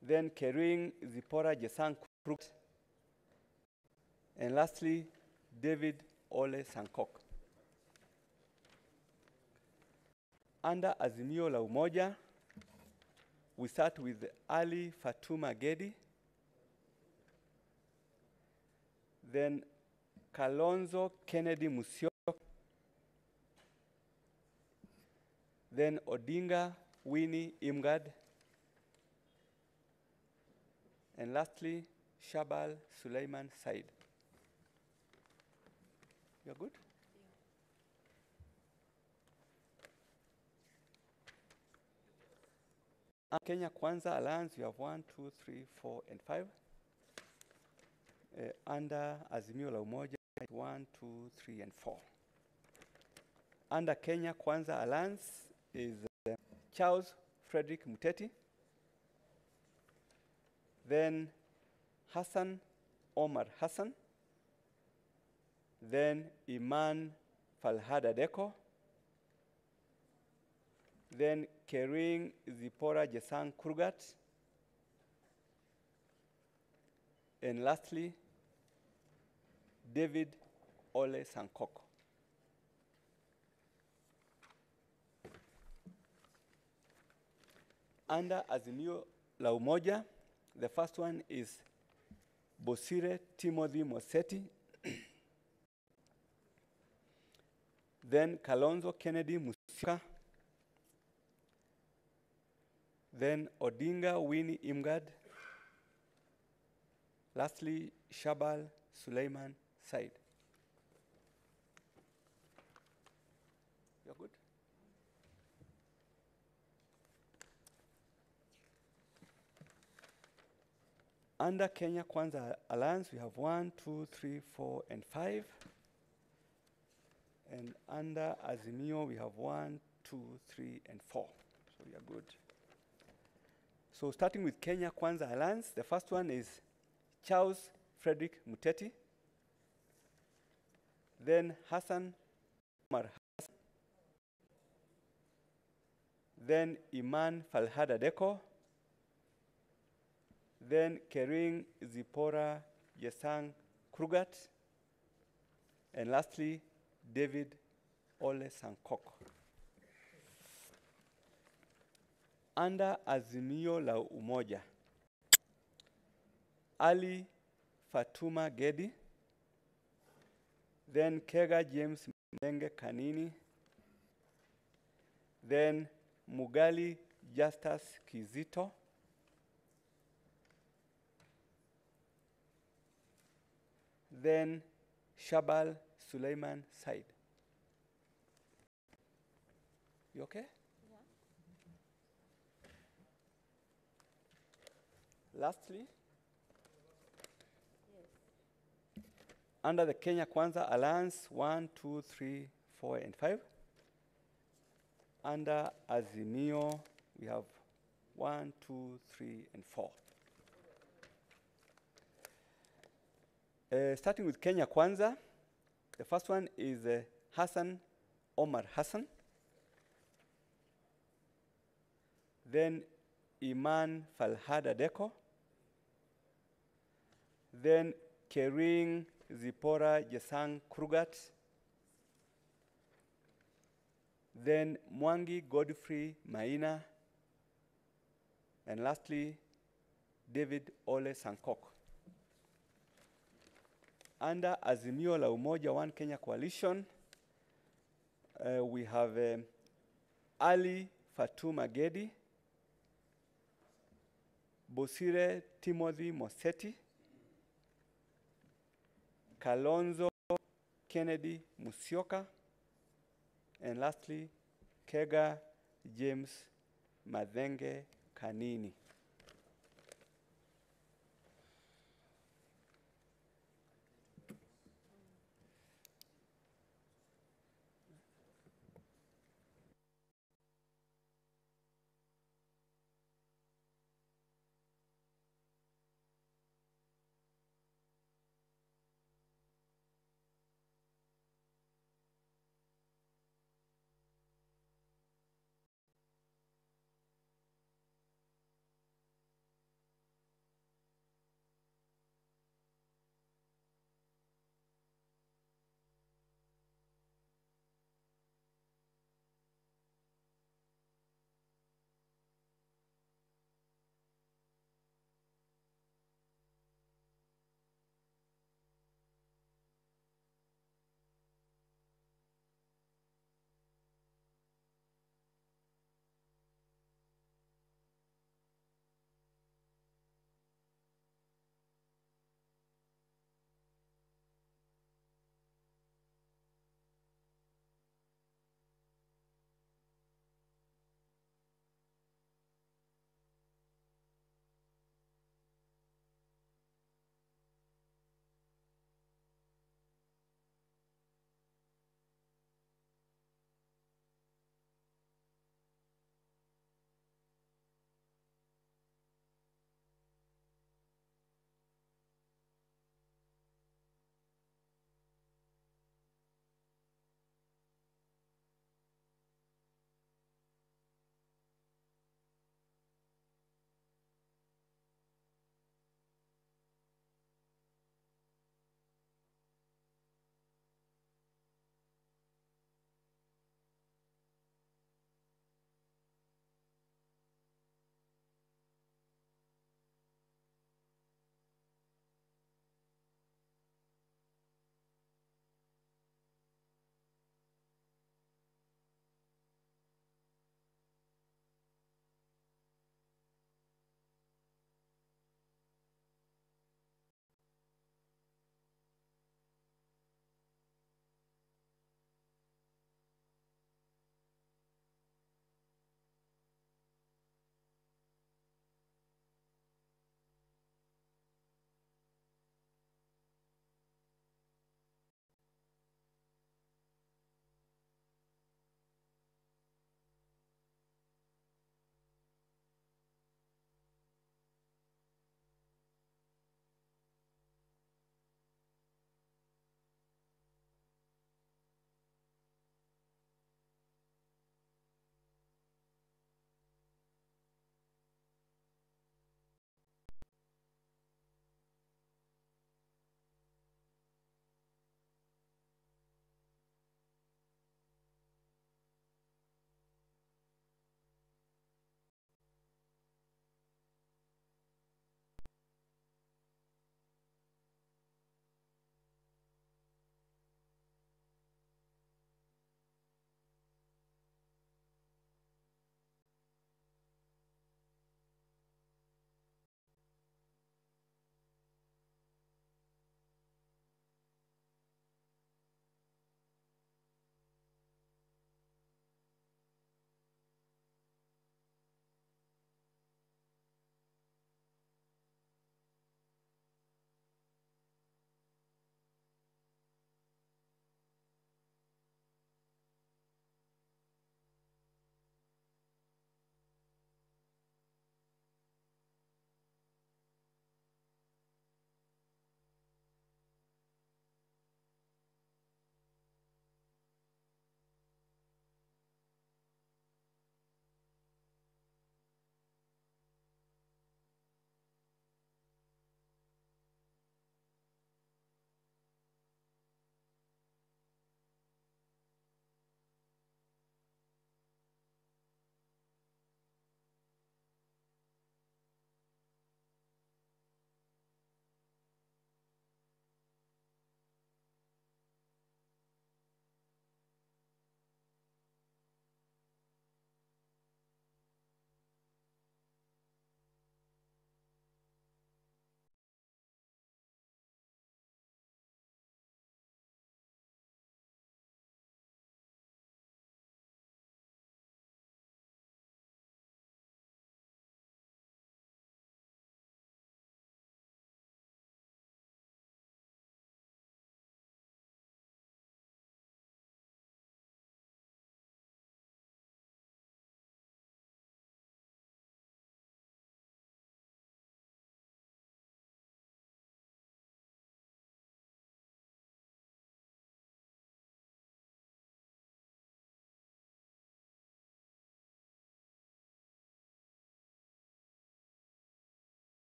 Then Kering Zipora Jesang Kruk. And lastly, David Ole Sankok. Under Azimio la Umoja, we start with Ali Fatuma Gedi. Then Kalonzo Kennedy Musyoka. Then Odinga Winnie Imgad. And lastly, Shabal Suleiman Said. You're good? Yeah. Kenya Kwanza Alliance, you have 1, 2, 3, 4, and 5. Under Azimio la Umoja, 1, 2, 3, and 4. under Kenya Kwanza Alliance is Charles Frederick Muteti. Then Hassan Omar Hassan. Then Iman Falhada Deko. Then Kering Zipora Jesang Kurgat. And lastly, David Ole Sankoko. Under Azimio la Umoja, the first one is Bosire Timothy Moseti. Then Kalonzo Kennedy Musyoka. Then Odinga Winnie Imgad. Lastly, Shabal Suleiman Said. You're good? Under Kenya Kwanza Alliance, we have 1, 2, 3, 4, and 5. And under Azimio, we have 1, 2, 3, and 4. So we are good. So starting with Kenya Kwanza Alliance, the first one is Charles Frederick Muteti. Then Hassan Omar Hassan. Then Iman Falhada Deko. Then Kering Zipora Yesang Krugat. And lastly, David Ole Sankok. Under Azimio la Umoja, Ali Fatuma Gedi. Then Kega James Menge Kanini. Then Mugali Justus Kizito. Then Shabal Suleiman Said. You okay? Yeah. Lastly, under the Kenya Kwanza Alliance, 1, 2, 3, 4, and 5. Under Azimio, we have 1, 2, 3, and 4. Starting with Kenya Kwanza, the first one is Hassan Omar Hassan. Then Iman Falhada Deko. Then Kering Zipora Jesang Krugat. Then Mwangi Godfrey Maina. And lastly, David Ole Sankok. Under Azimio la Umoja One Kenya Coalition, we have Ali Fatuma Gedi, Bosire Timothy Moseti, Kalonzo Kennedy Musyoka, and lastly, Kega James Madenge Kanini.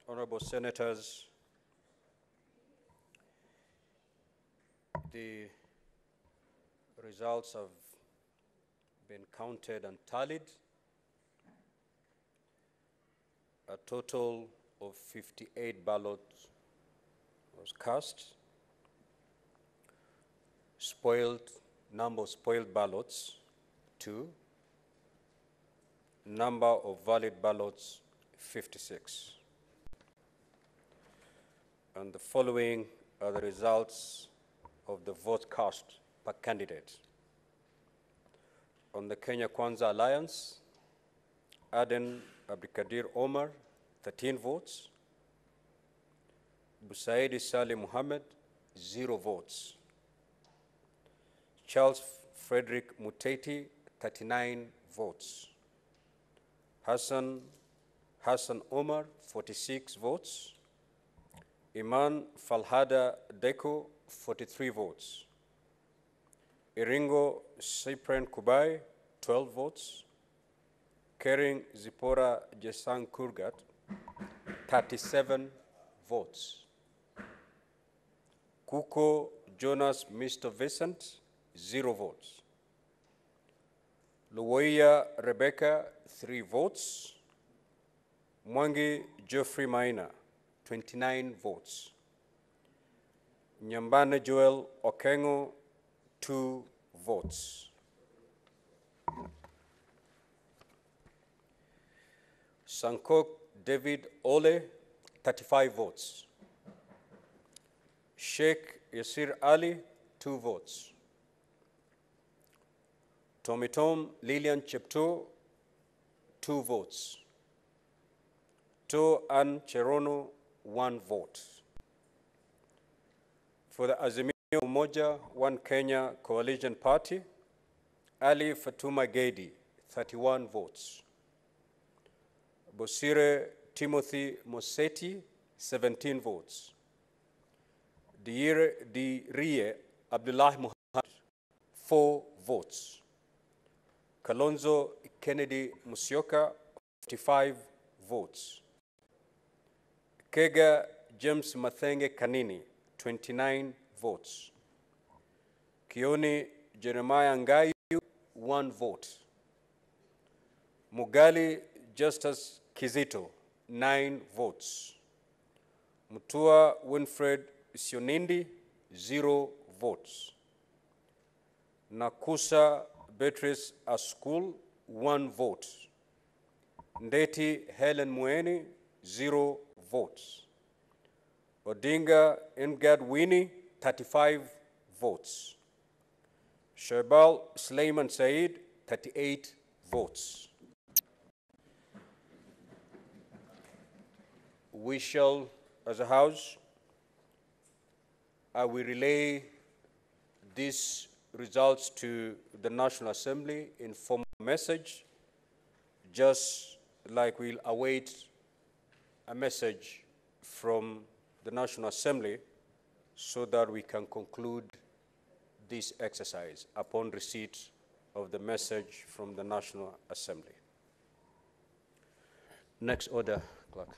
Honorable Senators, the results have been counted and tallied. A total of 58 ballots was cast. Number of spoiled ballots, 2. Number of valid ballots, 56. And the following are the results of the vote cast per candidate. On the Kenya Kwanza Alliance, Aden Abdikadir Omar, 13 votes. Busaidi Saleh Muhammad, 0 votes. Charles Frederick Muteti, 39 votes. Hassan Omar, 46 votes. Iman Falhada Deko, 43 votes. Iringo Cyprian Kubai, 12 votes. Kering Zipora Jesang Kurgat, 37 votes. Kuko Jonas Mr. Vincent, 0 votes. Luwaya Rebecca, 3 votes. Mwangi Geoffrey Maina, 29 votes. Nyambane Joel Okengo, 2 votes. Sankok David Ole, 35 votes. Sheikh Yasir Ali, 2 votes. Tomitom Lilian Chepto, 2 votes. To Ann Cherono, 1 vote. For the Azimio Umoja One Kenya Coalition Party, Ali Fatuma Gedi, 31 votes. Bosire Timothy Moseti, 17 votes. Dirie Abdullah Muhammad, 4 votes. Kalonzo Kennedy Musyoka, 45 votes. Kega James Mathenge Kanini, 29 votes. Kioni Jeremiah Ngayu, 1 vote. Mugali Justus Kizito, 9 votes. Mutua Winfred Sionindi, 0 votes. Nakusa Beatrice Askul, 1 vote. Ndeti Helen Mueni, 0 votes. Odinga Ingad Winnie, 35 votes. Sherbal Sleiman Said, 38 votes. We shall, as a House, I will relay these results to the National Assembly in form of message, just like we'll await a message from the National Assembly so that we can conclude this exercise upon receipt of the message from the National Assembly. Next order, Clerk.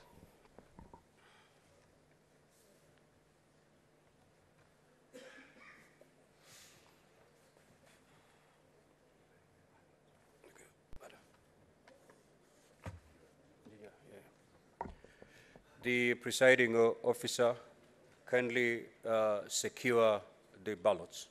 The presiding officer kindly secure the ballots.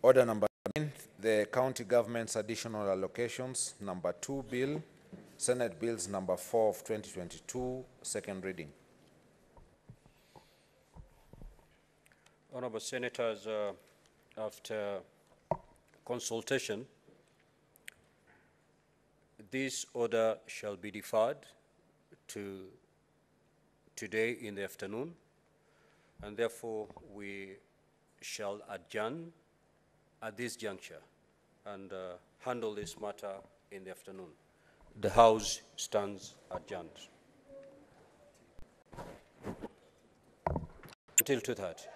Order number 9, the county government's additional allocations, number 2 bill, Senate Bills number 4 of 2022, second reading. Honorable Senators, after consultation, this order shall be deferred to today in the afternoon, and therefore we shall adjourn at this juncture and handle this matter in the afternoon. The House stands adjourned until 2:30.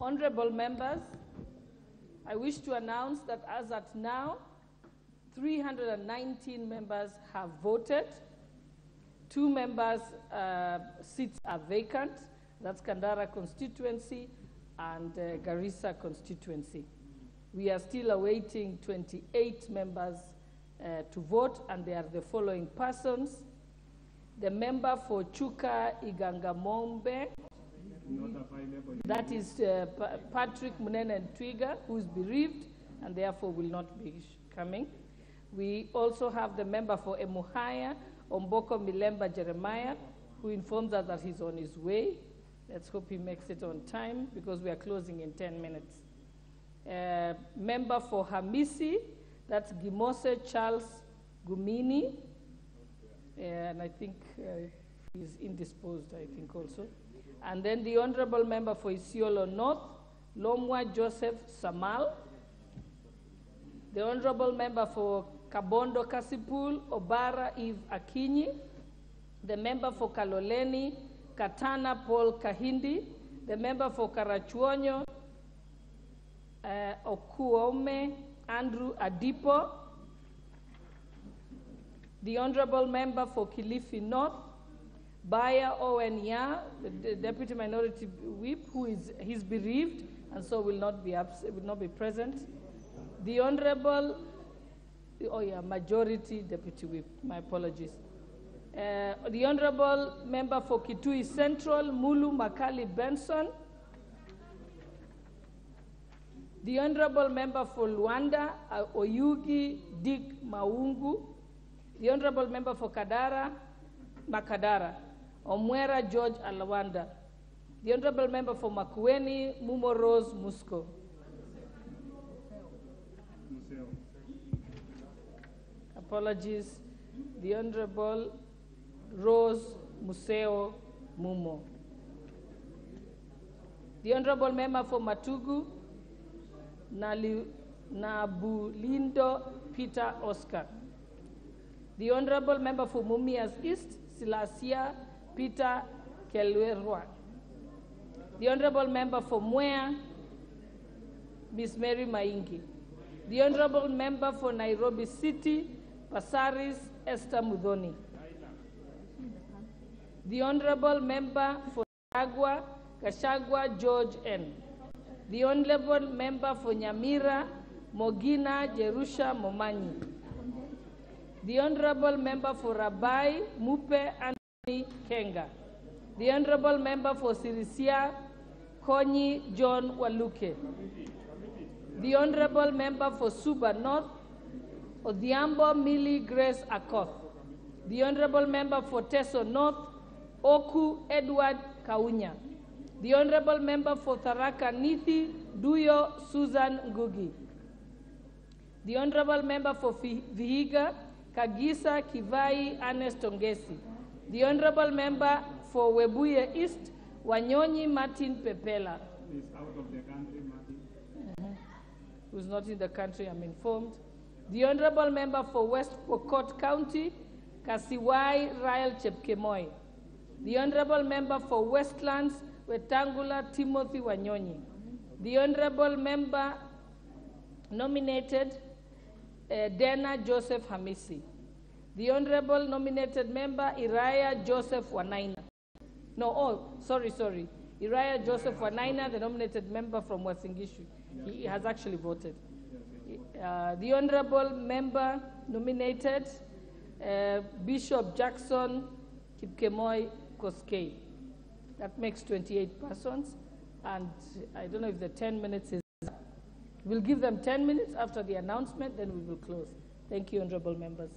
Honorable members, I wish to announce that as at now, 319 members have voted. 2 members' seats are vacant. That's Kandara constituency and Garissa constituency. We are still awaiting 28 members to vote, and they are the following persons. The member for Chuka Igangamombe, that is Patrick Munene Twiga, who is bereaved and therefore will not be coming. We also have the member for Emuhaya, Omboko Milemba Jeremiah, who informs us that he's on his way. Let's hope he makes it on time because we are closing in 10 minutes. Member for Hamisi, that's Gimose Charles Gumini, and I think he's indisposed, I think also. And then the Honorable Member for Isiolo North, Lomwa Joseph Samal. The Honorable Member for Kabondo Kasipul, Obara Eve Akinyi. The Member for Kaloleni, Katana Paul Kahindi. The Member for Karachuonyo, Okuome Andrew Adipo. The Honorable Member for Kilifi North, Baya Owen Ya, the Deputy Minority Whip, he's bereaved and so will not be present. The Honorable, Majority Deputy Whip, my apologies. The Honorable Member for Kitui Central, Mulu Makali Benson. The Honorable Member for Luanda, Oyugi Dick Maungu. The Honorable Member for Makadara, Omwera George Alawanda. The Honorable Member for Makueni, Mumo Rose Musco. Apologies. The Honorable Rose Museo Mumo. The Honorable Member for Matugu, Nabulindo Peter Oscar. The Honorable Member for Mumias East, Silasia Peter Kelwerwa. The Honorable Member for Mwea, Miss Mary Maingi. The Honorable Member for Nairobi City, Pasaris Esther Mudhoni. The Honorable Member for Gashagwa George N. The Honorable Member for Nyamira, Mogina Jerusha Momanyi. The Honorable Member for Rabai, Mupe Anthony Kenga. The Honorable Member for Sirisia, Konyi John Waluke. The Honorable Member for Suba North, Odhiambo Millie Grace Akoth. The Honorable Member for Teso North, Oku Edward Kaunya. The Honorable Member for Tharaka Nithi, Duyo Susan Ngugi. The Honorable Member for Vihiga, Kagisa Kivai Ernest Ongesi. The Honorable Member for Webuye East, Wanyonyi Martin Pepela. Who is out of the country, Martin? Who's not in the country, I'm informed. The Honorable Member for West Pokot County, Kasiwai Rael Chepkemoi. The Honorable Member for Westlands, Wetangula Timothy Wanyonyi. The Honorable Member nominated Dena Joseph Hamisi. The Honorable nominated member Iriah Joseph Wanaina. Sorry. Iriah Joseph Wanaina, the nominated member from Wasingishu. He has actually voted. The Honorable member nominated Bishop Jackson Kipkemoi Koskei. That makes 28 persons, and I don't know if the 10 minutes is up. We'll give them 10 minutes after the announcement, then we will close. Thank you, honorable members.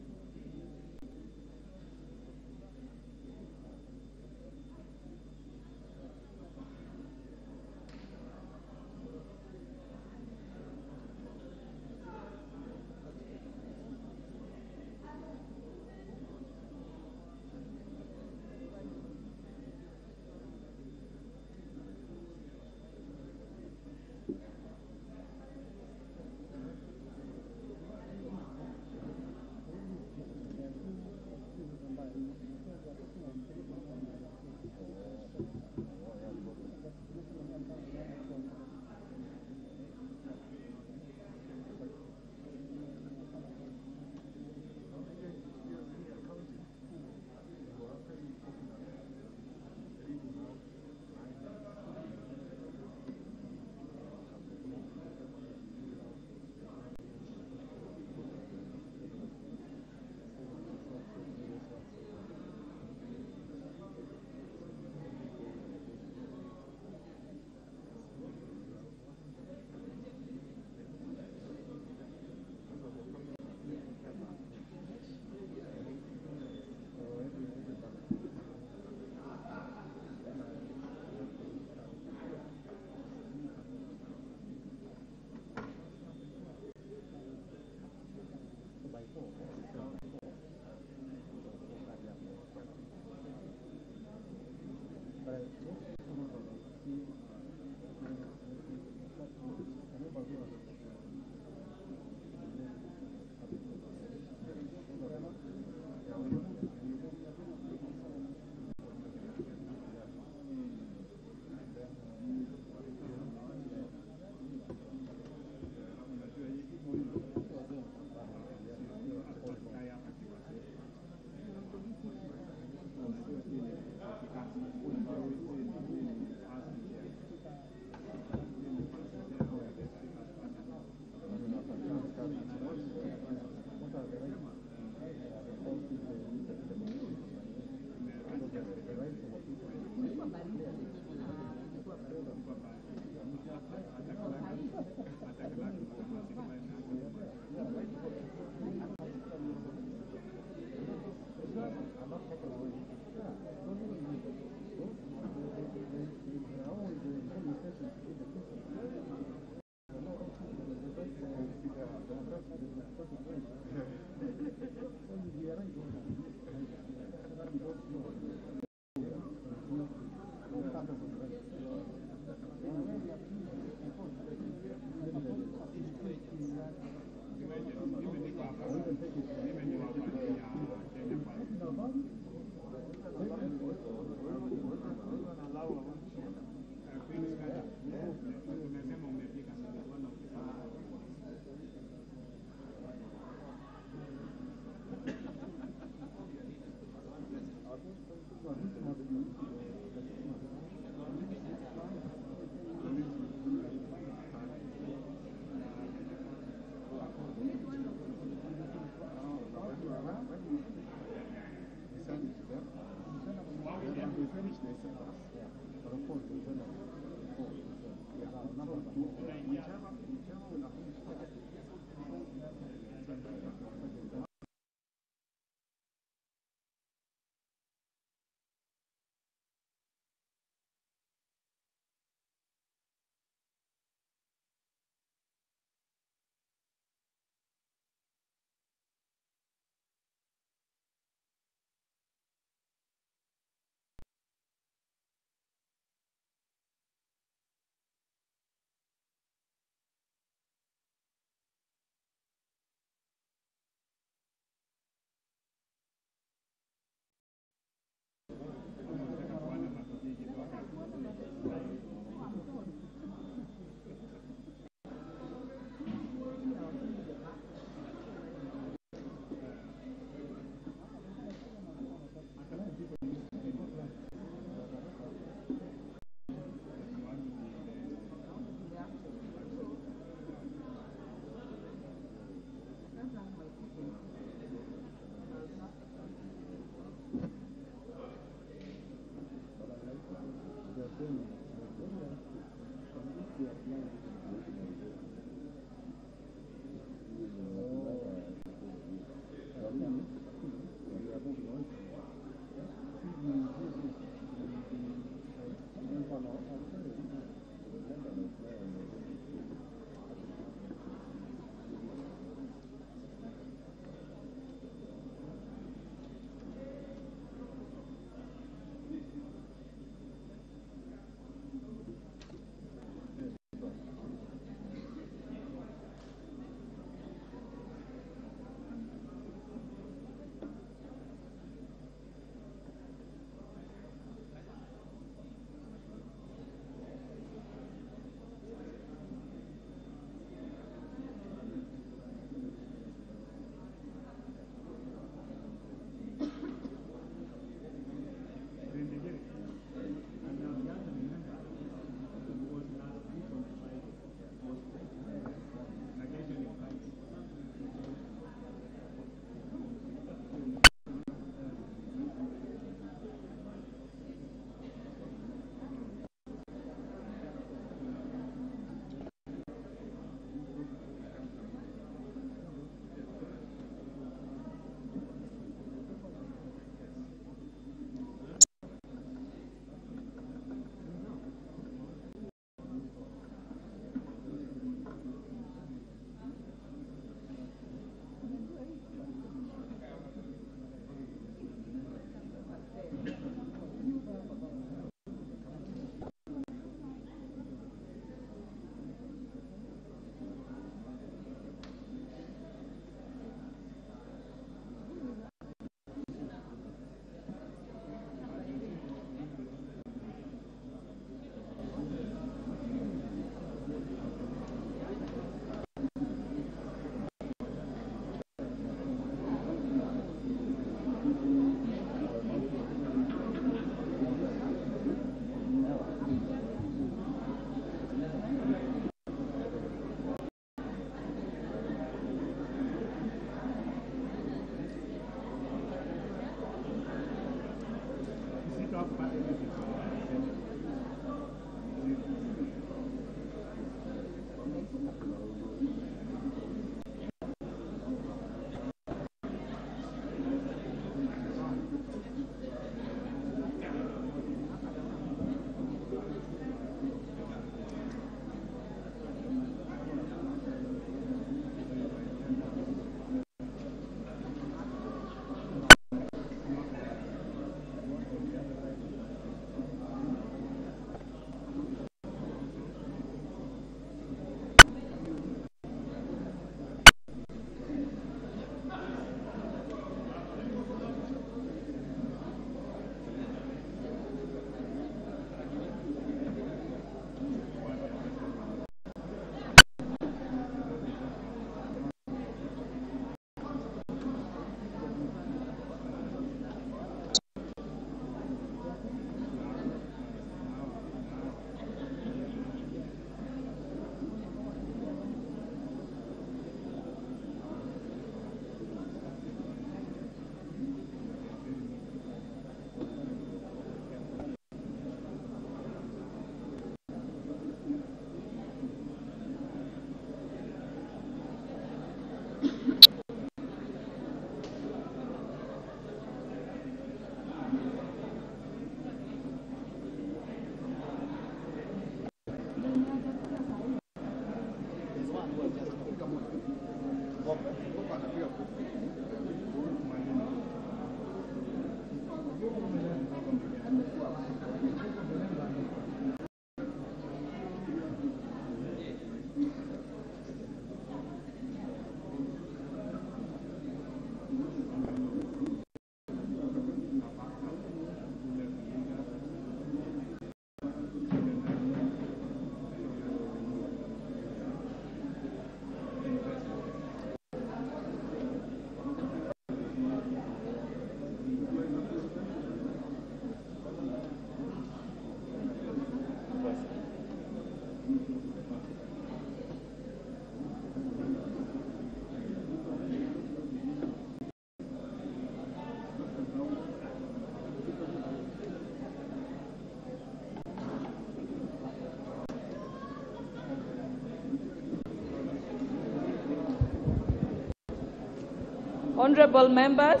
Honorable members,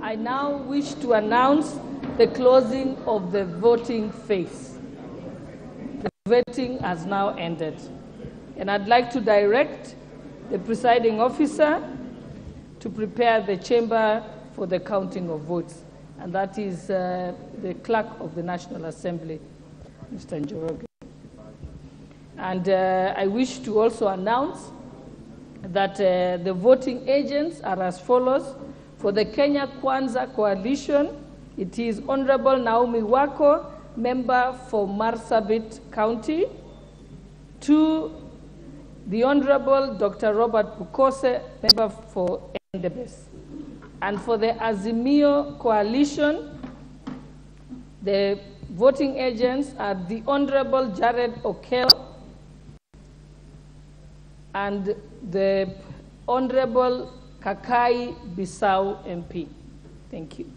I now wish to announce the closing of the voting phase. The voting has now ended. And I'd like to direct the presiding officer to prepare the chamber for the counting of votes. And that is the clerk of the National Assembly, Mr. Njoroge. And I wish to also announce that the voting agents are as follows. For the Kenya Kwanza Coalition, it is Honorable Naomi Wako, member for Marsabit County. 2, the Honorable Dr. Robert Bukose, member for Endebess. And for the Azimio Coalition, the voting agents are the Honorable Jared Okello and the Honorable Kakai Bissau MP. Thank you.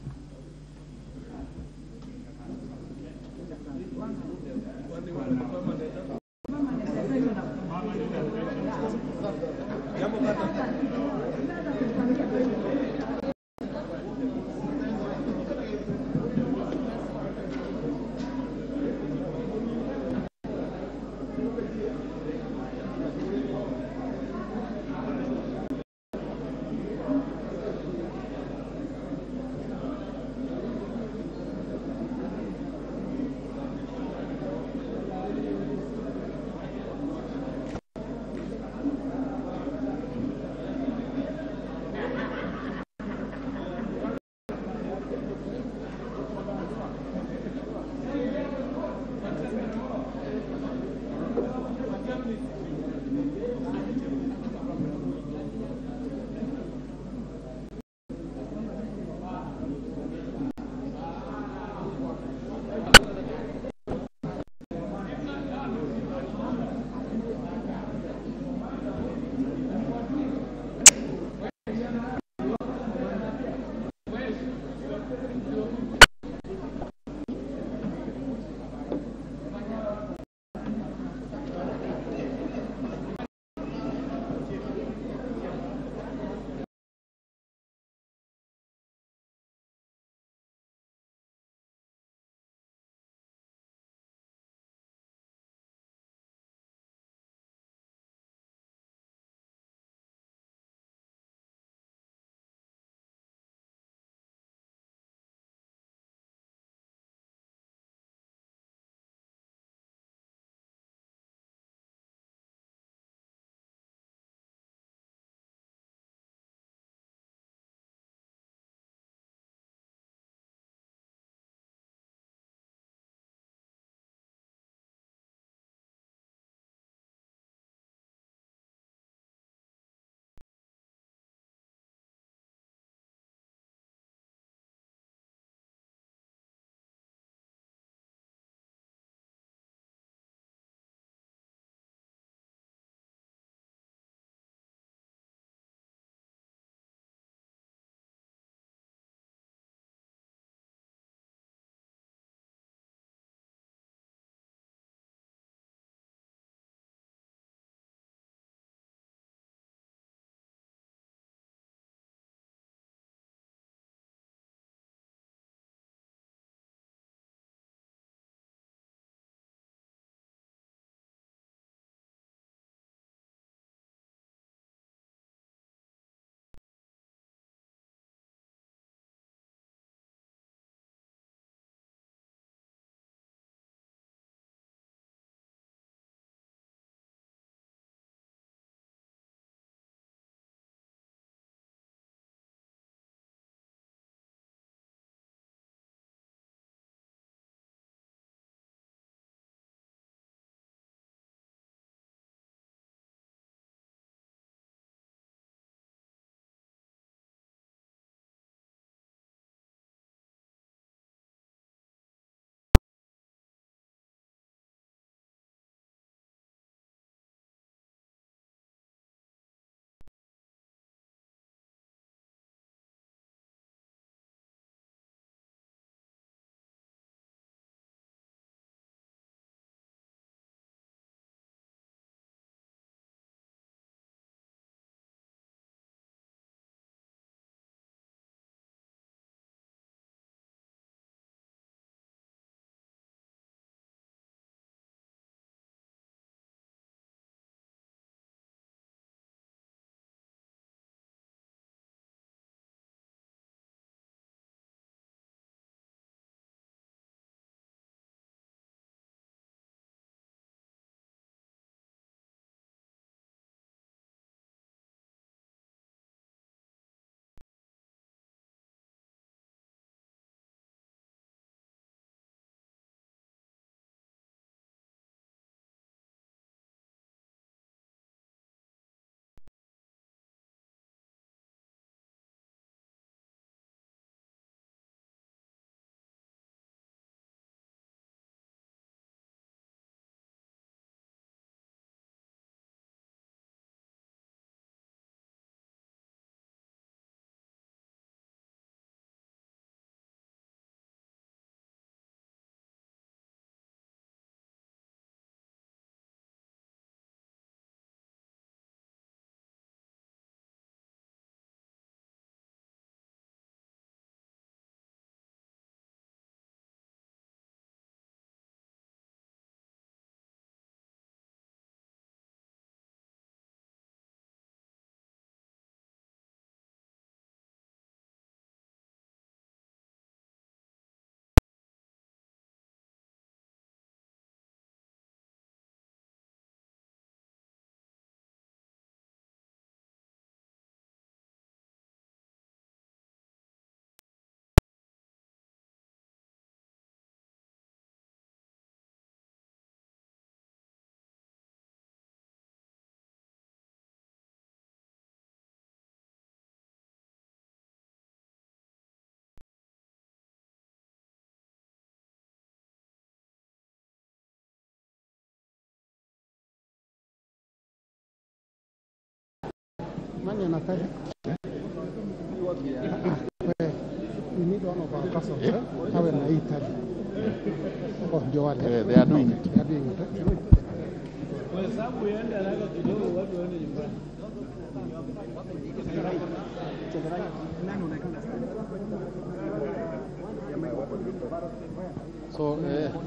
Nani anataka? We need one of our persons. Hawe na hii tali. Oh, ndio wale. They are doing it. They are doing it. Kwa sababu yende haraka kidogo watu waende nyumbani. So,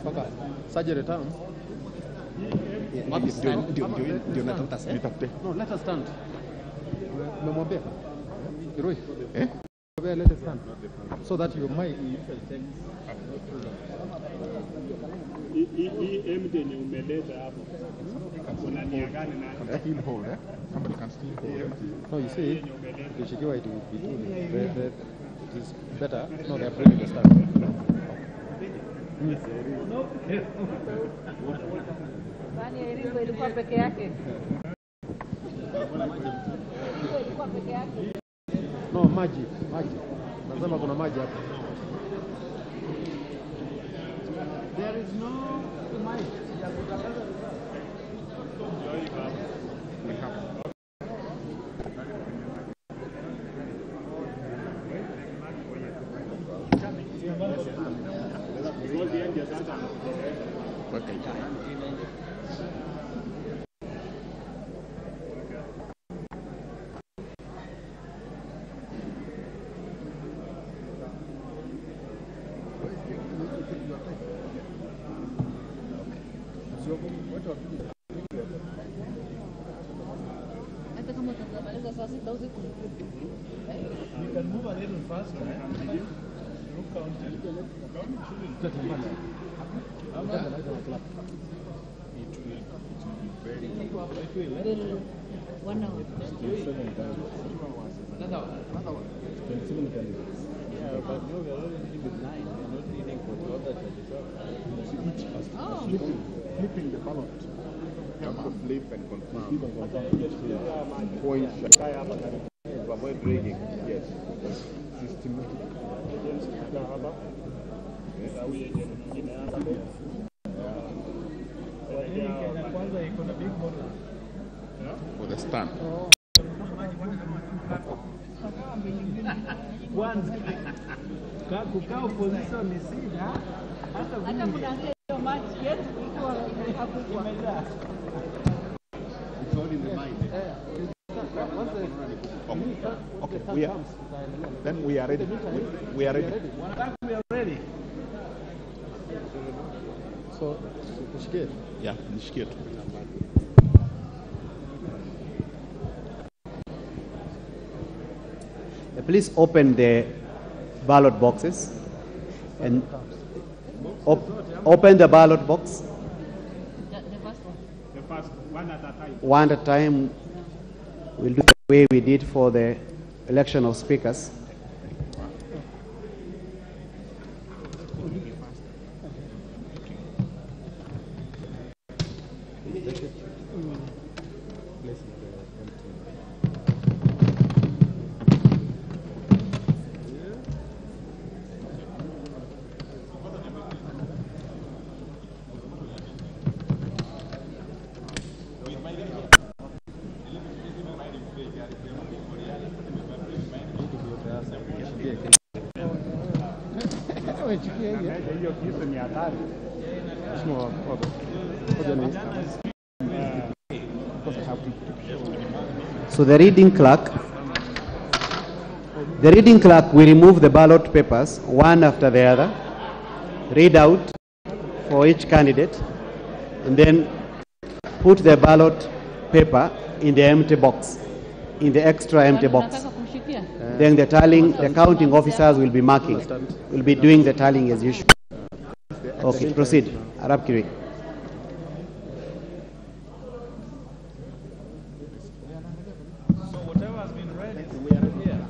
paka surgery term. Ndio natafuta nitafute. No, let us stand. Memwambia. Kirui. Let us stand. So that you might. Hii MD ni umeleta hapo. Kuna nia gani na? Still hold, eh? Somebody can still hold. No, you see, ikishikiwa it will be too. It is better. No, they are bringing the staff. Bani Erigo ilikuwa peke yake. Ilikuwa peke yake. No, maji. Nasema kuna maji hapa. There is no mic. We have. Okay. Hata kama tutamaliza saa 6 usiku. You can move a little faster. Look counting. It will be very 1 hour. 27 candidates. Yeah, but no, we are only dealing with 9. We are not dealing for the other 27. Flipping the ballot. You have to flip and confirm. Point. To avoid rigging. Yes. Systematic. For the stand. Kwanza kukaa opposition ni sida hata kunaanzia hiyo match yetu ilikuwa hakukua. It's all in the mind. Okay. We are ready. We are ready. We are ready. So, nishikie. Yeah, nishikie tu. Please open the ballot boxes and open the ballot box. The first one at a time. One at a time. We'll do the way we did for the election of speakers. Hiyo kitu ni hatari. So the reading clerk will remove the ballot papers one after the other, read out for each candidate, and then put the ballot paper in the empty box, in the extra empty box. Then the counting officers will be marking, will be doing the tallying as usual. Okay, proceed. Arab Kiri. So whatever has been read, we are here.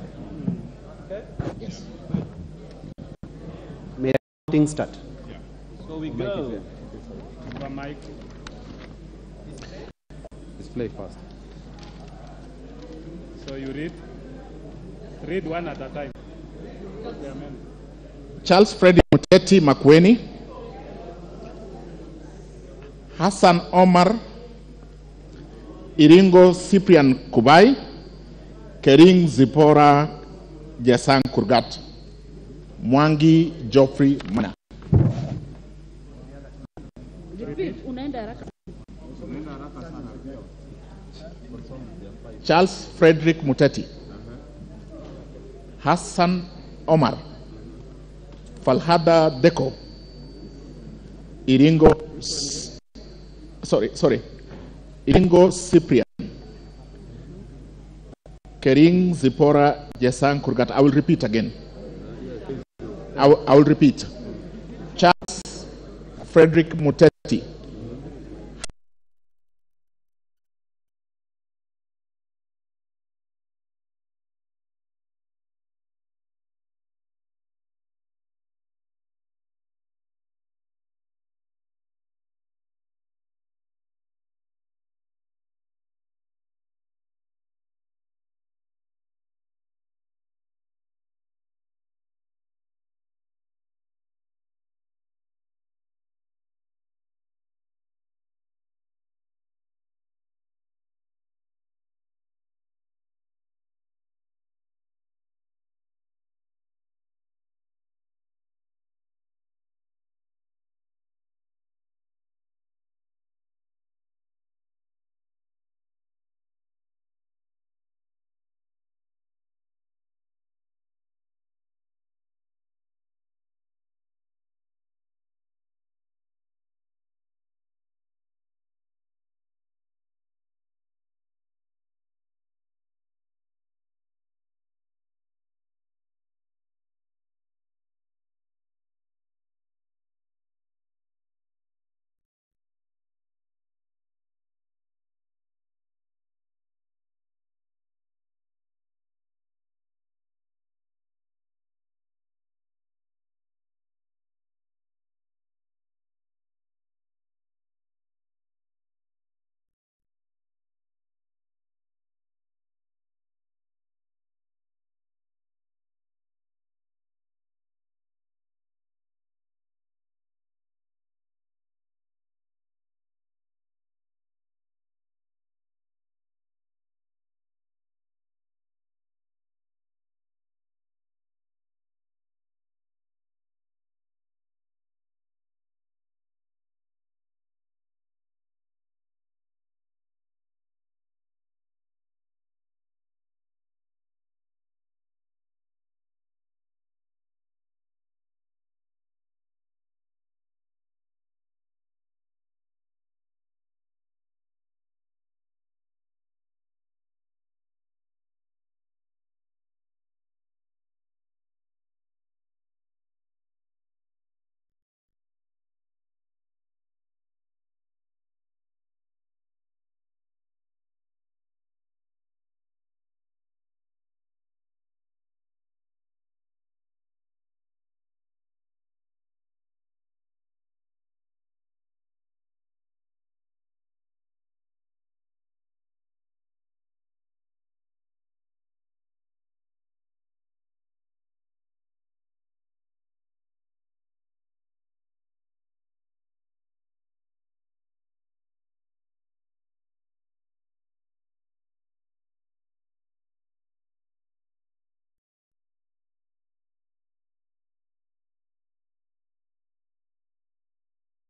Okay? Yes. May the counting start. Yeah. So we go. Mike. Display first. So you read? Read one at a time. Charles Freddy Muteti Makweni, Hassan Omar Iringo Cyprian Kubai, Kering Zipora Jesang Kurgat, Mwangi Geoffrey Mana. Charles Frederick Muteti, Hassan Omar, Falhada Deko, Iringo Cyprian, Kering Zipora Jesang Kurgat. I will repeat again. I will repeat. Charles Frederick Muteti,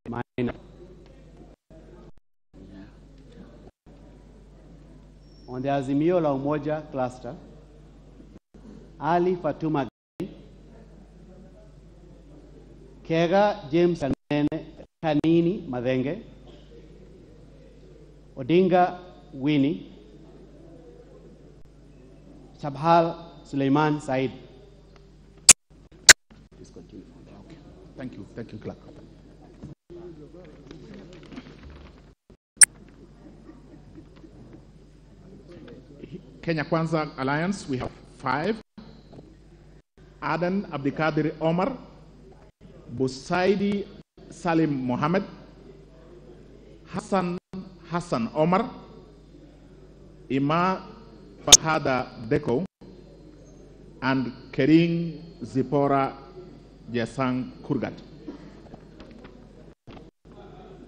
Minor. On the Azimio la Umoja cluster, Ali Fatuma Kega James Kanini Madenge, Odinga Winnie, Shabhal Suleiman Said. Please continue. Okay. Thank you, clerk. Kenya Kwanza Alliance, we have 5. Adan Abdikadir Omar, Busaidi Salim Mohammed, Hassan Omar, Ima Fahada Deko, and Kering Zipora Jesang Kurgat.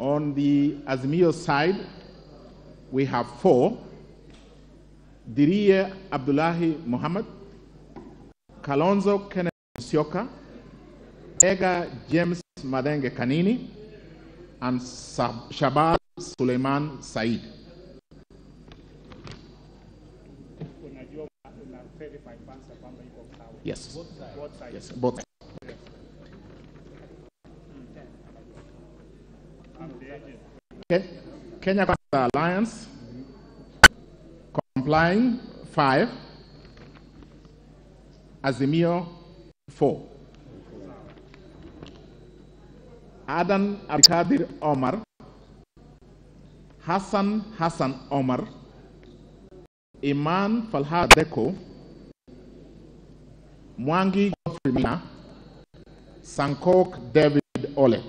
On the Azimio side, we have 4. Dirie Abdullahi Muhammad, Kalonzo Kennedy Musyoka, Ega James Madenge Kanini, and Shabal Suleiman Said. Yes. Both sides. Yes, both sides. Okay. Kenya Kwanza Alliance, complying 5, Azimio 4. Adan Abdikadir Omar, Hassan Omar, Iman Falha Deko, Mwangi Godfrey Mina, Sankok David Ole.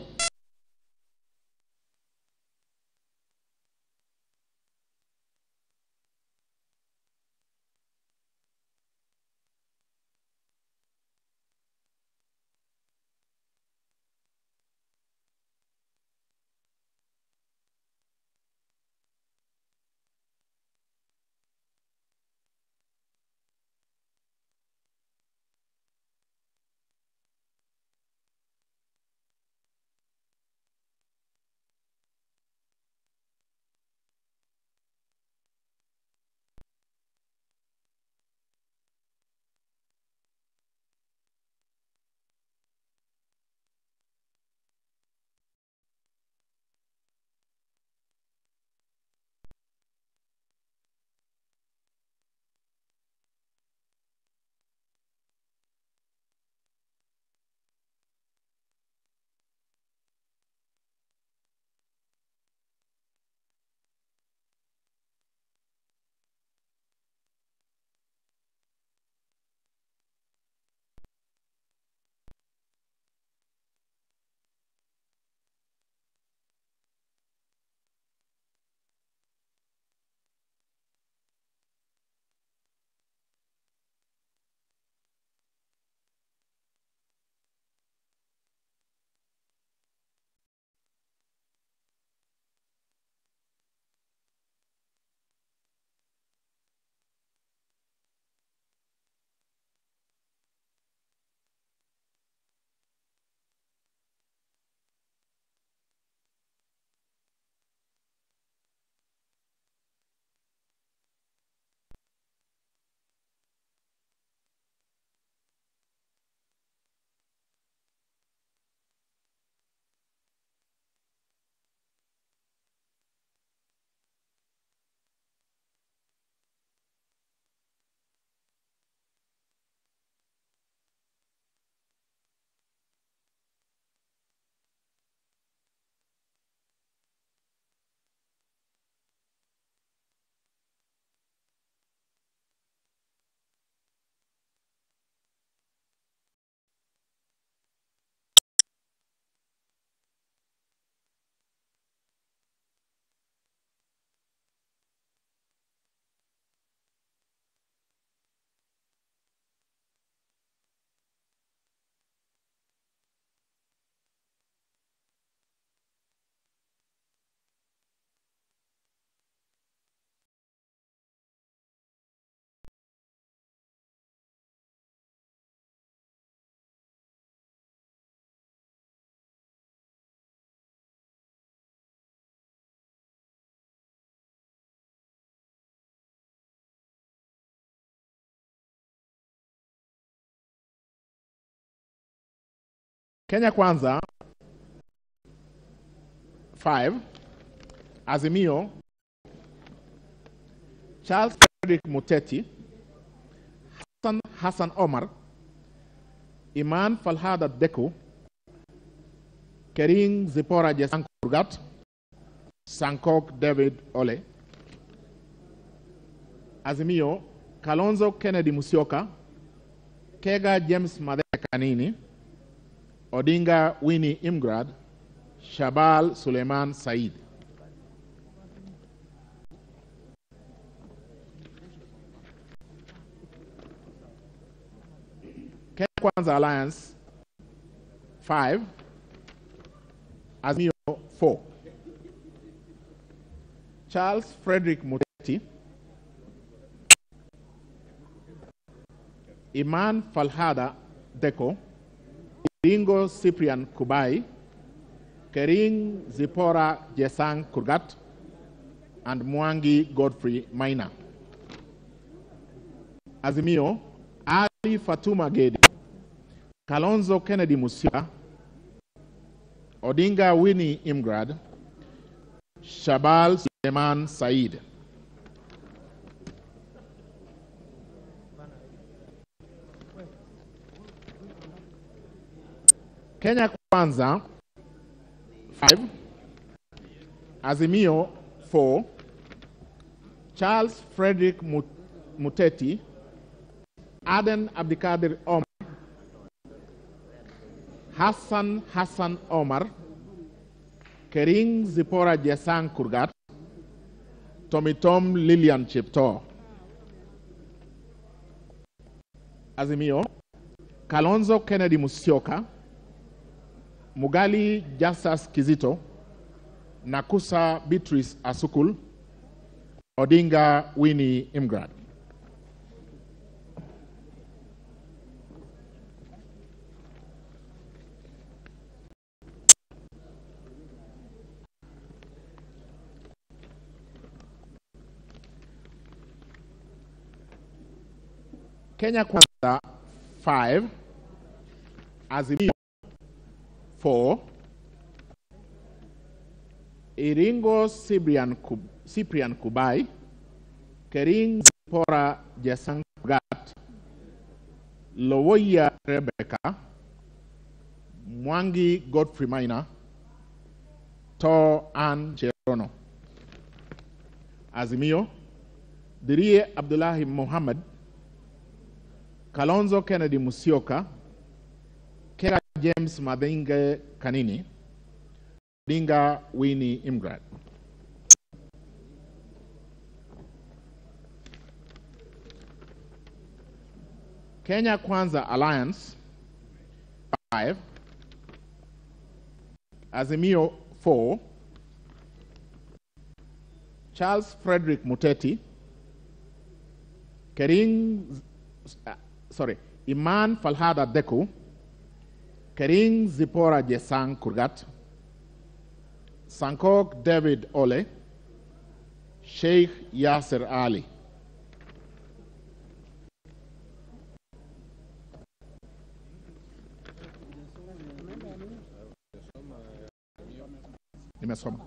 Kenya Kwanza 5, Azimio, Charles Frederick Muteti, Hassan Omar, Iman Falhada Deku, Kering Zipora Jesankurgat, Sankok David Ole. Azimio, Kalonzo Kennedy Musyoka, Kega James Madeka Kanini, Odinga Winnie Imgrad, Shabal Suleiman Said. Kenya Kwanza Alliance 5, Azimio 4. Charles Frederick Muteti, Iman Falhada Deko, Iringo Cyprian Kubai, Kering Zipora Jesang Kurgat, and Mwangi Godfrey Maina. Azimio, Ali Fatuma Gedi, Kalonzo Kennedy Musyoka, Odinga Winnie Imgrad, Shabal Suleiman Said. Kenya Kwanza 5, Azimio 4, Charles Frederick Muteti, Aden Abdikadir Omar, Hassan Omar, Kering Zipora Jesang Kurgat, Tomitom Lilian Chepto. Azimio, Kalonzo Kennedy Musyoka, Mugali Justus Kizito, Nakusa Beatrice Asukul, Odinga Winnie Imgrad. Kenya Kwanza 5, Azimio 4, Iringo Cyprian Kubai, Kering Zipora Jesang Kurgat, Lowoya Rebecca, Mwangi Godfrey Maina, To Ann Cherono. Azimio, Dirie Abdullahi Mohammed, Kalonzo Kennedy Musyoka, Kera James Madinge Kanini, Odinga Winnie Imgrad. Kenya Kwanza Alliance 5, Azimio 4, Charles Frederick Muteti, Iman Falhada Deku, Kering Zipora Jesang Kurgat, Sankok David Ole, Sheikh Yasser Ali. Nimesoma.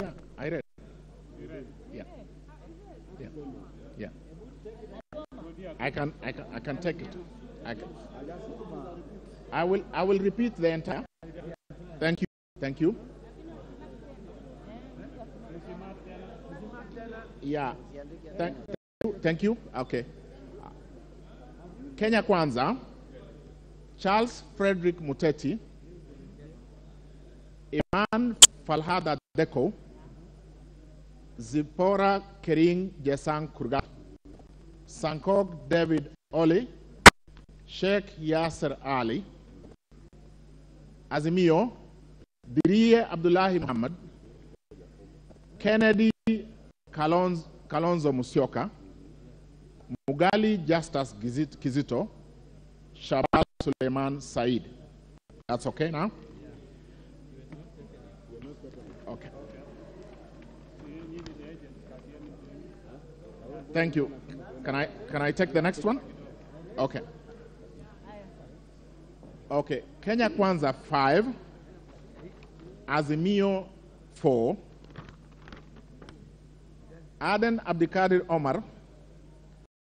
Yeah, I read. Yeah. Yeah. Yeah. I can take it. I will repeat the entire. Thank you. Thank you. Yeah. Thank you. Okay. Kenya Kwanza, Charles Frederick Muteti, Iman Falhada Deko, Zipora Kering Jesang Kurgat, Sankok David Ole, Sheikh Yasser Ali. Azimio, Dirie Abdullahi Muhammad, Kennedy Kalonzo Musyoka, Mugali Justus Kizito, Shabal Suleiman Said. That's okay now? Okay. Thank you. Can I take the next one? Okay. Okay. Kenya Kwanza 5, Azimio 4, Aden Abdikadir Omar,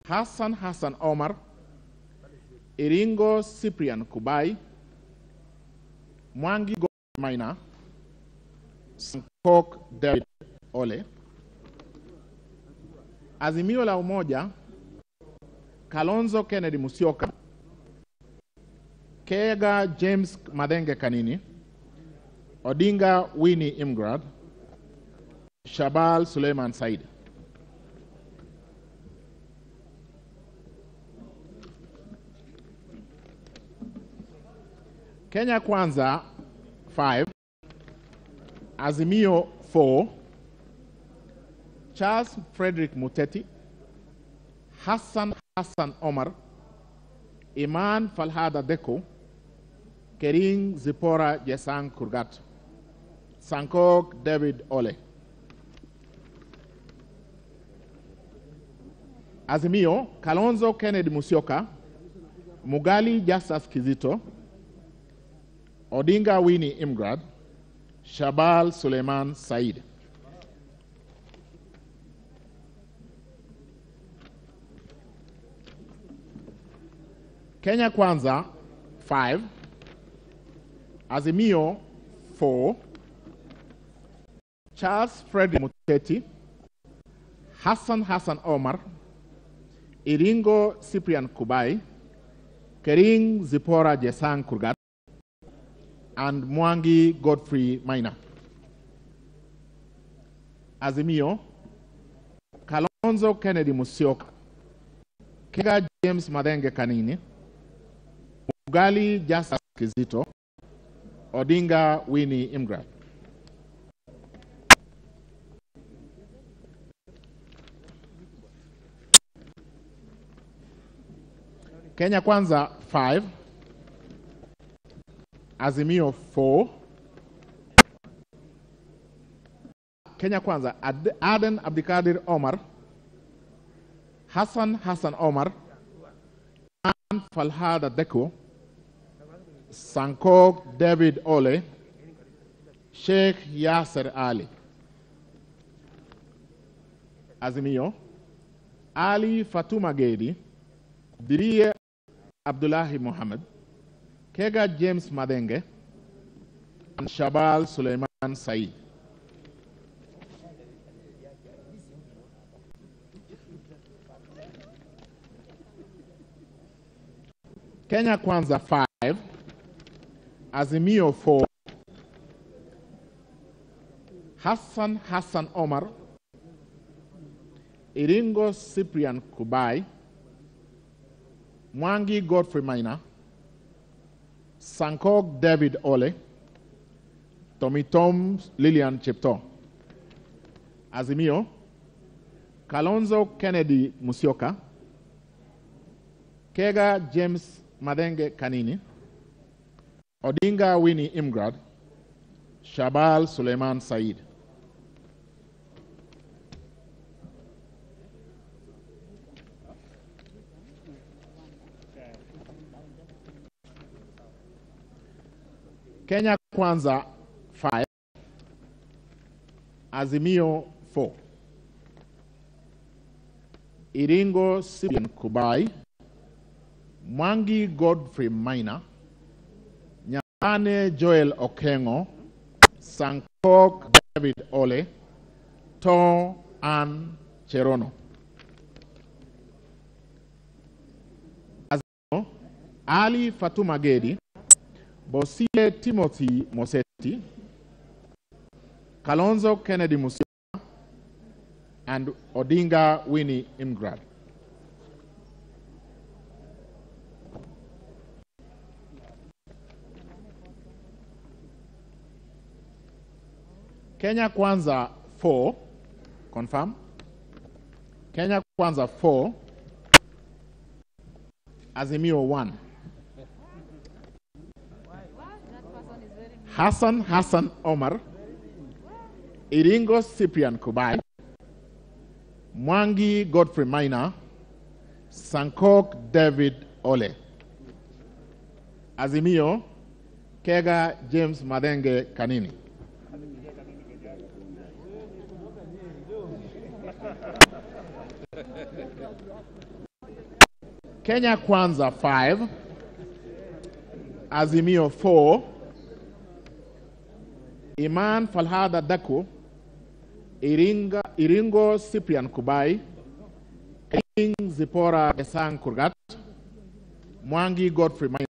Hassan Omar, Iringo Cyprian Kubai, Mwangi Godfrey Maina, Sankok David Ole. Azimio la Umoja, Kalonzo Kennedy Musyoka, Kega James Madenge Kanini, Odinga Winnie Imgrad, Shabal Suleiman Said. Kenya Kwanza 5, Azimio 4, Charles Frederick Muteti, Hassan Omar, Iman Falhada Deko, Kering Zipora Jesang Kurgat, Sankok David Ole. Azimio, Kalonzo Kennedy Musyoka, Mugali Justus Kizito, Odinga Winnie Imgrad, Shabal Suleiman Said. Kenya Kwanza 5, Azimio 4, Charles Frederick Muteti, Hassan Omar, Iringo Cyprian Kubai, Kering Zipora Jesang Kurgat, and Mwangi Godfrey Maina. Azimio, Kalonzo Kennedy Musyoka, Kega James Madenge Kanini, Mugali Justus Kizito, Odinga Winnie Imgrad. Kenya Kwanza 5, Azimio 4, Kenya Kwanza Aden Abdikadir Omar, Hassan Omar, and Falhada Deko, Sankok David Ole, Sheikh Yasser Ali. Azimio, Ali Fatuma Gedi, Dirie Abdullahi Mohammed, Kega James Madenge, and Shabal Suleiman Said. Kenya Kwanza 5, Azimio 4, Hassan Omar, Iringo Cyprian Kubai, Mwangi Godfrey Maina, Sankok David Ole, Tom Lillian Chepto. Azimio, Kalonzo Kennedy Musyoka, Kega James Madenge Kanini, Odinga Winnie Imgrad, Shabal Suleiman Said. Kenya Kwanza 5, Azimio 4, Iringo Cyprian Kubai, Mwangi Godfrey Maina, Nyane Joel Okengo, Sankok David Ole, To Ann Cherono. Azimio, Ali Fatuma Gedi, Bosile Timothy Moseti, Kalonzo Kennedy Musyoka, and Odinga Winnie Imgrad. Kenya Kwanza 4, confirm. Kenya Kwanza 4, Azimio 1. Hassan Omar, Iringo Cyprian Kubai, Mwangi Godfrey Maina, Sankok David Ole. Azimio, Kega James Madenge Kanini. Kenya Kwanza 5, Azimio 4, Iman Falhada Dako, Iringo Cyprian Kubai, King Zipora Esang Kurgat, Mwangi Godfrey Maina.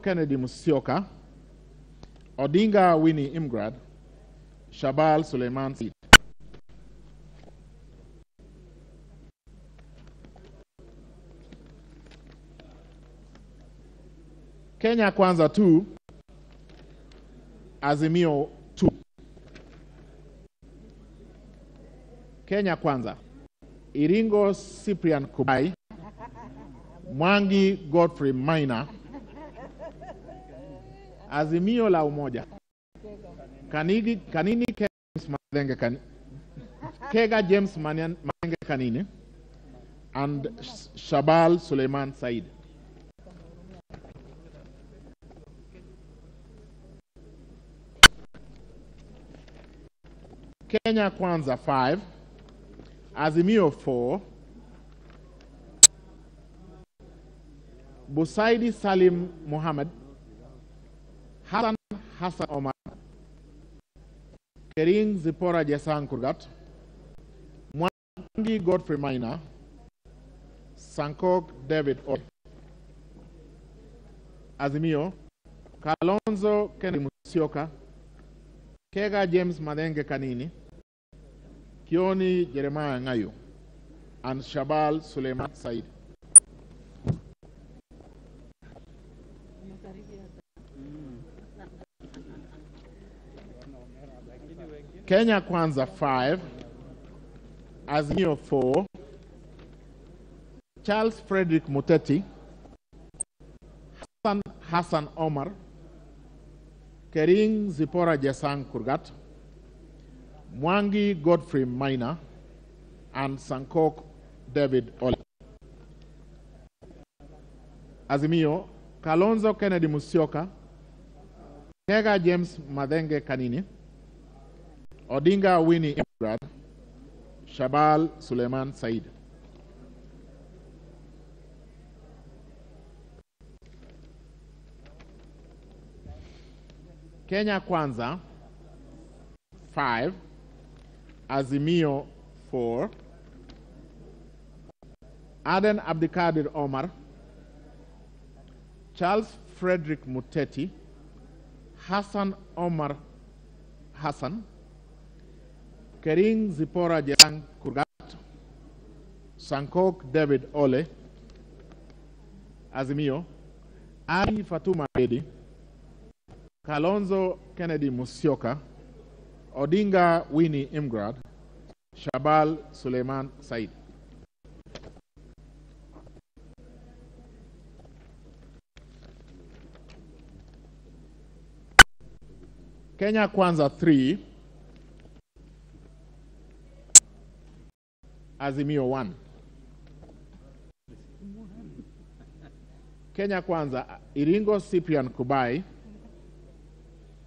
Kennedy Musyoka, Odinga Winnie Imgrad, Shabal Suleiman Said. Kenya Kwanza 2, Azimio 2. Kenya Kwanza, Iringo Cyprian Kubai, Mwangi Godfrey Maina. Azimio la Umoja, Kanini James Madenge Kega James Madenge Kanini, and Shabal Suleiman Said. Kenya Kwanza 5, Azimio 4, Busaidi Salim Muhammad, Hassan Omar, Kering Zipora Jasan Kurgat, Mwangi Godfrey Maina, Sankok David O. Azimio, Kalonzo Kennedy Musyoka, Kega James Madenge Kanini, Kioni Jeremiah Ngayu, and Shabal Suleiman Said. Kenya Kwanza 5, Azimio 4, Charles Frederick Muteti, Hassan Omar, Kering Zipora Jasang Kurgat, Mwangi Godfrey Maina, and Sankok David Ole. Azimio, Kalonzo Kennedy Musyoka, Kega James Madenge Kanini, Odinga Winnie Imgrad, Shabal Suleiman Said. Kenya Kwanza 5, Azimio 4, Aden Abdikadir Omar, Charles Frederick Muteti, Hassan Omar Hassan, Kering Zipora Jasang Kurgat, Sankok David Ole. Azimio, Ali Fatuma Bedi, Kalonzo Kennedy Musyoka, Odinga Winnie Imgrad, Shabal Suleiman Said. Kenya Kwanza 3, Azimio 1. Kenya Kwanza, Iringo Cyprian Kubai,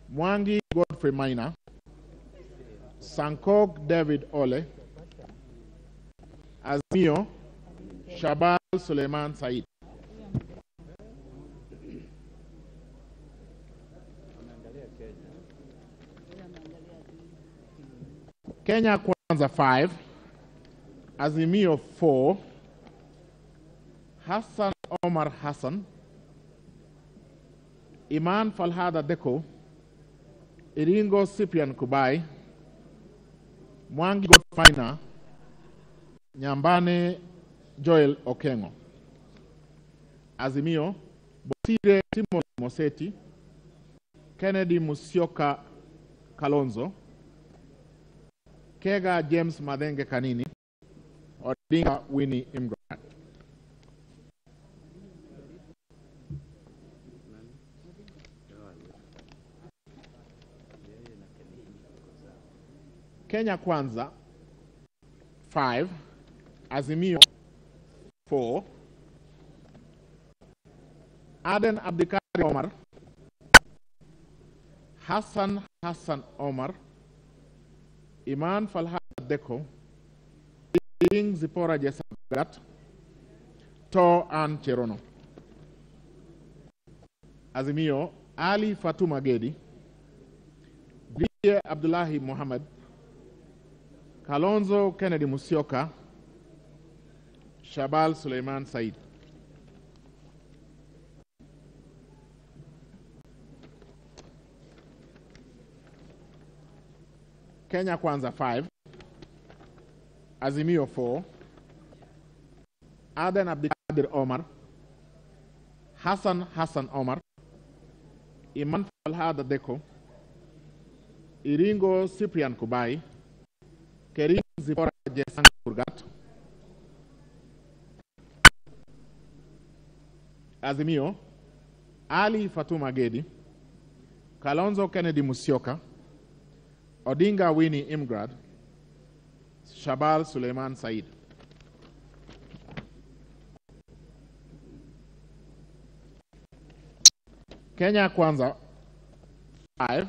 Mwangi Godfrey Maina, Sankok David Ole. Azimio, Shabal Suleiman Said. Kenya Kwanza 5, Azimio 4, Hassan Omar Hassan, Iman Falhada Deko, Iringo Cyprian Kubai, Mwangi Godfaina, Nyambane Joel Okengo. Azimio, Bosire Timothy Moseti, Kennedy Musyoka Kalonzo, Kega James Madenge Kanini, Odinga Winnie Imgrad. Kenya Kwanza 5, Azimio 4, Aden Abdikadir Omar, Hassan Omar, Iman Falhad Deko, King Zipora Jesagat, To An Cherono. Azimio, Ali Fatuma Gedi, Blie Abdullahi Muhammad, Kalonzo Kennedy Musyoka, Shabal Suleiman Said. Kenya Kwanza 5, Azimio 4, Aden Abdikadir Omar, Hassan Omar, Iman Falhada Deko, Iringo Cyprian Kubai, Kering Zipora Jesang Kurgat, Azimio, Ali Fatuma Gedi, Kalonzo Kennedy Musyoka, Odinga Winnie Imgrad, Shabal Suleiman Said. Kenya Kwanza 5,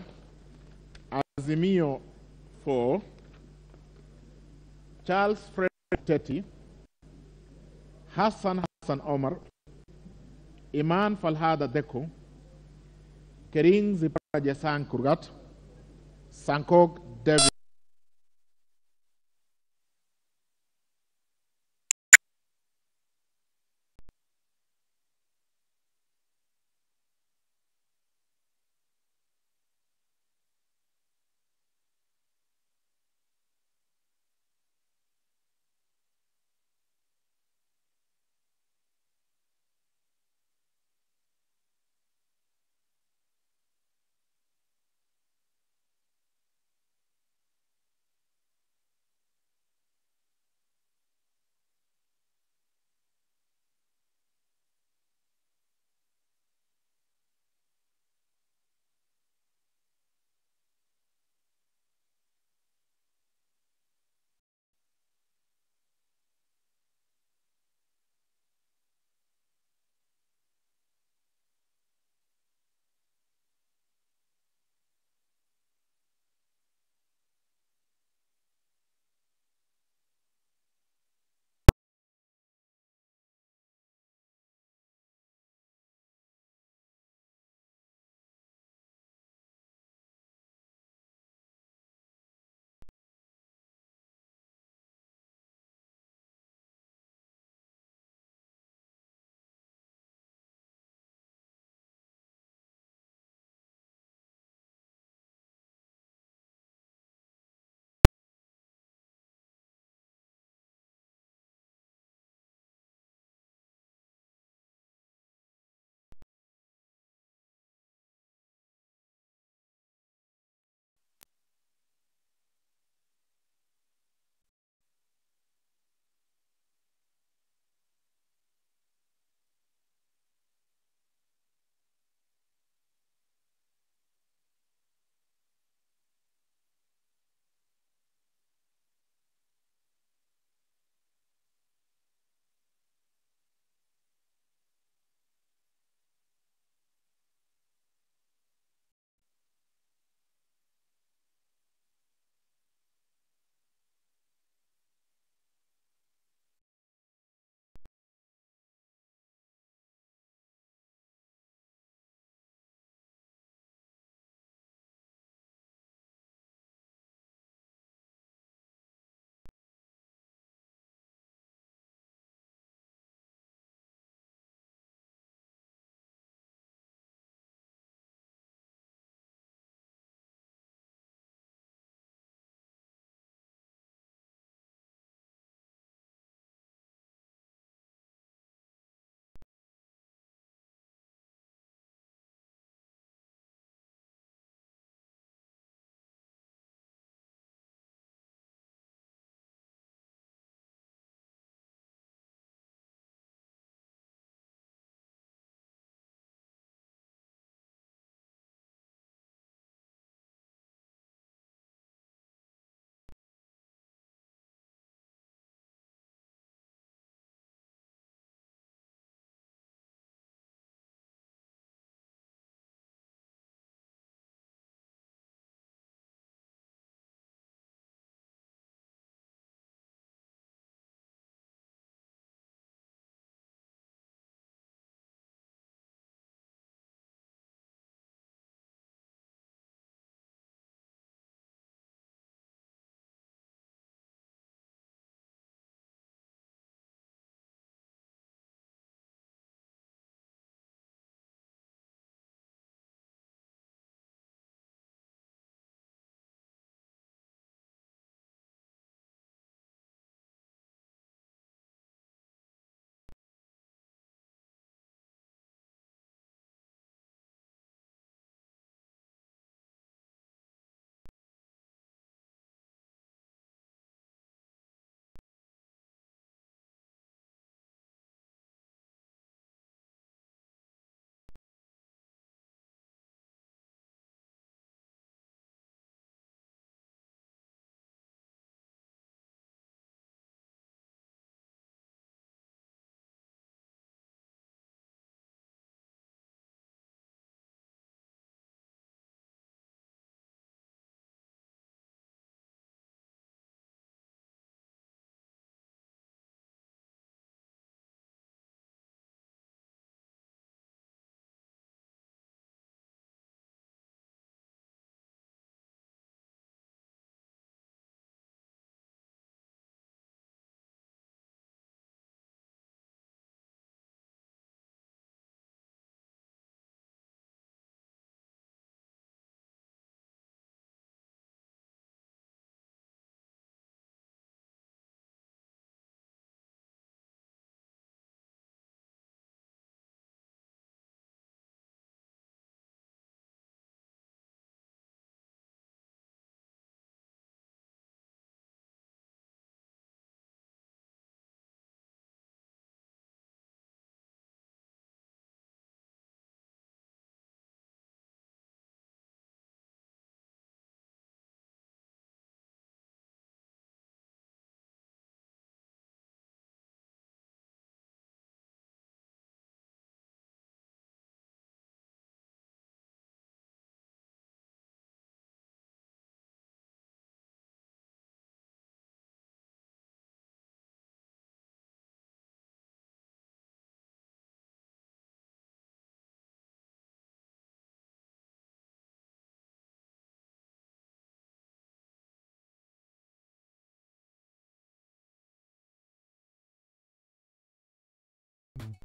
Azimio 4, Charles Frederick Teti, Hassan Omar, Iman Falhada Deko, Kering Zipora Jesang Kurgat, Sankog David.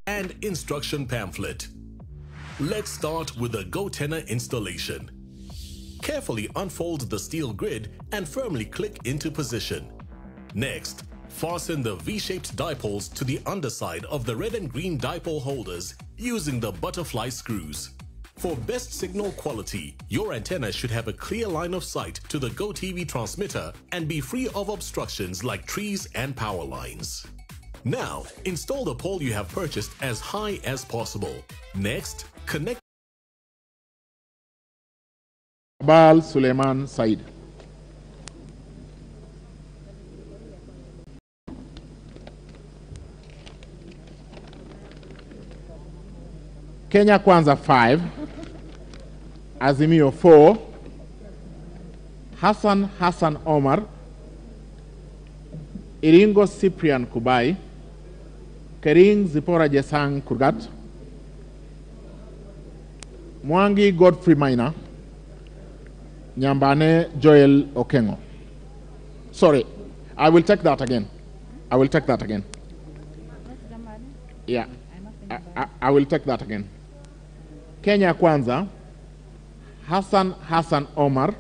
and instruction pamphlet. Let's start with the GoTenna installation. Carefully unfold the steel grid and firmly click into position. Next, fasten the V-shaped dipoles to the underside of the red and green dipole holders using the butterfly screws. For best signal quality, your antenna should have a clear line of sight to the GoTV transmitter and be free of obstructions like trees and power lines. Now, install the pole you have purchased as high as possible. Next, connect Shabal Suleiman Said. Kenya Kwanza 5, Azimio 4, Hassan Omar, Iringo Cyprian Kubai, Kering Zipora Jesang Kurgat, Mwangi Godfrey Maina, Nyambane Joel Okengo. Sorry, I will take that again. Yeah, I will take that again. Kenya Kwanza, Hassan Omar,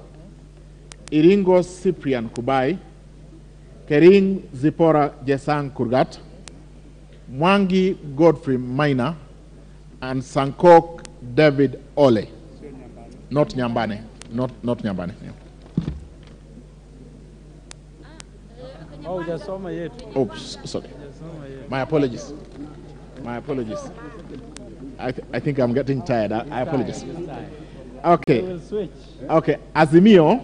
Iringo Cyprian Kubai, Kering Zipora Jesang Kurgat, Mwangi Godfrey Maina, and Sankok David Ole. Not Nyambane. Not Nyambane. Yeah. Oh, just saw my head. Oops, sorry. My apologies. I think I'm getting tired. I apologize. Okay. We'll switch. Okay. Azimio,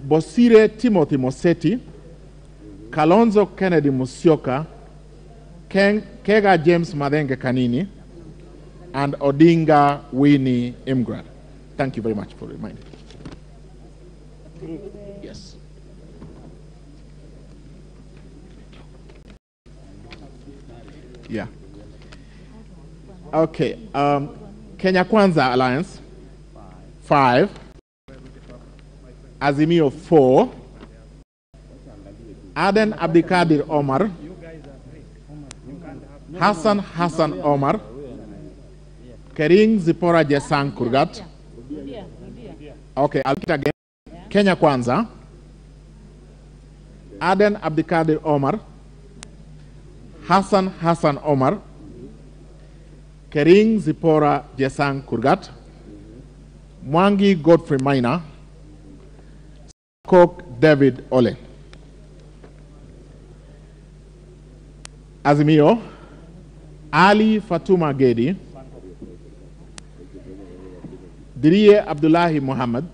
Bosire Timothy Moseti, Kalonzo Kennedy Musyoka, Kega James Madenge Kanini, and Odinga Winnie Imgrad. Thank you very much for reminding. Yes. Yeah. Okay. Kenya Kwanza Alliance 5, Azimio 4, Aden Abdikadir Omar, Hassan Omar, Kering Zipora Jesang Kurgat. Okay, I'll read again. Kenya Kwanza, Aden Abdikadir Omar, Hassan Omar, Kering Zipora Jesang Kurgat, Mwangi Godfrey Maina, Sankok David Ole. Azimio, Ali Fatuma Gedi, Dirie Abdullahi Muhammad,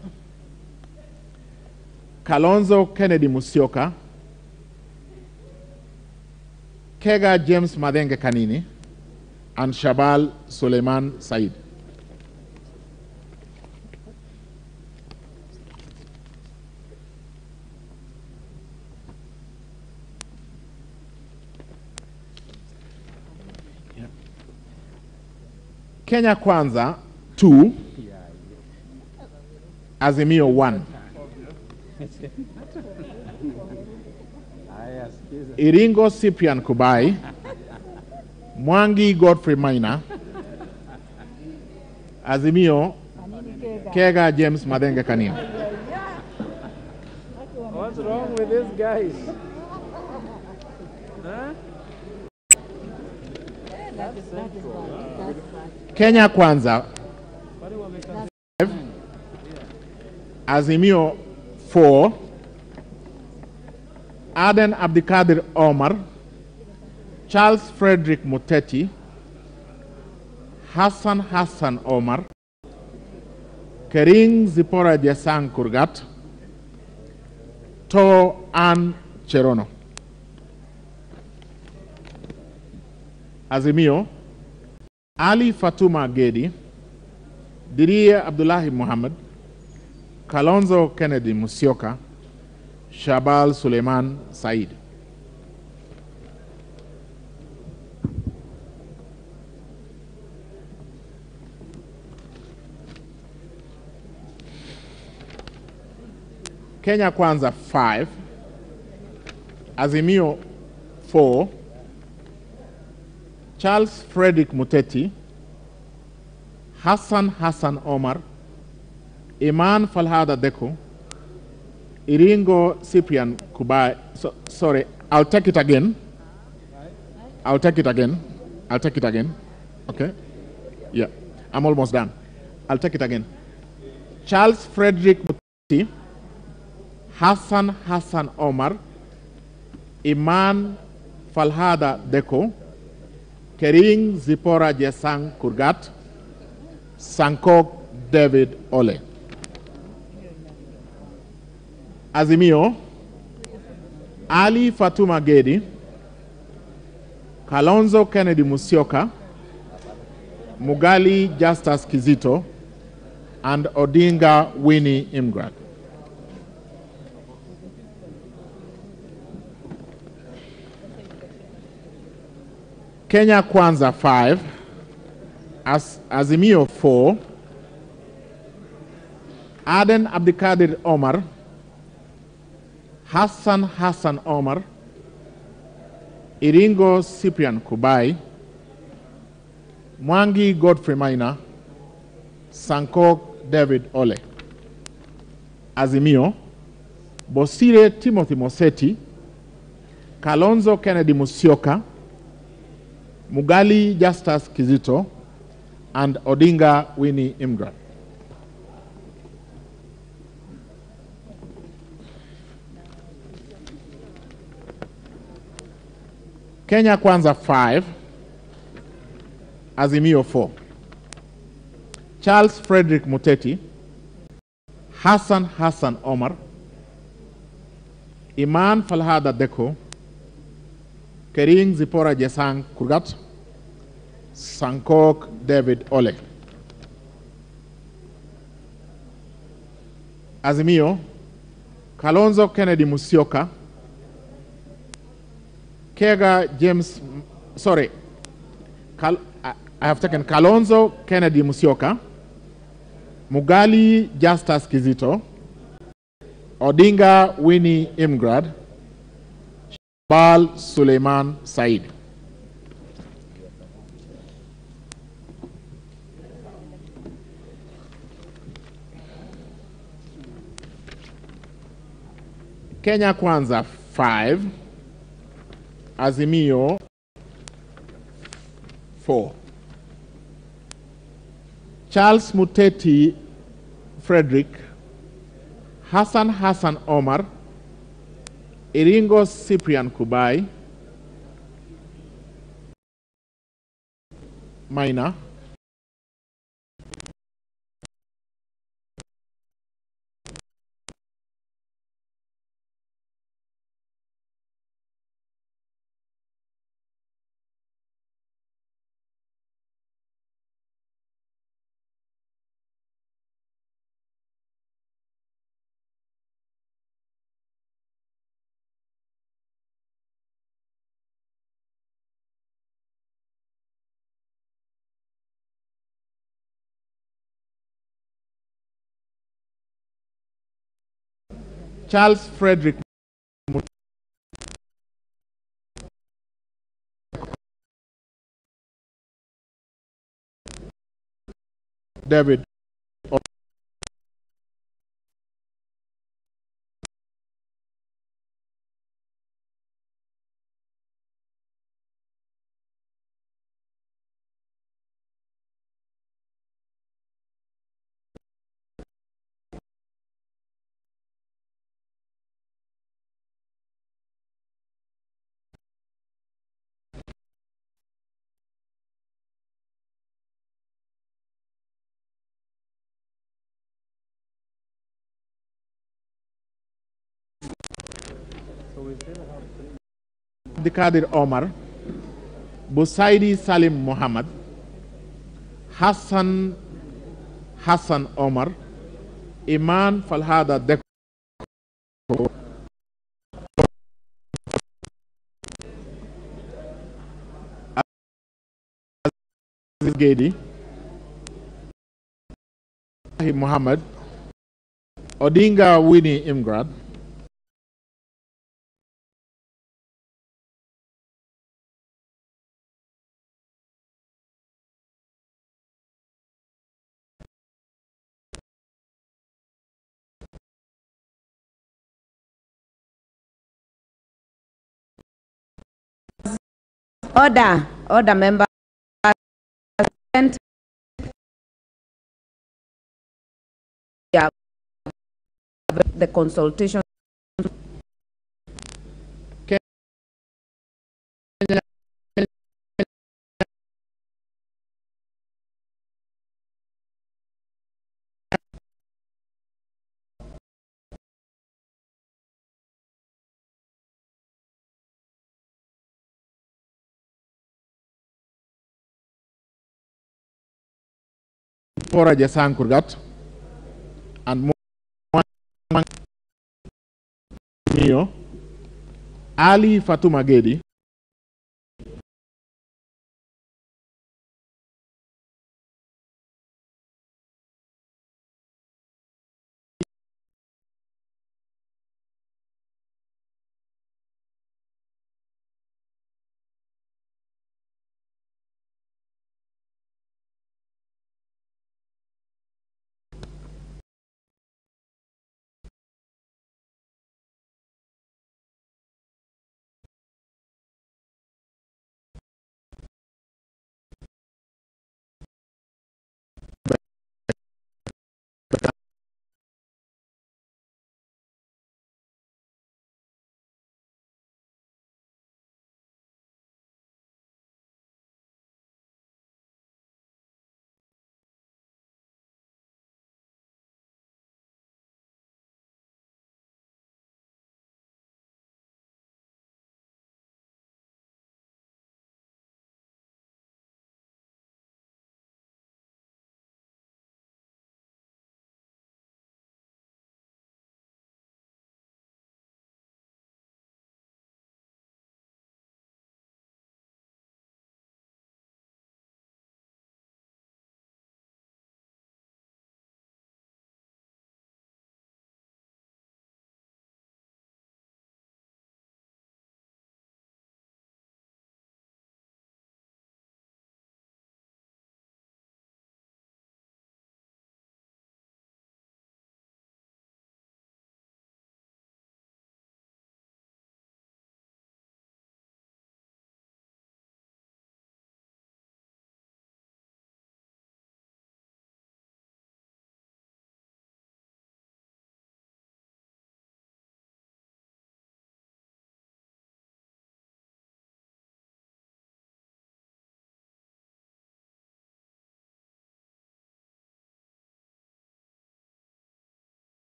Kalonzo Kennedy Musyoka, Kega James Madenge Kanini, and Shabal Suleiman Said. Kenya Kwanza 2, Azimio 1. Iringo Cyprian Kubai, Mwangi Godfrey Maina, Azimio, Kega James Madenge Kanini. What's wrong with these guys? Huh? Kenya Kwanza 5, Azimio 4, Aden Abdikadir Omar, Charles Frederick Muteti, Hassan Omar, Kering Zipora Jesang Kurgat, To Ann Cherono. Azimio, Ali Fatuma Gedi, Dirie Abdullahi Muhammad, Kalonzo Kennedy Musyoka, Shabal Suleiman Said. Kenya Kwanza 5, Azimio 4, Charles Frederick Muteti, Hassan Omar, Iman Falhada Deko, Iringo Cyprian Kubai. Sorry, I'll take it again. Okay? Yeah, I'm almost done. I'll take it again. Charles Frederick Muteti, Hassan Omar, Iman Falhada Deko, Kering Zipora Jesang Kurgat, Sankok David Ole. Azimio, Ali Fatuma Gedi, Kalonzo Kennedy Musyoka, Mugali Justus Kizito, and Odinga Winnie Imgrad. Kenya Kwanza 5, Azimio 4, Aden Abdikadir Omar, Hassan Omar, Iringo Cyprian Kubai, Mwangi Godfrey Maina, Sankok David Ole. Azimio, Bosire Timothy Moseti, Kalonzo Kennedy Musyoka, Mugali Justus Kizito, and Odinga Winnie Imgrad. Kenya Kwanza 5, Azimio 4. Charles Frederick Muteti, Hassan Omar, Iman Falhada Deko, Kering Zipora Jesang Kurgat, Sankok David Ole. Azimio, Kalonzo Kennedy Musyoka, Kega James, sorry, I have taken Kalonzo Kennedy Musyoka, Mugali Justus Kizito, Odinga Winnie Imgrad, Bal Suleiman Said. Kenya Kwanza 5, Azimio 4. Charles Muteti Frederick, Hassan Omar, Iringo Cyprian Kubai, Maina, Charles Frederick David Abdikadir Omar, Busaidi Salim Muhammad, Hassan Omar, Iman Falhada Deko, Gedi, Muhammad, Odinga Winnie Imgrad, Order, member. Yeah, the consultation. Pora Jasan Kurgat and Mio Ali Fatuma Gedi.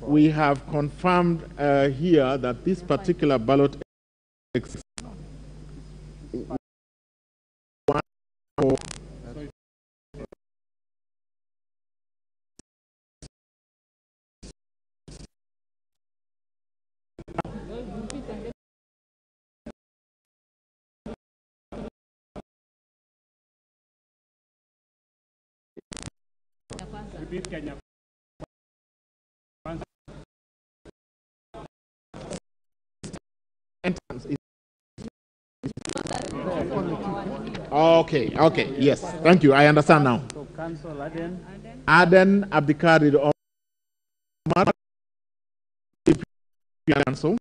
We have confirmed here that this particular ballot exists. Okay, okay, yes. Thank you. I understand now. So Council Aden. Aden Abdikadir Omar. Council.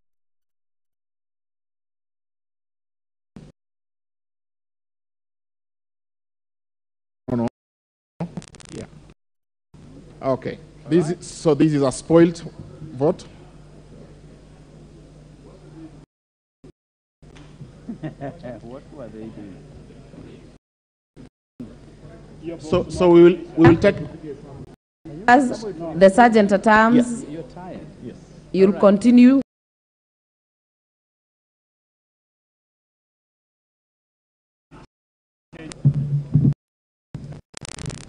No. Yeah. Okay. So this is a spoiled vote. What were they doing? So we will take. As the sergeant at arms, Yes. You're tired. Yes. you'll continue.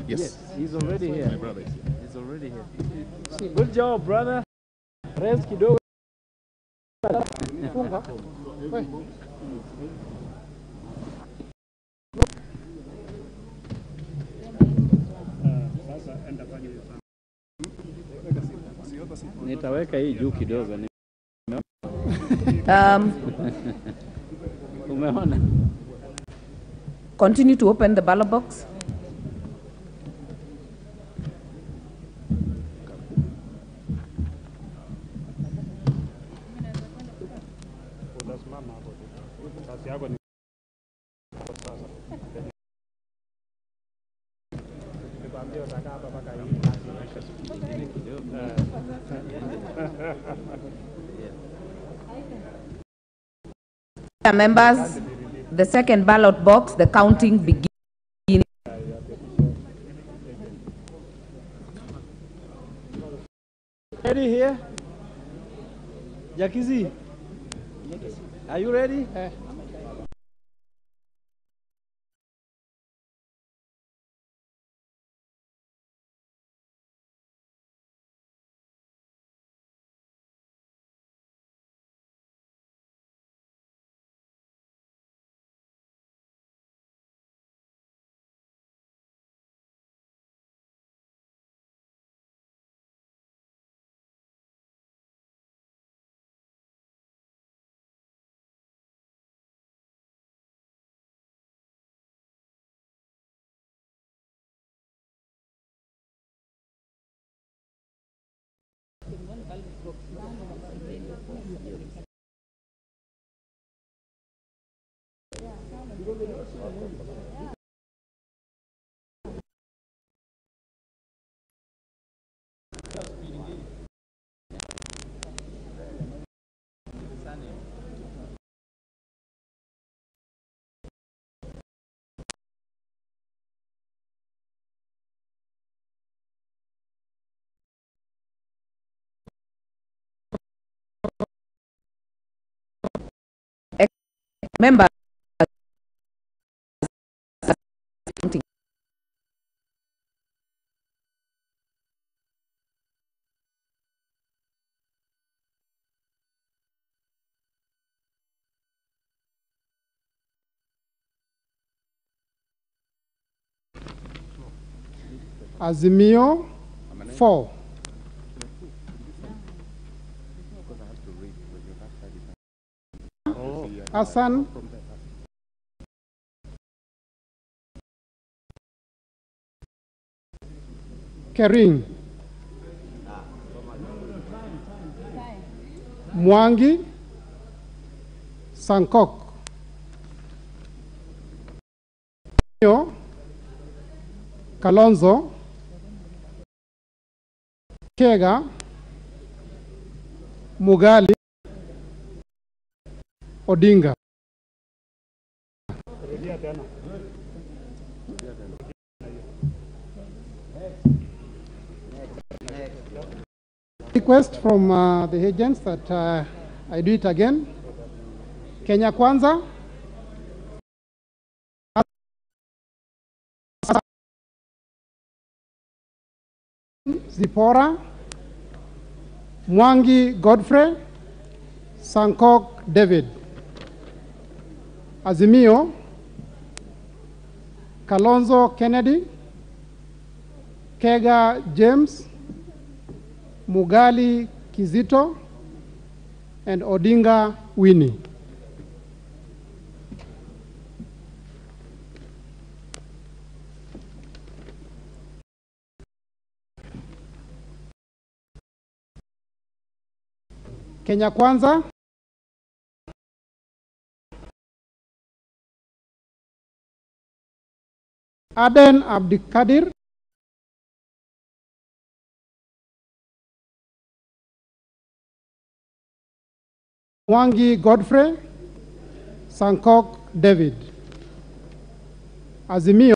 Yes. He's already here. My brother is here. He's already here. Good job, brother. Rest kidogo. Nitaweka hii juu kidogo. Continue to open the ballot box. Members, the second ballot box, the counting begins. Ready here? Jakizi, are you ready? Members, Azimio 4. Hassan Kering, Mwangi Sankok, Kalonzo Kega, Mugali Odinga. Request from the agents that I do it again. Kenya Kwanza, Zipora, Mwangi Godfrey, Sankok David. Azimio, Kalonzo Kennedy, Kega James, Mugali Kizito, and Odinga Winnie. Kenya Kwanza, Aden Abdikadir, Mwangi Godfrey, Sankok David. Azimio,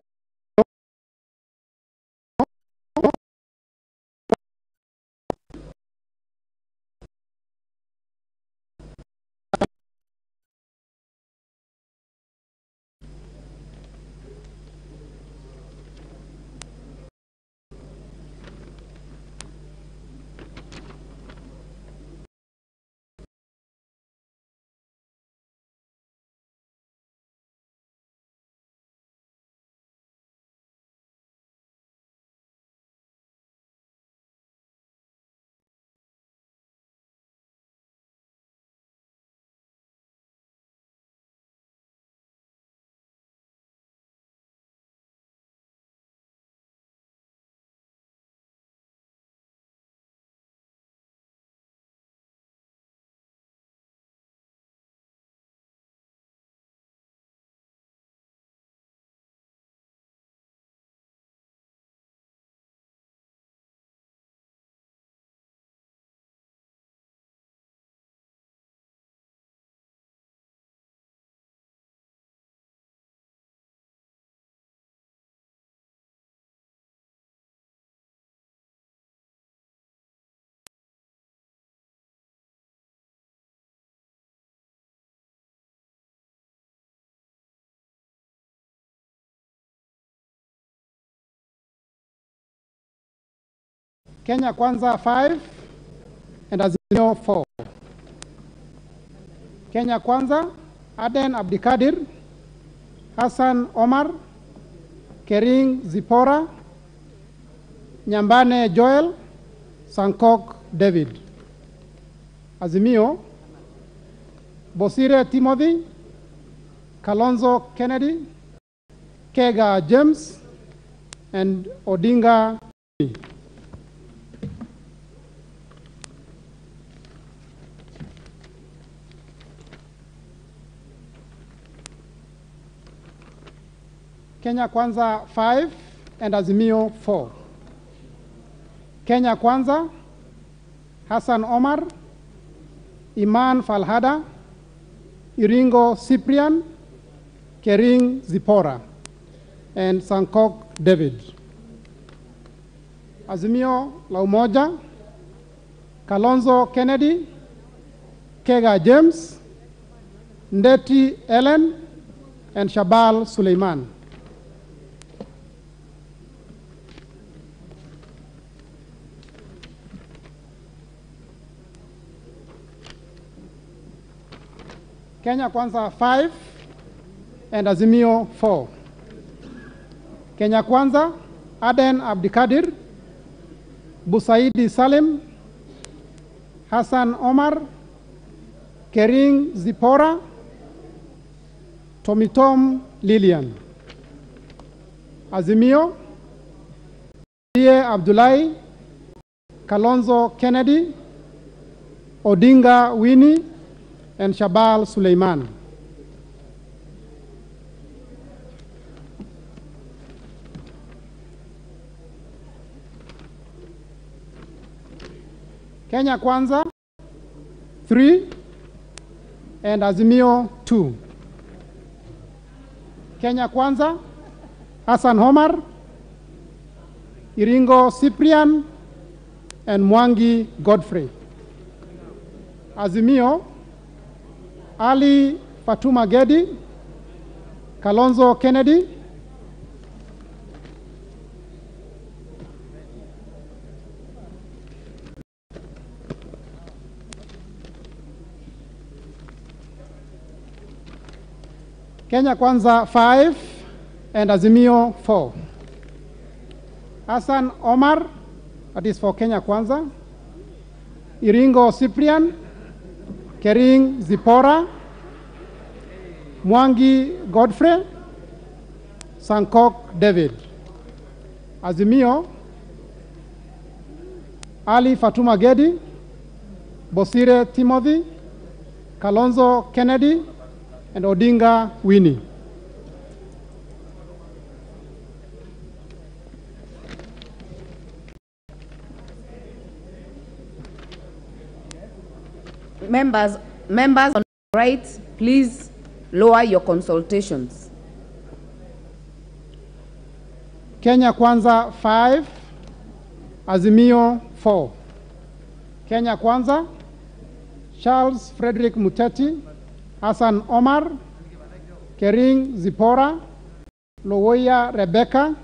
Kenya Kwanza 5 and Azimio 4. Kenya Kwanza, Aden Abdikadir, Hassan Omar, Kering Zipora, Nyambane Joel, Sankok David. Azimio, Bosire Timothy, Kalonzo Kennedy, Kega James, and Odinga. Kenya Kwanza 5 and Azimio 4. Kenya Kwanza, Hassan Omar, Iman Falhada, Iringo Cyprian, Kering Zipora, and Sankok David. Azimio la Umoja, Kalonzo Kennedy, Kega James, Ndeti Ellen, and Shabal Suleiman. Kenya Kwanza 5 and Azimio 4. Kenya Kwanza, Aden Abdikadir, Busaidi Salim, Hassan Omar, Kering Zipora, Tomitom Lilian. Azimio, Die Abdullahi, Kalonzo Kennedy, Odinga Winnie, and Shabal Suleiman. Kenya Kwanza 3 and Azimio 2. Kenya Kwanza, Hassan Omar, Iringo Cyprian, and Mwangi Godfrey. Azimio, Ali Fatuma Gedi, Kalonzo Kennedy, Kenya Kwanza 5 and Azimio 4. Hassan Omar, that is for Kenya Kwanza, Iringo Cyprian, Kering Zipora, Mwangi Godfrey, Sankok David. Azimio, Ali Fatuma Gedi, Bosire Timothy, Kalonzo Kennedy, and Odinga Winnie. Members on the right, please lower your consultations. Kenya Kwanza 5, Azimio 4. Kenya Kwanza, Charles Frederick Muteti, Hassan Omar, Kering Zipora, Lowoya Rebecca,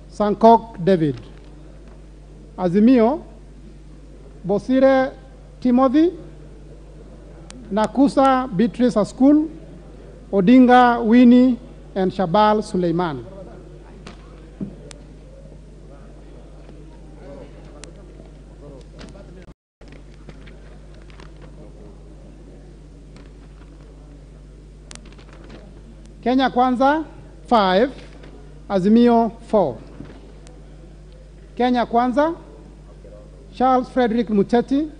Sankok David. Azimio, Bosire Timothy, Nakusa Beatrice Askul, Odinga Winnie, and Shabal Suleiman. Kenya Kwanza 5, Azimio 4. Kenya Kwanza, Charles Frederick Muteti,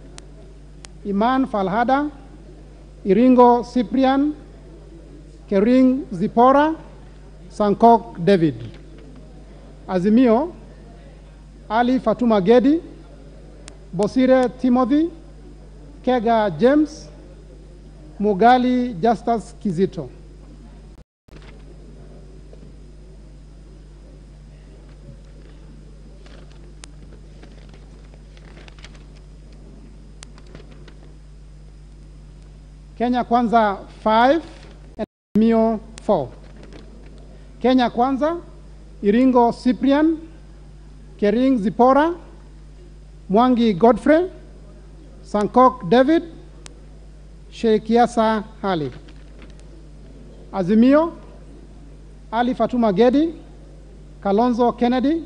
Iman Falhada, Iringo Cyprian, Kering Zipora, Sankok David. Azimio, Ali Fatuma Gedi, Bosire Timothy, Kega James, Mugali Justus Kizito. Kenya Kwanza 5 and Azimio 4. Kenya Kwanza, Iringo Cyprian, Kering Zipora, Mwangi Godfrey, Sankok David, Sheikh Yasa Ali. Azimio, Ali Fatuma Gedi, Kalonzo Kennedy,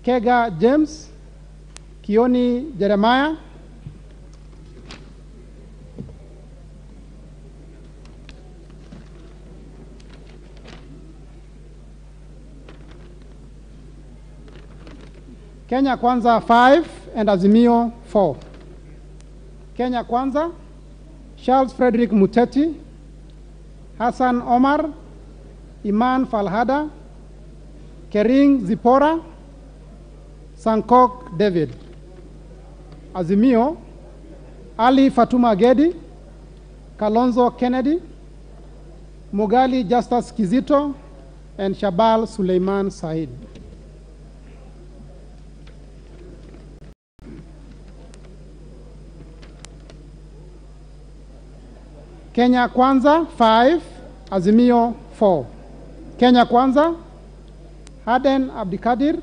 Kega James, Kioni Jeremiah, Kenya Kwanza 5 and Azimio 4. Kenya Kwanza, Charles Frederick Muteti, Hassan Omar, Iman Falhada, Kering Zipora, Sankok David. Azimio, Ali Fatuma Gedi, Kalonzo Kennedy, Mugali Justus Kizito, and Shabal Suleiman Said. Kenya Kwanza 5, Azimio 4. Kenya Kwanza, Haden Abdikadir,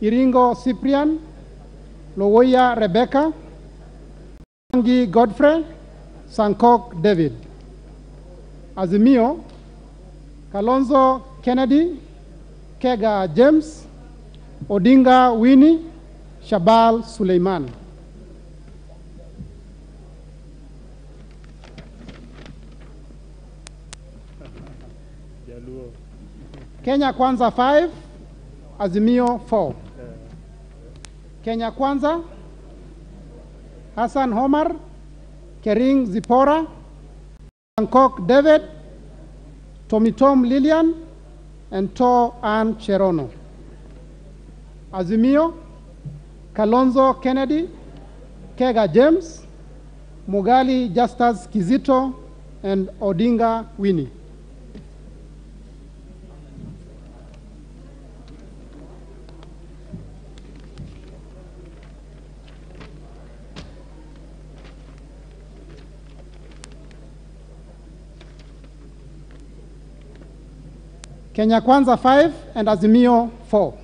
Iringo Cyprian, Lowoya Rebecca, Mwangi Godfrey, Sankok David. Azimio, Kalonzo Kennedy, Kega James, Odinga Winnie, Shabal Suleiman. Kenya Kwanza 5, Azimio 4. Kenya Kwanza, Hassan Omar, Kering Zipora, Sankok David, Tomitom Lilian, and To Ann Cherono. Azimio, Kalonzo Kennedy, Kega James, Mugali Justus Kizito, and Odinga Winnie. Kenya Kwanza 5 and Azimio 4.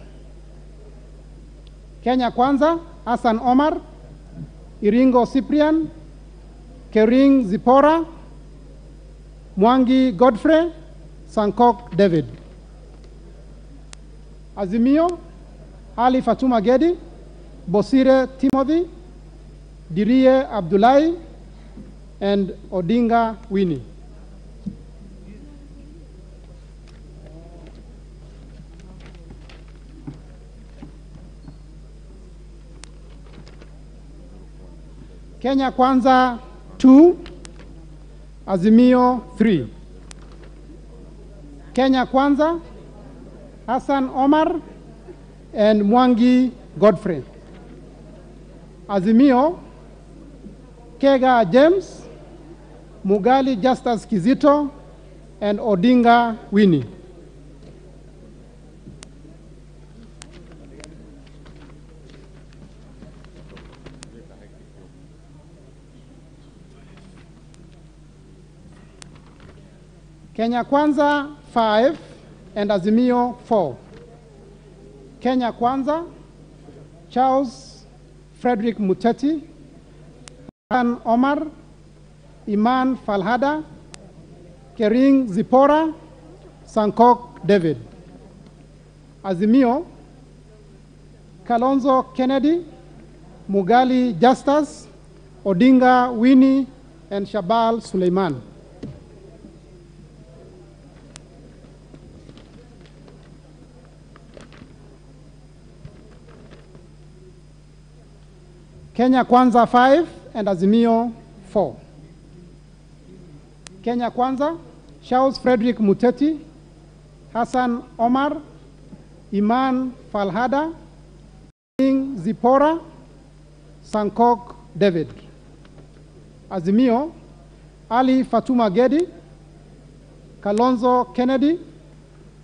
Kenya Kwanza, Hassan Omar, Iringo Cyprian, Kering Zipora, Mwangi Godfrey, Sankok David. Azimio, Ali Fatuma Gedi, Bosire Timothy, Dirie Abdullahi, and Odinga Winnie. Kenya Kwanza 2, Azimio 3. Kenya Kwanza, Hassan Omar, and Mwangi Godfrey. Azimio, Kega James, Mugali Justus Kizito, and Odinga Winnie. Kenya Kwanza 5 and Azimio 4. Kenya Kwanza, Charles Frederick Muteti, Hassan Omar, Iman Falhada, Kering Zipora, Sankok David. Azimio, Kalonzo Kennedy, Mugali Justus, Odinga Winnie, and Shabal Suleiman. Kenya Kwanza 5 and Azimio 4. Kenya Kwanza, Charles Frederick Muteti, Hassan Omar, Iman Falhada, King Zipora, Sankok David. Azimio, Ali Fatuma Gedi, Kalonzo Kennedy,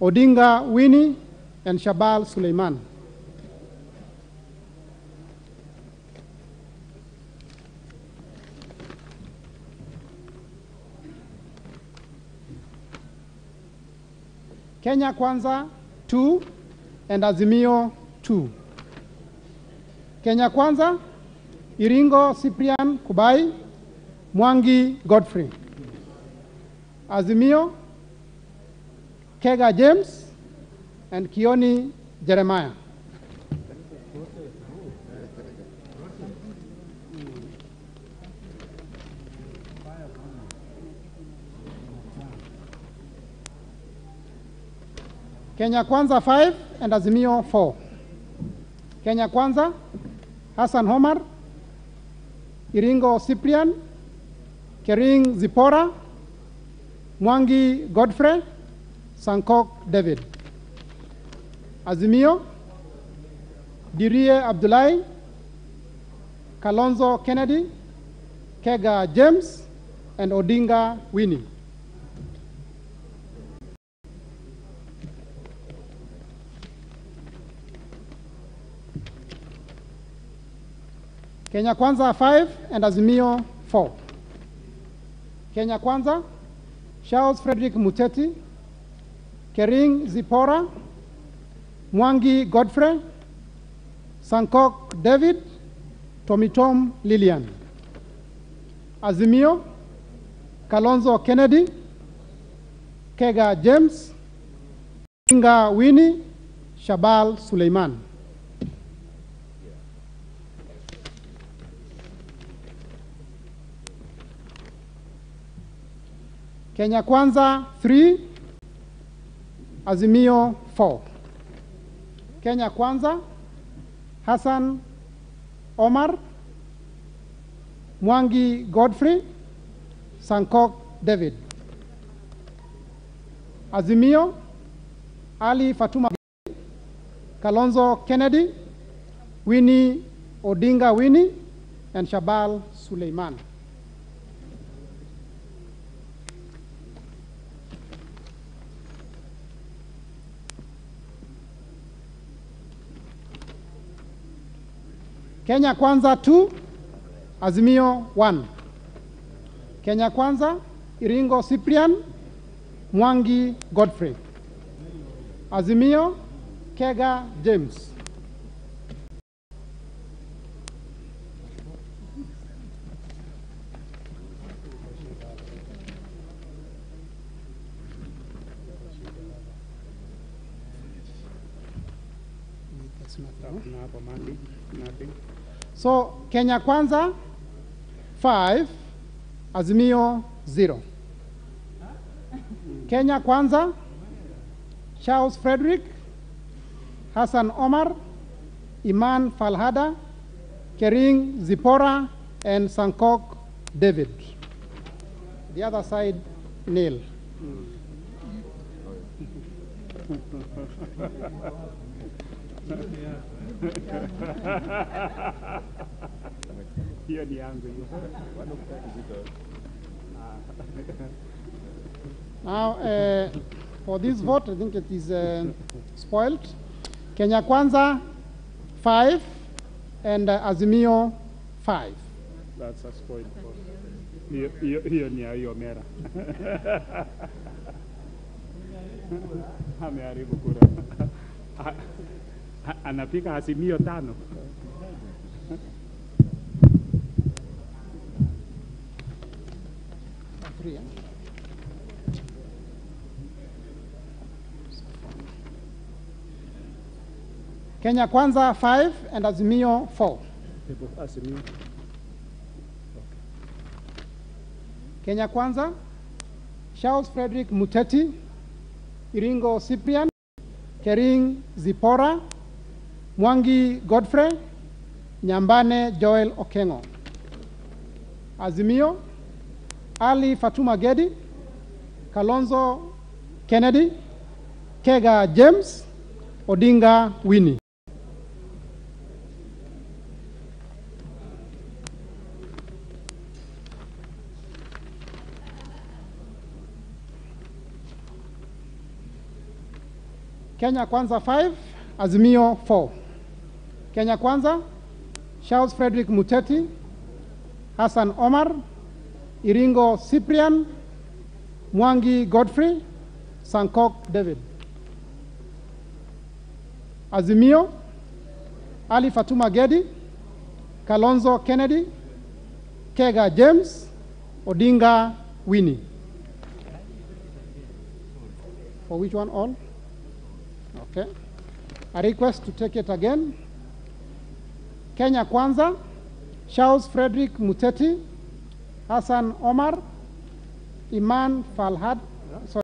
Odinga Winnie, and Shabal Suleiman. Kenya Kwanza 2 and Azimio 2. Kenya Kwanza, Iringo Cyprian Kubai, Mwangi Godfrey. Azimio, Kega James, and Kioni Jeremiah. Kenya Kwanza 5 and Azimio 4. Kenya Kwanza, Hassan Omar, Iringo Cyprian, Kering Zipora, Mwangi Godfrey, Sankok David. Azimio, Dirie Abdullahi, Kalonzo Kennedy, Kega James, and Odinga Winnie. Kenya Kwanza 5 and Azimio 4. Kenya Kwanza, Charles Frederick Muteti, Kering Zipora, Mwangi Godfrey, Sankok David, Tomitom Lillian. Azimio, Kalonzo Kennedy, Kega James, Inga Winnie, Shabal Suleiman. Kenya Kwanza 3, Azimio 4. Kenya Kwanza, Hassan Omar, Mwangi Godfrey, Sankok David. Azimio, Ali Fatuma, Kalonzo Kennedy, Winnie Odinga Winnie, and Shabal Suleiman. Kenya Kwanza 2, Azimio 1. Kenya Kwanza, Iringo Cyprian, Mwangi Godfrey. Azimio, Kega James. So, Kenya Kwanza 5, Azimio 0. Kenya Kwanza, Charles Frederick, Hassan Omar, Iman Falhada, Kering Zipora, and Sankok David. The other side, nil. Hiyo ni yangu hiyo. Now, for this vote, I think it is spoiled. Kenya Kwanza 5 and Azimio 5. That's a spoiled vote. Hiyo ni ya hiyo mera. Ameharibu kura. Anapika Azimio 5. Kenya Kwanza 5 and Azimio 4. Azimio. Kenya Kwanza, Charles Frederick Muteti, Iringo Cyprian, Kering Zipora, Mwangi Godfrey, Nyambane Joel Okengo. Azimio, Ali Fatuma Gedi, Kalonzo Kennedy, Kega James, Odinga Winnie. Kenya Kwanza 5, Azimio 4. Kenya Kwanza, Charles Frederick Muteti, Hassan Omar, Iringo Cyprian, Mwangi Godfrey, Sankok David. Azimio, Ali Fatuma Gedi, Kalonzo Kennedy, Kega James, Odinga Winnie. For which one all? Okay. A request to take it again. Kenya Kwanza, Charles Frederick Muteti, Hassan Omar, Iman Falhad, sorry.